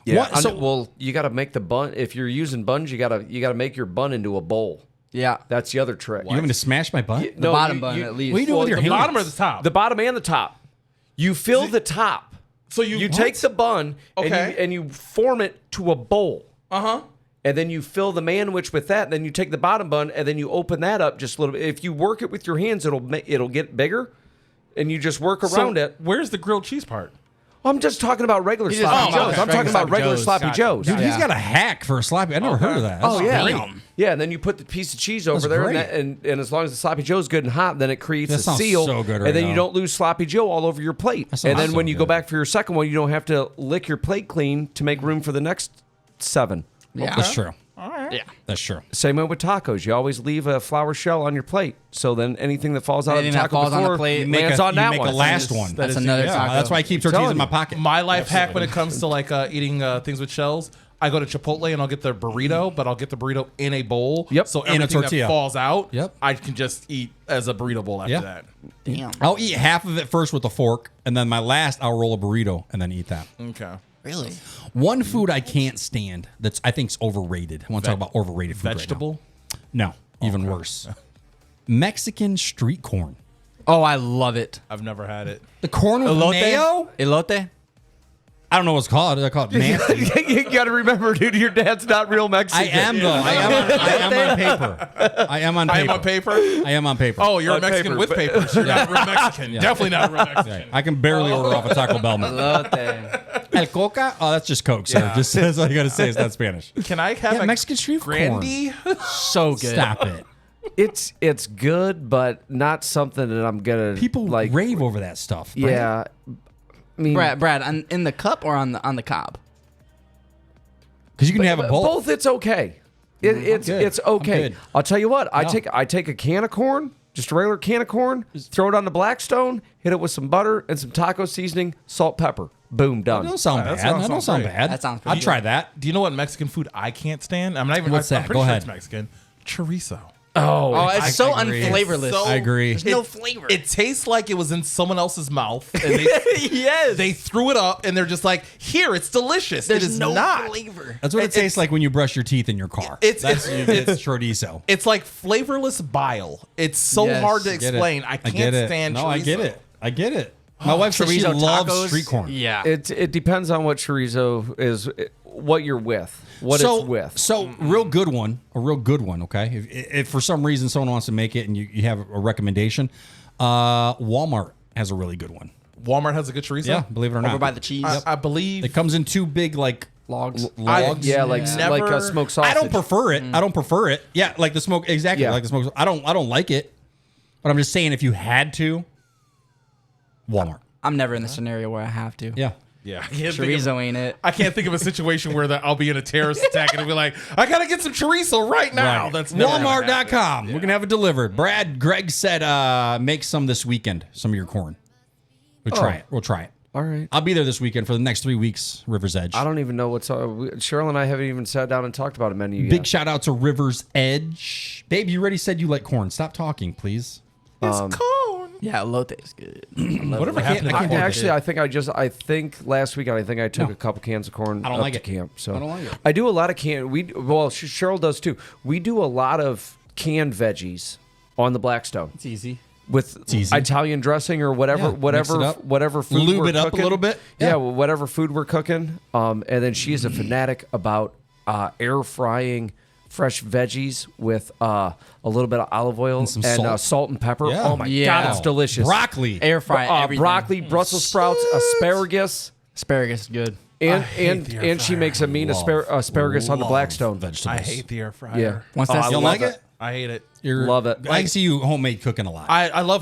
Yeah. What- so- well, you got to make the bun. If you're using buns, you got to make your bun into a bowl. Yeah, That's the other trick. You want me to smash my butt? the bottom bun at least. What do you do with your The hands? bottom or the top? The bottom and the top. You fill the top. So you take the bun Okay. and you form it to a bowl. Uh-huh. And then you fill the manwich with that. Then you take the bottom bun and then you open that up just a little bit. If you work it with your hands, it'll get bigger, and you just work around it. Where's the grilled cheese part? I'm just talking about regular just sloppy talking about joes. I'm talking about regular sloppy Gotcha. joes. Dude, he's Yeah. got a hack for a sloppy. I never heard of that. Oh yeah, Damn. yeah. And then you put the piece of cheese over That's there, great. and as long as the sloppy joe's good and hot, then it creates That a sounds seal, so good right and then now. you don't lose sloppy joe all over your plate. That And sounds then when so you go good. back for your second one, you don't have to lick your plate clean to make room for the next 7. Yeah. That's true. Yeah. That's true. Same way with tacos. You always leave a flour shell on your plate, so then anything that falls out Anything of the that taco falls on the before plate, You make lands a, on you that make one. a last one. That's another Yeah, taco. that's why I keep tortillas telling in my you. pocket. My life hack when it comes to like eating things with shells, I go to Chipotle and I'll get the burrito, but I'll get the burrito in a bowl. Yep. So In a everything tortilla. that falls out, Yep. I can just eat as a burrito bowl after Yeah. that. Damn. I'll eat half of it first with a fork, and then my last I'll roll a burrito and then eat that. Okay. Really? One food I can't stand that's I think's overrated. I want to talk about overrated food. Vegetable? Right now. No, even worse. Mexican street corn. Oh, I love it. I've never had it. The corn with mayo? Elote? I don't know what it's called. I call it nasty. You got to remember, dude, your dad's not real I Mexican. am though. I am on paper. I am on I paper. am on paper. I am on paper. Oh, you're a On Mexican paper, with but- papers. You're not a real Mexican. Definitely not a real Mexican. I can barely order off a Taco Bell menu. Elote. El Coca? Oh, that's just Coke, sir. Just that's all you got to say. It's not Spanish. Can I have Yeah, a Mexican street corn. Grandy? So good. Stop it. It's good, but not something that I'm gonna People like. rave over that stuff. Brad. Yeah, I mean, Brad, in the cup or on the cob? Because you can have a bowl. both. It's okay. It's good. it's okay. I'm good. I'll tell you what. I No. take a can of corn, just a regular can of corn, throw it on the Blackstone, hit it with some butter and some taco seasoning, salt, pepper. Boom, That done. don't sound That bad. sounds- That don't sound great. bad. That sounds I'd pretty try that. Do you know what Mexican food I can't stand? I'm not even. What's I'm that? pretty Go sure ahead. it's Mexican. Chorizo. Oh, it's so I agree. unflavorless. So- I agree. There's no flavor. It tastes like it was in someone else's mouth, and they, yes. they threw it up, and they're just like, "Here, it's delicious." There's it is no not. flavor. That's what it tastes like when you brush your teeth in your car. It's- That's it's- it's chorizo. It's like flavorless bile. It's so Yes. hard to I get it. explain. I get can't it. stand No, chorizo. I get it. I get it. My wife says she Chorizo loves tacos. street corn. Yeah. It depends on what chorizo is, what you're with, what it's with. So, a real good one. Okay, if for some reason someone wants to make it and you have a recommendation, Walmart has a really good one. Walmart has a good chorizo. Yeah, believe it or not. Over by the cheese. I believe. It comes in two big like Logs. logs. Yeah, like Never- smoked sausage. I don't prefer it. I don't prefer it. Yeah, like the smoke. Exactly, Yeah. like the smoke. I don't like it. But I'm just saying, if you had to, Walmart. I'm never in the scenario where I have to. Yeah. Yeah, I can't think of- Chorizo ain't it. I can't think of a situation where I'll be in a terrorist attack and I'll be like, I gotta get some chorizo right now. Right. That's never gonna happen. Walmart.com. We're gonna have it delivered. Greg said, make some this weekend. Some of your corn. We'll try it. We'll try it. All right. I'll be there this weekend for the next 3 weeks. River's Edge. I don't even know what's. Cheryl and I haven't even sat down and talked about a menu yet. Big shout out to River's Edge. Babe, you already said you like corn. Stop talking, please. It's corn. Yeah, elote is good. Whatever happened to corn? Actually, I think last weekend I took a couple cans of corn I don't up like to it. camp. So I don't like it. I do a lot of Cheryl does too. We do a lot of canned veggies on the Blackstone It's easy. with easy. Italian dressing or whatever, Yeah, mix it up. whatever food Lube we're it up a cooking. little bit. Yeah, Yeah. whatever food we're cooking. And then she is a fanatic about air frying fresh veggies with a little bit of olive oil And some salt. salt and pepper. Yeah. Oh my Yeah. god, it's delicious. Broccoli. Air fry everything. Broccoli, Brussels sprouts, asparagus, Asparagus is good. and hate the air and she fryer. makes a mean asparagus on the Love Blackstone. Vegetables. I hate the air fryer. Yeah. Once Oh, that's I You don't love like it? I hate it. Love it. I can see you homemade cooking a lot. I love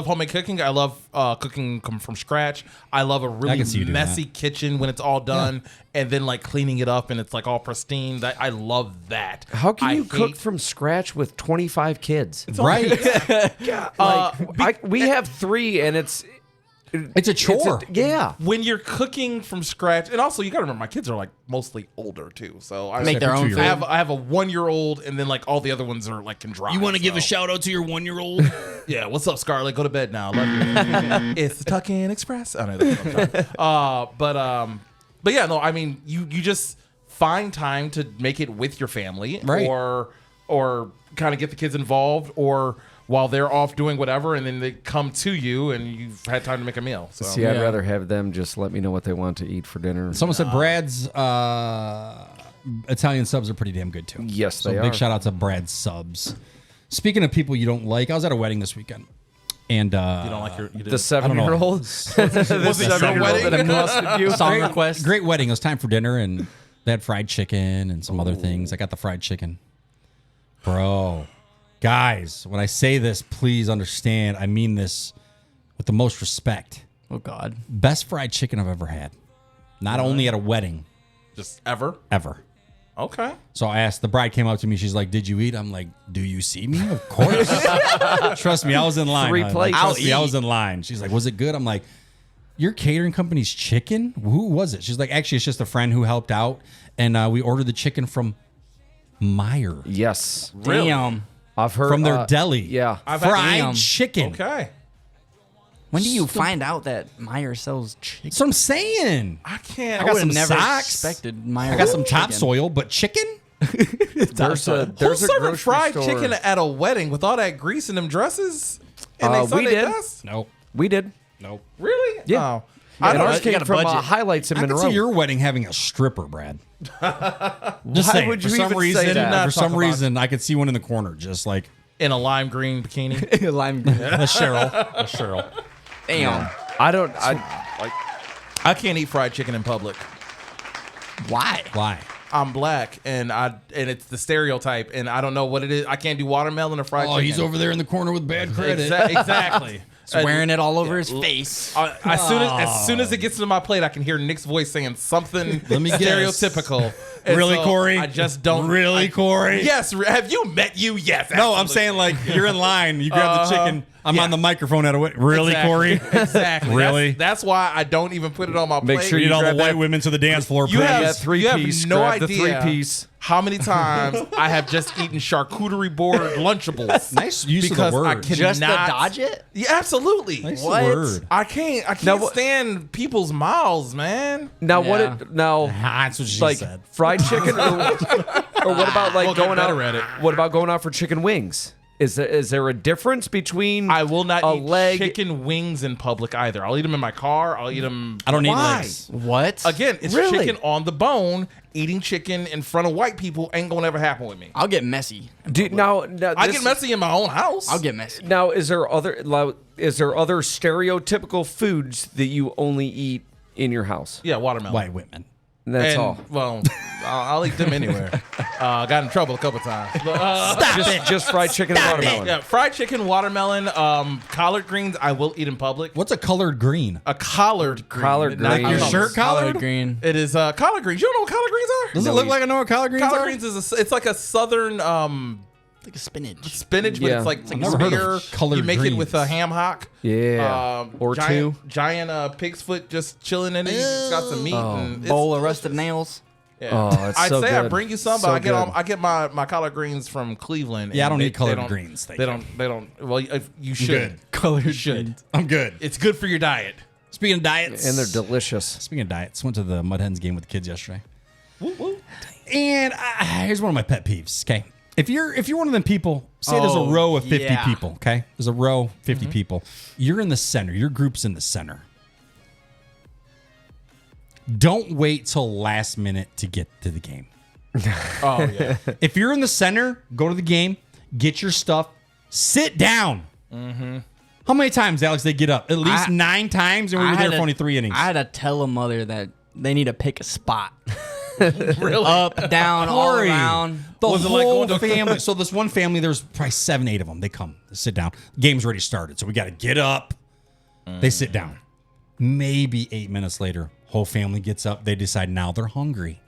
homemade cooking. I love cooking from scratch. I love a really can see you doing messy kitchen when it's all done, and then like cleaning it up and it's like all pristine. I love that. How can I you cook hate- from scratch with 25 kids? right. We have 3, and it's a chore. yeah. when you're cooking from scratch, and also you gotta remember my kids are like mostly older too, so I Make their own food. I have a 1-year-old, and then like all the other ones are like can drive. You want to give a so. shout out to your 1-year-old? Yeah, what's up, Scarlett? Go to bed now. Love you. It's the Tuck In Express. Oh, no, that's what I'm talking. But yeah, no, I mean, you just find time to make it with your family, Right. or kind of get the kids involved, or while they're off doing whatever, and then they come to you, and you've had time to make a meal. So See, I'd rather have them just let me know what they want to eat for dinner. Someone said Brad's Italian subs are pretty damn good too. Yes, so they big are. shout out to Brad's subs. Speaking of people you don't like, I was at a wedding this weekend, and you don't like your The 7-year-old? Was it your 7-year-old wedding? that molested you? Song request. great wedding. It was time for dinner, and they had fried chicken and some other things. I got the fried chicken, bro. Guys, when I say this, please understand. I mean this with the most respect. Oh God. Best fried chicken I've ever had. Not only at a wedding, Just ever? ever. Okay. So I asked, the bride came up to me. She's like, "Did you eat?" I'm like, "Do you see me? Of course." Trust me, I was in line. 3 hon. plates. Trust me, I I'll was in line. She's like, "Was it good?" I'm like, "Your catering company's chicken? Who was it?" She's like, "Actually, it's just a friend who helped out. And we ordered the chicken from Meyer. Yes. Damn. I've heard From their deli. Yeah. Fried Damn. chicken. Okay. When do you find out that Meyer sells chicken? That's what I'm saying. I can't. I got would some have never socks. expected Meyer. I got some chicken. topsoil, but chicken? There's a Who's serving grocery fried store. chicken at a wedding with all that grease in them dresses? And We they Sunday did. best? Nope. We did. Nope. Really? Yeah. Oh. And don't- ours you came got a from budget. Highlights in I can Monroe. see your wedding having a stripper, Brad. Just Why saying. would For you some even say reason, that? for some Talk about- reason, I could see one in the corner, just like in a lime green bikini. Lime. that's Cheryl. That's Cheryl. Damn. I can't eat fried chicken in public. Why? Why? I'm black, and it's the stereotype, and I don't know what it is. I can't do watermelon or fried Oh, chicken. he's over there in the corner with bad credit. Exactly. He's wearing it all over his face. As soon as it gets to my plate, I can hear Nick's voice saying something Let me guess. stereotypical. And Really, so Corey? I just don't. Really, Corey? Yes. Have you met you? Yes. No, I'm absolutely. saying like you're in line, you grab the chicken. I'm on the microphone at a really, Exactly. Corey? Exactly. Really? That's why I don't even put it on my Make plate. sure You need all the grab white that- women to the dance floor, You please. have- that 3-piece. no grab the idea. 3-piece. How many times I have just eaten charcuterie board Lunchables? Nice use of the because word. I cannot Just to dodge it? Yeah, absolutely. Nice What? word. I can't Now what- stand people's mouths, man. Now Yeah. That's what she like said. fried chicken or what about like We'll get going out better at it. What about going out for chicken wings? Is there a difference between I will not a eat leg chicken wings in public either. I'll eat them in my car. I'll eat them. I don't need Why? legs. What? Again, it's Really? chicken on the bone. Eating chicken in front of white people ain't gonna ever happen with me. I'll get messy. now I this- get messy in my own house. I'll get messy. Now is there other stereotypical foods that you only eat in your house? Yeah, watermelon. White women. That's And, all. Well, I'll eat them anywhere. Got in trouble a couple times. But, Just fried chicken and watermelon. yeah, fried chicken, watermelon, collard greens. I will eat in public. What's a colored green? A collard green. Collard not green. Your hummus. shirt collared? green. It is collard greens. You don't know what collard greens are? Does it look like I know what collard greens Collard are? greens is it's like a southern Like a spinach. spinach, but Yeah. it's like I've never heard of spear. collard You make it with a greens. ham hock. Yeah. Or giant, two. Giant pig's foot just chilling in it. It's got some meat. And it's Bowl of delicious. rusted nails. Yeah. Oh, it's I'd so say I good. bring you some, but So I get good. I get my collard greens from Cleveland. Yeah, I and don't they- need colored they don't- greens, thank They you. don't. They don't. Well, if you should. good. Colored You should. I'm good. It's good for your diet. Speaking of diets. And they're delicious. Speaking of diets, went to the Mud Hens game with the kids yesterday. And here's one of my pet peeves, okay? If you're one of them people, say there's a Oh, row of 50 yeah. people, okay? There's a row, 50 people. You're in the center. Your group's in the center. Don't wait till last minute to get to the game. Oh yeah. If you're in the center, go to the game, get your stuff, sit down. How many times, Alex, they get up? At least 9 times, and we were there for only 3 innings. I had to tell a mother that they need to pick a spot. Really? Up, down, all Corey, around. The Was it like whole going to- family. So this one family, there's probably 7, 8 of them. They come, they sit down. Game's already started, so we got to get up. They sit down. Maybe 8 minutes later, whole family gets up. They decide now they're hungry.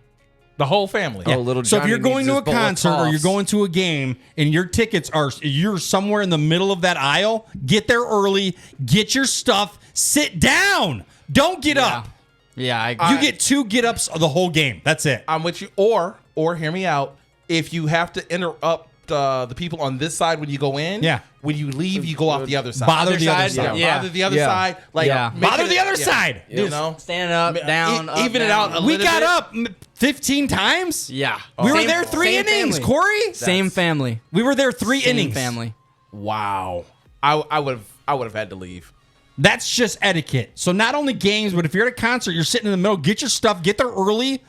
The whole family. Oh, little So if Johnny you're going needs to a his bowl of concert or you're toffs. going to a game and your tickets are, you're somewhere in the middle of that aisle, get there early, get your stuff, sit down. Don't get up. Yeah, I agree. You get 2 get ups the whole game. That's it. I'm with you. Or hear me out. If you have to interrupt the people on this side when you go in, Yeah. when you leave, you go off the other side. Bother the other side? side. Yeah. Bother the other Yeah. side. Like, Yeah. make Bother it- the other yeah. side. You know? Stand up, down, up, even it down. out a We little got bit. up 15 times. Yeah. We were Same- there 3 same innings, family. Corey. Same family. We were there 3 Same innings. family. Wow. I would have had to leave. That's just etiquette. So not only games, but if you're at a concert, you're sitting in the middle, get your stuff, get there early.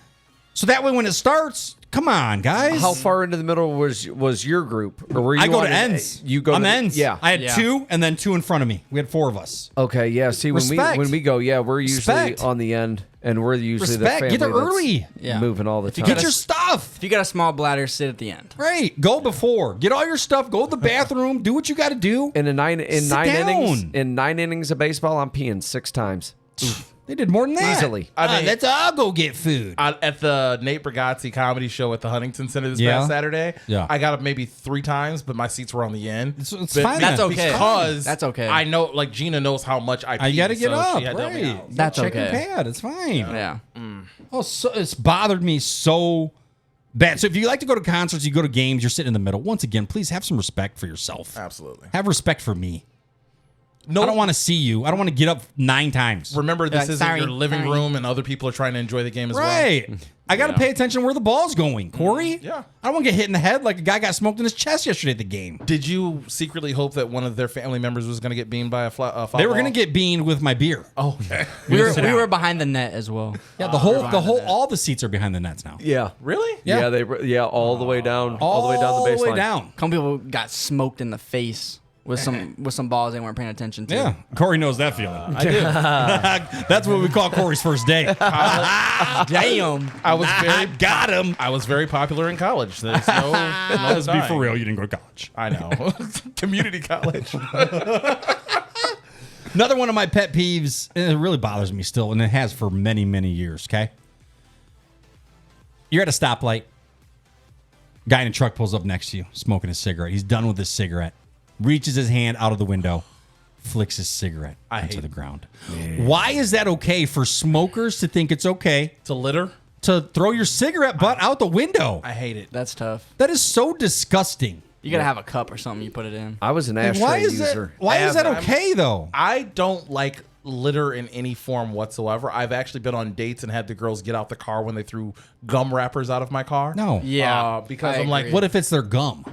So that way when it starts, come on, guys. How far into the middle was your group, or were you? I go on to ends. You go I'm to ends. Yeah. I had Yeah. 2 and then 2 in front of me. We had 4 of us. Okay. Yeah. See, Respect. when we go, yeah, we're usually Respect. on the end, and we're usually Respect. the Get family there that's early. Yeah. moving all the time. Get your stuff. If you got a small bladder, sit at the end. Right. Go before. Get all your stuff. Go to the bathroom. Do what you got to do. in nine Sit innings down. in 9 innings of baseball, I'm peeing 6 times. They did more than that. Easily. I mean- let's all go get food. At the Nate Bargatze comedy show at the Huntington Center this Yeah. past Saturday, Yeah. I got up maybe 3 times, but my seats were on the end. It's But- fine. That's okay. Because That's okay. I know, like Gina knows how much I pee. You got to get so up. she had to help me Right. out. That's Check your okay. pad. It's fine. Yeah. Oh, so it's bothered me so bad. So if you like to go to concerts, you go to games, you're sitting in the middle. Once again, please have some respect for yourself. Absolutely. Have respect for me. No, I don't want to see you. I don't want to get up 9 times. Remember, this Like, isn't sorry, your living sorry. room, and other people are trying to enjoy the game as well. Right. I got to pay attention where the ball's going, Corey. Yeah. I don't want to get hit in the head like a guy got smoked in his chest yesterday at the game. Did you secretly hope that one of their family members was going to get beamed by a foul They were ball? going to get beaned with my beer. Oh, okay. We sit we down. were behind the net as well. Yeah, all the seats are behind the nets now. Yeah. Really? Yeah. All the way down, all the way down the baseline. down. Some people got smoked in the face with some balls they weren't paying attention to. Yeah, Corey knows that feeling. I do. That's what we call Corey's first day. Damn. I was very got him. I was very popular in college. There's no Let's be denying. for real. You didn't go to college. I know. Community college. Another one of my pet peeves, and it really bothers me still, and it has for many, many years, okay? You're at a stoplight. Guy in a truck pulls up next to you, smoking a cigarette. He's done with his cigarette. Reaches his hand out of the window, flicks his cigarette into the ground. Why is that okay for smokers to think it's okay To litter? to throw your cigarette butt out the window? I hate it. That's tough. That is so disgusting. You gotta have a cup or something you put it in. I was an Like, ashtray why is user. that? Why is that I'm- okay though? I don't like litter in any form whatsoever. I've actually been on dates and had the girls get out the car when they threw gum wrappers out of my car. No. Yeah. Because I I'm like, agree. What if it's their gum?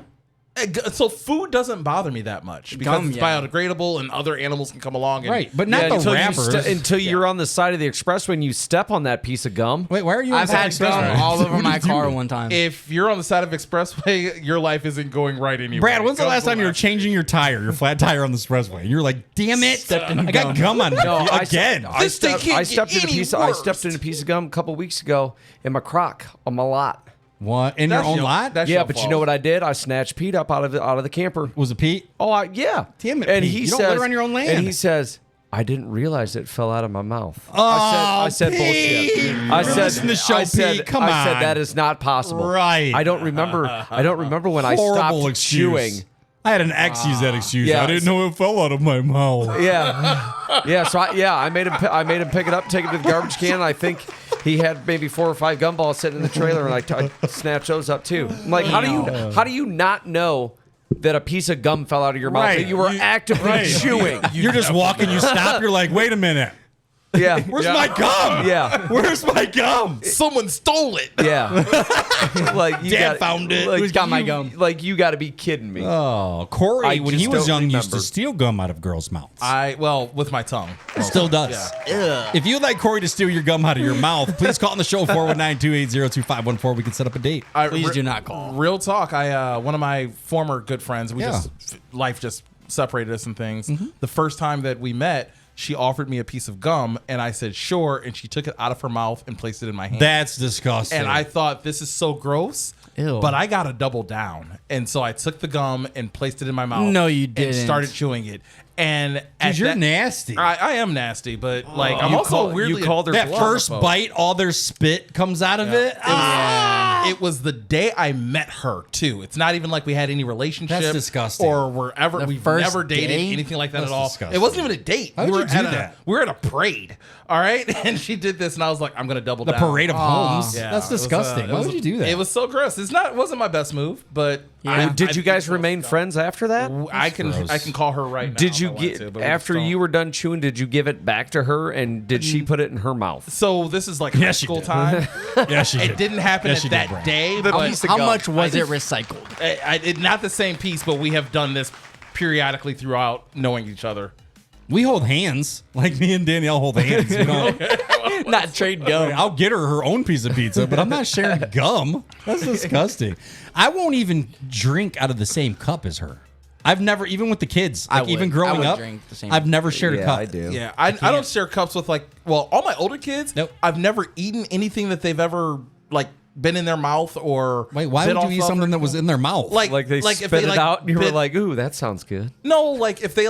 So food doesn't bother me that much because Gum, it's yeah. biodegradable and other animals can come along. And, Right, but not the until wrappers. until you're on the side of the expressway and you step on that piece of gum. Wait, why are you? I've on the had side of the gum expressway? all over What my are you car doing? one time. If you're on the side of expressway, your life isn't going right anyway. Brad, when's the Gum's last time you were last. changing your tire, your flat tire on the expressway? And you're like, damn it, I got gum on No, me again. I This thing stepped, can't I get stepped in a any piece. I worse. stepped in a piece of gum a couple weeks ago in my crock on my lot. What in your That's own your- lot? that's Yeah, your but you fault. know what I did? I snatched Pete up out of the camper. Was it Pete? Oh, yeah. Damn it, And Pete. he You don't says, litter on your own land. And he says, I didn't realize it fell out of my mouth. Oh, I said Pete. bullshit. I You're said, listening to the show, I said, Pete. Come I said on. that is not possible. Right. I don't remember. When I Horrible stopped excuse. chewing. I had an ex use that excuse. yeah. I didn't know it fell out of my mouth. Yeah, So I made him pick it up, take it to the garbage can. I think he had maybe 4 or 5 gumballs sitting in the trailer, and I snatched those up too. I'm like, how do you not know that a piece of gum fell out of your mouth Right. that you were actively chewing? You're just walking. You stop. You're like, wait a minute. Yeah, Where's my gum? Yeah. Where's my gum? Someone stole it. yeah. Like you Dad found it. Like Who's got my you- gum? Like you got to be kidding me. Oh, Corey, I when just he was don't young, used to remember. steal gum out of girls' mouths. With my tongue. Still does. If you'd like Corey to steal your gum out of your mouth, please call on the show 419-280-2514. We can set up a date. Please do not call. Real talk. One of my former good friends. Yeah. Life just separated us and things. Mm-hmm. The first time that we met, she offered me a piece of gum, and I said, sure, and she took it out of her mouth and placed it in my hand. That's disgusting. And I thought, this is so gross. Ew. But I got to double down. And so I took the gum and placed it in my mouth. No, you didn't. And started chewing it. And Dude, you're nasty. I am nasty, but like I'm also weirdly you called her that bluff. first bite, all their spit comes out of it. It was the day I met her too. It's not even like we had any relationship. That's disgusting. Or we've first never dated date? anything like that That's at all. disgusting. It wasn't even a date. Why would you do that? We were at a parade. All right, and she did this, and I was like, I'm gonna double The down. parade of homes. Yeah, That's it was, disgusting. Why would you do that? It was so gross. It wasn't my best move, but Did you guys remain friends after that? I can call her right now. Did if you I wanted get to, but we after just you don't. were done chewing? Did you give it back to her, and did she put it in her mouth? So this is like high Yes, she school did. time. Yeah, she It did. didn't happen Yes, she at did, that Brian. day, but How much was it recycled? not the same piece, but we have done this periodically throughout knowing each other. We hold hands. Like me and Danielle hold hands. You know? Not trade gum. I'll get her own piece of pizza, but I'm not sharing gum. That's disgusting. I won't even drink out of the same cup as her. I've never, even with the kids, I like even would. I growing would up, drink the same- I've never shared a cup. I do. Yeah, I don't share cups with all my older kids. Nope. I've never eaten anything that they've ever been in their mouth or Wait, why bit would off you eat of something or that was in their mouth? Like they if spit they, it out, and you were bit- like, "Ooh, that sounds good." no, like if they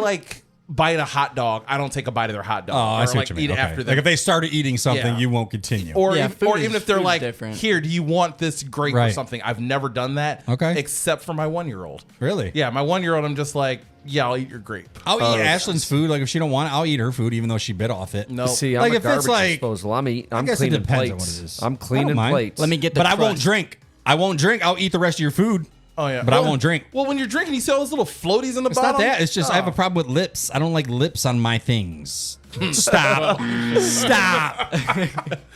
bite a hot dog, I don't take a bite of their hot dog. oh, I or see what you mean. eat Okay. after them. Like if they started eating something, Yeah. you won't continue. Or, Yeah, or food even is- if they're food's like, different. here, do you want this grape or Right. something? I've never done that. Okay. Except for my 1-year-old. Really? Yeah, my 1-year-old, I'm just like, yeah, I'll eat your grape. I'll eat Ashlyn's food. Like if she don't want it, I'll eat her food, even though she bit off it. No. See, I'm Like, a if it's garbage like- disposal. I'm guess it cleaning depends on plates. what it is. I'm I don't cleaning mind. plates. Let me get the But I won't crust. drink. I won't drink. I'll eat the rest of your food. Oh, yeah. But I won't drink. Well, when you're drinking, you see all those little floaties in the It's bottom? not that. It's just I have a problem with lips. I don't like lips on my things. Stop. Stop.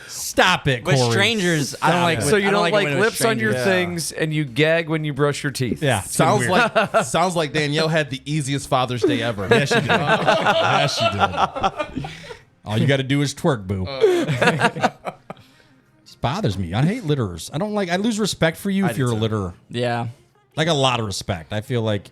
Stop it, With Corey. strangers, I don't like. So you I don't like, like when it was lips on your strangers. things, and you gag when you brush your teeth. Yeah. it's kinda Sounds weird. sounds like Danielle had the easiest Father's Day ever. Yes, she did. Yes, she did. All you got to do is twerk, boo. This bothers me. I hate litterers. I don't like. I lose respect for you if do you're a too. litterer. Yeah. Like a lot of respect. I feel like.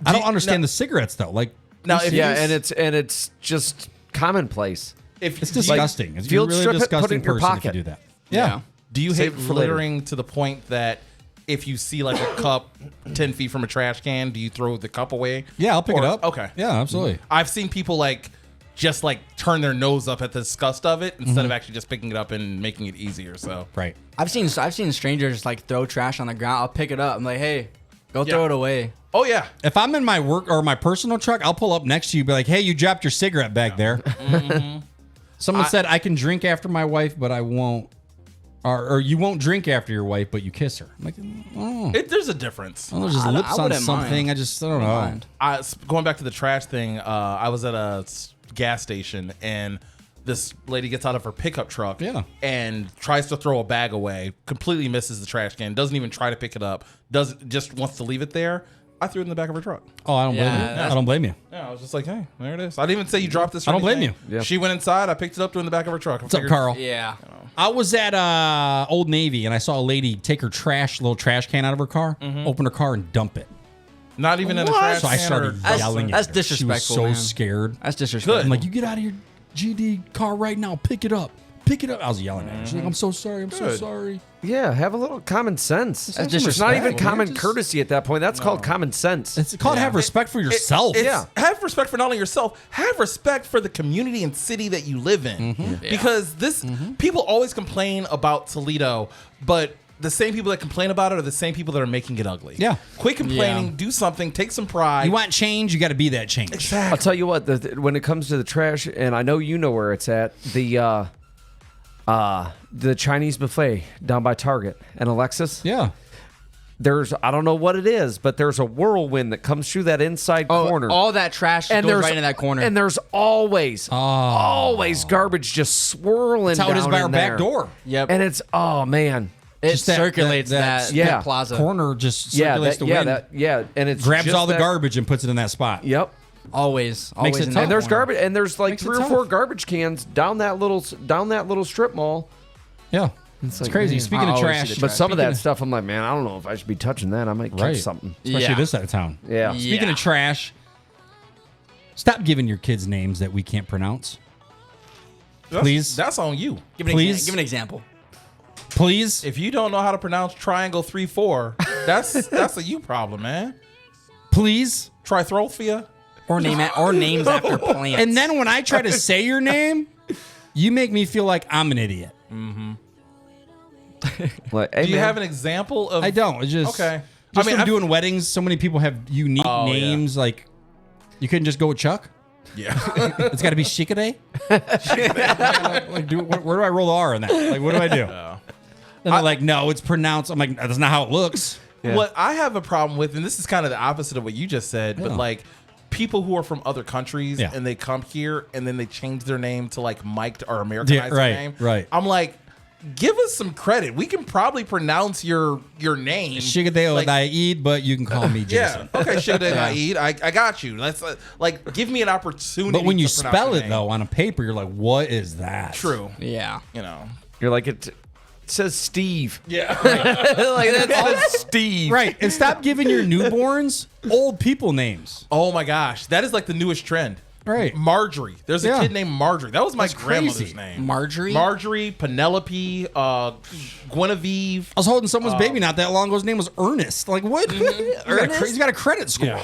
I don't understand the cigarettes though. Like Now, if Yeah, you, and it's just commonplace. if it's do you- disgusting. It's field you're a really strip it, put it disgusting in your person if pocket. you do that. Yeah. Do you Save hate it for later. littering to the point that if you see like a cup 10 feet from a trash can, do you throw the cup away? Yeah, I'll pick it Or- up. Okay. Yeah, absolutely. I've seen people just turn their nose up at the disgust of it instead of actually just picking it up and making it easier. So Right. I've seen strangers throw trash on the ground. I'll pick it up. I'm like, hey, go throw it away. oh yeah, If I'm in my work or my personal truck, I'll pull up next to you, be like, "Hey, you dropped your cigarette back there." Someone said I can drink after my wife, but I won't. Or you won't drink after your wife, but you kiss her. I'm like, oh, there's a difference. there's just I lips on wouldn't something. mind. I don't know. Mind. Going back to the trash thing, I was at a gas station and this lady gets out of her pickup truck and tries to throw a bag away, completely misses the trash can, doesn't even try to pick it up, just wants to leave it there. I threw it in the back of her truck. Oh, I don't blame you. I don't blame you. Yeah, I was just like, hey, there it is. I didn't even say you dropped this. Or I don't blame anything. you. Yeah. She went inside. I picked it up, threw it in the back of her truck. What's up, Carl? Yeah. I was at Old Navy and I saw a lady take her little trash can out of her car, open her car, and dump it. Not even in a trash So I can started or- yelling That's at her. She was disrespectful, so man. scared. That's disrespectful. I'm like, you get out of your GD car right now. Pick it up. Pick it up. I was yelling at her. She's like, I'm so sorry. I'm so sorry. Yeah, have a little common sense. That's It's not even disrespectful. common courtesy at that point. That's called common sense. It's called have respect for yourself. Have respect for not only yourself, have respect for the community and city that you live in. Because people always complain about Toledo, but the same people that complain about it are the same people that are making it ugly. Yeah. Quit complaining, do something, take some pride. You want change, you got to be that change. I'll tell you what, when it comes to the trash, and I know you know where it's at, the Chinese buffet down by Target and Alexis. Yeah. I don't know what it is, but there's a whirlwind that comes through that inside corner. All that trash and goes right in that corner. And there's always garbage just swirling That's how it is down by in our there. back door. Yep. And it's, oh man. It Just that- circulates that- that, yeah. plaza. Corner just Yeah, circulates the wind. and it grabs just all the that- garbage and puts it in that spot. Yep. Always. Makes it in tough. that And there's corner. garbage, and there's like Makes it 3 or tough. 4 garbage cans down that little strip mall. Yeah. It's like, crazy. man. Speaking I of always trash, see the But trash. some of that Speaking stuff, I'm like, man, I don't know if I should be touching that. I might catch Right. something. especially Yeah. this side of town. Yeah. Speaking of trash, Stop giving your kids names that we can't pronounce. Please. That's on you. Give Please. give an example. Please. If you don't know how to pronounce triangle 3-4, that's a you problem, man. Please. Trithrophia. Or names after plants. And then when I try to say your name, you make me feel like I'm an idiot. Like, hey, Do you man, have an example of? I don't. It's just Okay. Just I mean, from doing weddings, so many people have unique Oh, yeah. names. Like, you couldn't just go with Chuck. Yeah. It's got to be Shikade. Where do I roll the R on that? Like, what do I do? And they're like, no, it's pronounced. I'm like, that's not how it looks. Yeah. What I have a problem with, and this is kind of the opposite of what you just said, Yeah. but like people who are from other countries Yeah. and they come here and then they change their name to like Mike or Americanized Yeah, right, their name. right. I'm like, give us some credit. We can probably pronounce your name. Shikade Like, Odaid, but you can call me Jason. yeah. Okay, Shigade Naid. I got you. Let's like give me an opportunity. But when you to pronounce spell your it name. though on a paper, you're like, what is that? True. yeah. You know. you're like it says Steve. Yeah. Like that says Steve. Right. And stop giving your newborns old people names. Oh my gosh, that is like the newest trend. Right. Marjorie. There's a Yeah. kid named Marjorie. That was my That's grandmother's crazy. name. Marjorie? Marjorie, Penelope, Guinevere. I was holding someone's baby not that long ago. His name was Ernest. Like, what? He's got a credit score.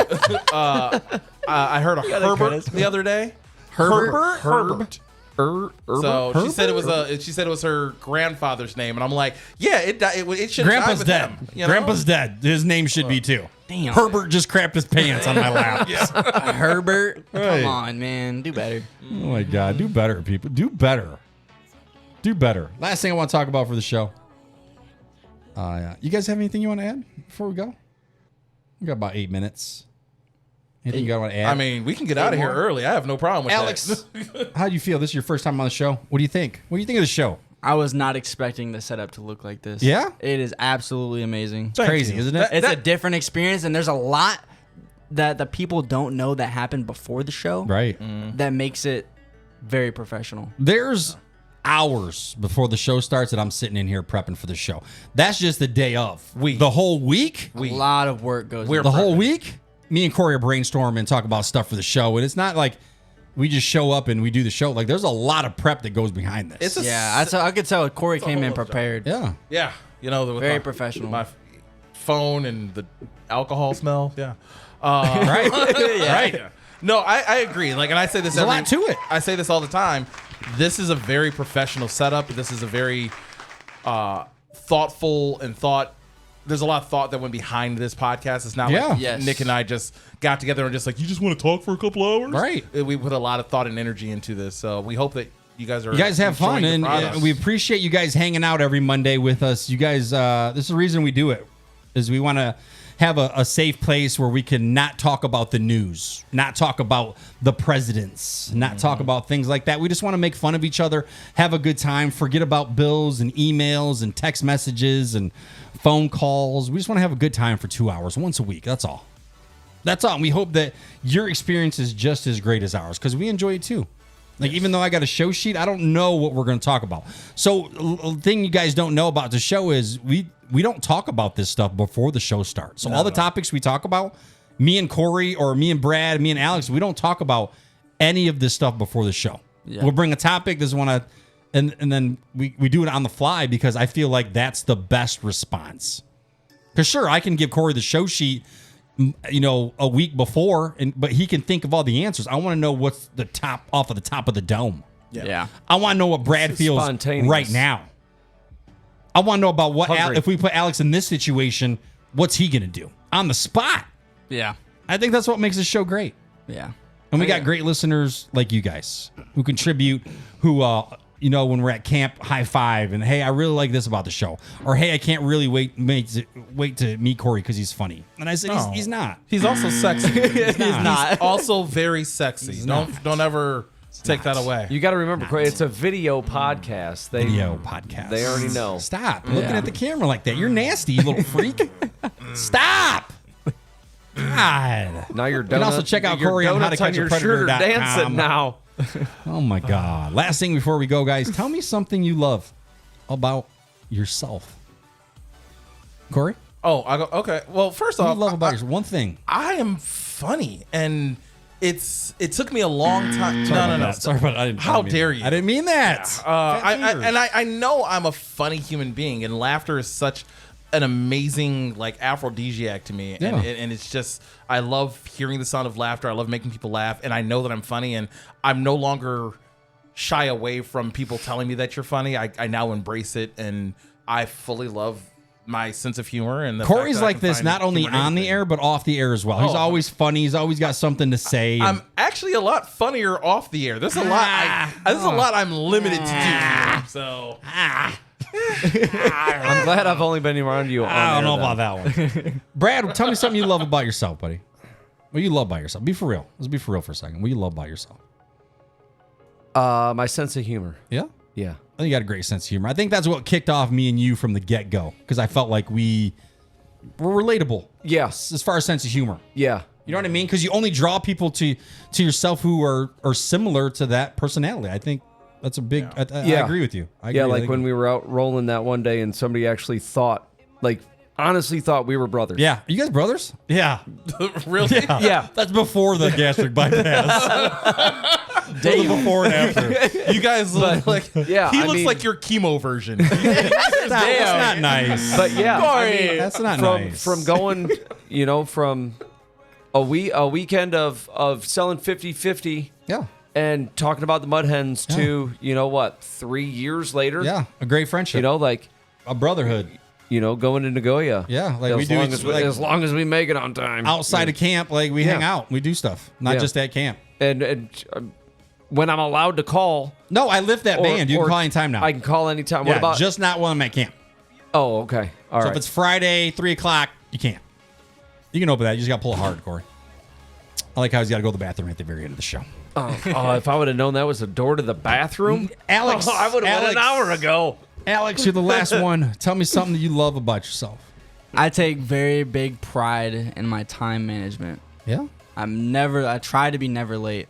I heard a Herbert the other day. Herbert. So she said it was her grandfather's name, and I'm like, yeah, it should. Grandpa's dead. Him, you know? Grandpa's dead. His name should be too. Damn. Herbert just crapped his pants on my lap. Herbert. Right. Come on, man. Do better. Oh my God. Do better, people. Do better. Do better. Last thing I want to talk about for the show. You guys have anything you want to add before we go? We got about 8 minutes. Anything you guys want to add? I mean, we can get out of here early. I have no problem with Alex, that. how do you feel? This is your first time on the show. What do you think? What do you think of the show? I was not expecting the setup to look like this. Yeah? It is absolutely amazing. It's crazy, isn't it? It's a different experience, and there's a lot that the people don't know that happened before the show. Right. That makes it very professional. There's hours before the show starts that I'm sitting in here prepping for the show. That's just the day of. The whole week? A lot of work goes into The whole week? Me and Corey are brainstorming and talk about stuff for the show. And it's not like we just show up and we do the show. Like, there's a lot of prep that goes behind this. I could tell Corey came in prepared. Yeah. Yeah, you know, with Very professional. My phone and the alcohol smell. Yeah. Right. Right. No, I agree. Like, and I say this. There's a lot to it. I say this all the time. This is a very professional setup. This is a very thoughtful and There's a lot of thought that went behind this podcast. It's not like Yes. Nick and I just got together and just like, you just want to talk for a couple hours? Right. We put a lot of thought and energy into this. So we hope that you guys are. You guys have fun, enjoying the and product. we appreciate you guys hanging out every Monday with us. You guys, this is the reason we do it, is we want to have a safe place where we can not talk about the news, not talk about the presidents, not talk about things like that. We just want to make fun of each other, have a good time, forget about bills and emails and text messages and phone calls. We just want to have a good time for 2 hours once a week. That's all. That's all. And we hope that your experience is just as great as ours, because we enjoy it too. Like, even though I got a show sheet, I don't know what we're going to talk about. So, the thing you guys don't know about the show is we don't talk about this stuff before the show starts. So, all the topics we talk about, me and Corey or me and Brad, me and Alex, we don't talk about any of this stuff before the show. Yeah. We'll bring a topic, this one, and then we do it on the fly, because I feel like that's the best response. Because sure, I can give Corey the show sheet, you know, a week before, but he can think of all the answers. I want to know what's the top off of the top of the dome. Yeah. I want to know what Brad feels spontaneous. right now. I want to know about what Hungry. if we put Alex in this situation, what's he going to do on the spot? Yeah. I think that's what makes this show great. Yeah. And we got great listeners like you guys who contribute, who, you know, when we're at camp, high five and, hey, I really like this about the show. Or, hey, I can't really wait to meet Corey because he's funny. And I said, he's not. He's also sexy. He's not. He's also very sexy. Don't ever take that away. You got to remember, Corey, it's a video podcast. Video podcast. They already know. Stop looking at the camera like that. You're nasty, you little freak. Stop. God. Now you're You can also check out Corey on how to catch a predator.com. dancing now. Oh my God. Last thing before we go, guys, tell me something you love about yourself. Corey? Oh, I go, okay. Well, first What do off, you love about yourself? One thing. I am funny, and it took me a long time. No. Sorry about that. How dare you? I didn't mean that. I know I'm a funny human being, and laughter is such an amazing like aphrodisiac to me. Yeah. And it's just, I love hearing the sound of laughter. I love making people laugh, and I know that I'm funny, and I'm no longer shy away from people telling me that you're funny. I now embrace it, and I fully love my sense of humor. And the Corey's fact that I like can this, find not only humor in on the anything. air, but off the air as well. He's always funny. He's always got something to say. I'm actually a lot funnier off the air. There's a lot. There's a lot I'm limited to do. So I'm glad I've only been around you. I don't know about that one. Brad, tell me something you love about yourself, buddy. What you love about yourself? Be for real. Let's be for real for a second. What you love about yourself? My sense of humor. Yeah? Yeah. I think you got a great sense of humor. I think that's what kicked off me and you from the get-go, because I felt like we were relatable. Yes. As far as sense of humor. Yeah. You know what I mean? Because you only draw people to yourself who are similar to that personality. I think that's a big... I agree with you. I agree. Like when we were out rolling that one day and somebody actually honestly thought we were brothers. Yeah. Are you guys brothers? Yeah. really? Yeah. That's before the gastric bypass. Daily before and after. You guys look like he looks mean, like your chemo version. That's not nice. But yeah, that's not from, nice. From going, from a weekend of selling 50-50 Yeah. and talking about the Mud Hens to, 3 years later? Yeah. A great friendship. A brotherhood. Going to Nagoya. Yeah. Like we do as long as we make it on time. Outside of camp, like we hang out. We do stuff. Not just at camp. And when I'm allowed to call. No, I lift that band. You can call anytime now. I can call anytime. Yeah, What about just not when I'm at camp. Oh, okay. All So right. if it's Friday, 3:00, you can't. You can open that. You just got to pull it hard, Corey. I like how he's got to go to the bathroom at the very end of the show. If I would have known that was a door to the bathroom, Alex, I would have went an hour ago. Alex, you're the last one. Tell me something that you love about yourself. I take very big pride in my time management. Yeah? I try to be never late.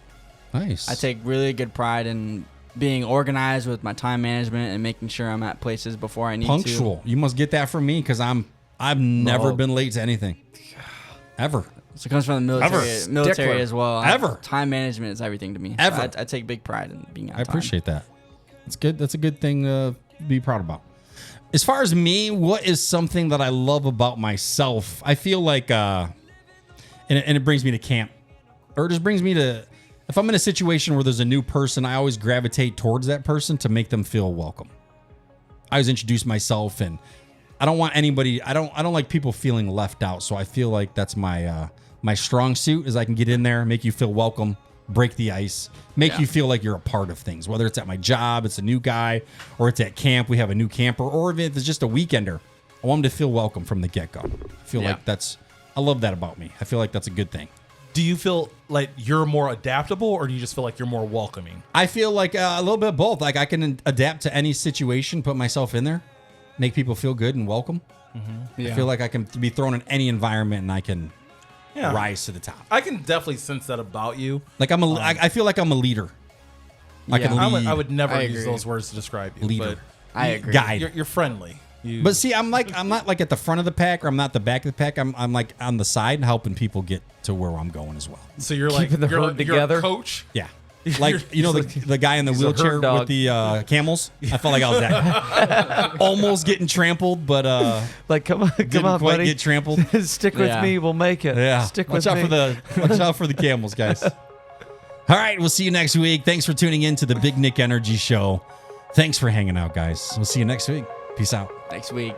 Nice. I take really good pride in being organized with my time management and making sure I'm at places before I need punctual. You must get that from me because I've never been late to anything. Ever. So it comes from the military Stickler. as well. Ever. Time management is everything to me. Ever. So I take big pride in being on time. I appreciate that. It's good. That's a good thing to be proud about. As far as me, what is something that I love about myself? I feel like, and it brings me to camp, or it just brings me to, if I'm in a situation where there's a new person, I always gravitate towards that person to make them feel welcome. I always introduce myself, and I don't want anybody, I don't like people feeling left out. So I feel like that's my strong suit, is I can get in there, make you feel welcome, break the ice, make you feel like you're a part of things, whether it's at my job, it's a new guy, or it's at camp, we have a new camper, or if it's just a weekender. I want them to feel welcome from the get-go. I feel like I love that about me. I feel like that's a good thing. Do you feel like you're more adaptable, or do you just feel like you're more welcoming? I feel like a little bit of both. Like I can adapt to any situation, put myself in there, make people feel good and welcome. Mm-hmm. Yeah. I feel like I can be thrown in any environment and I can rise to the top. I can definitely sense that about you. Like I feel like I'm a leader. I can lead. I would never use those words to describe you. Leader. But I agree. Guide. You're friendly. But see, I'm not like at the front of the pack, or I'm not the back of the pack. I'm like on the side, helping people get to where I'm going as well. So you're like Keeping the you're, herd you're together? a coach. Yeah. Like, you know, the guy in the He's a wheelchair herd dog. with the camels. I felt like I was that. Almost getting trampled, but Like, come on, didn't quite buddy. get trampled. Stick with me. We'll make it. Yeah. Stick watch with out me. watch out for the camels, guys. All right, we'll see you next week. Thanks for tuning in to the Big Nick Energy Show. Thanks for hanging out, guys. We'll see you next week. Peace out. Next week.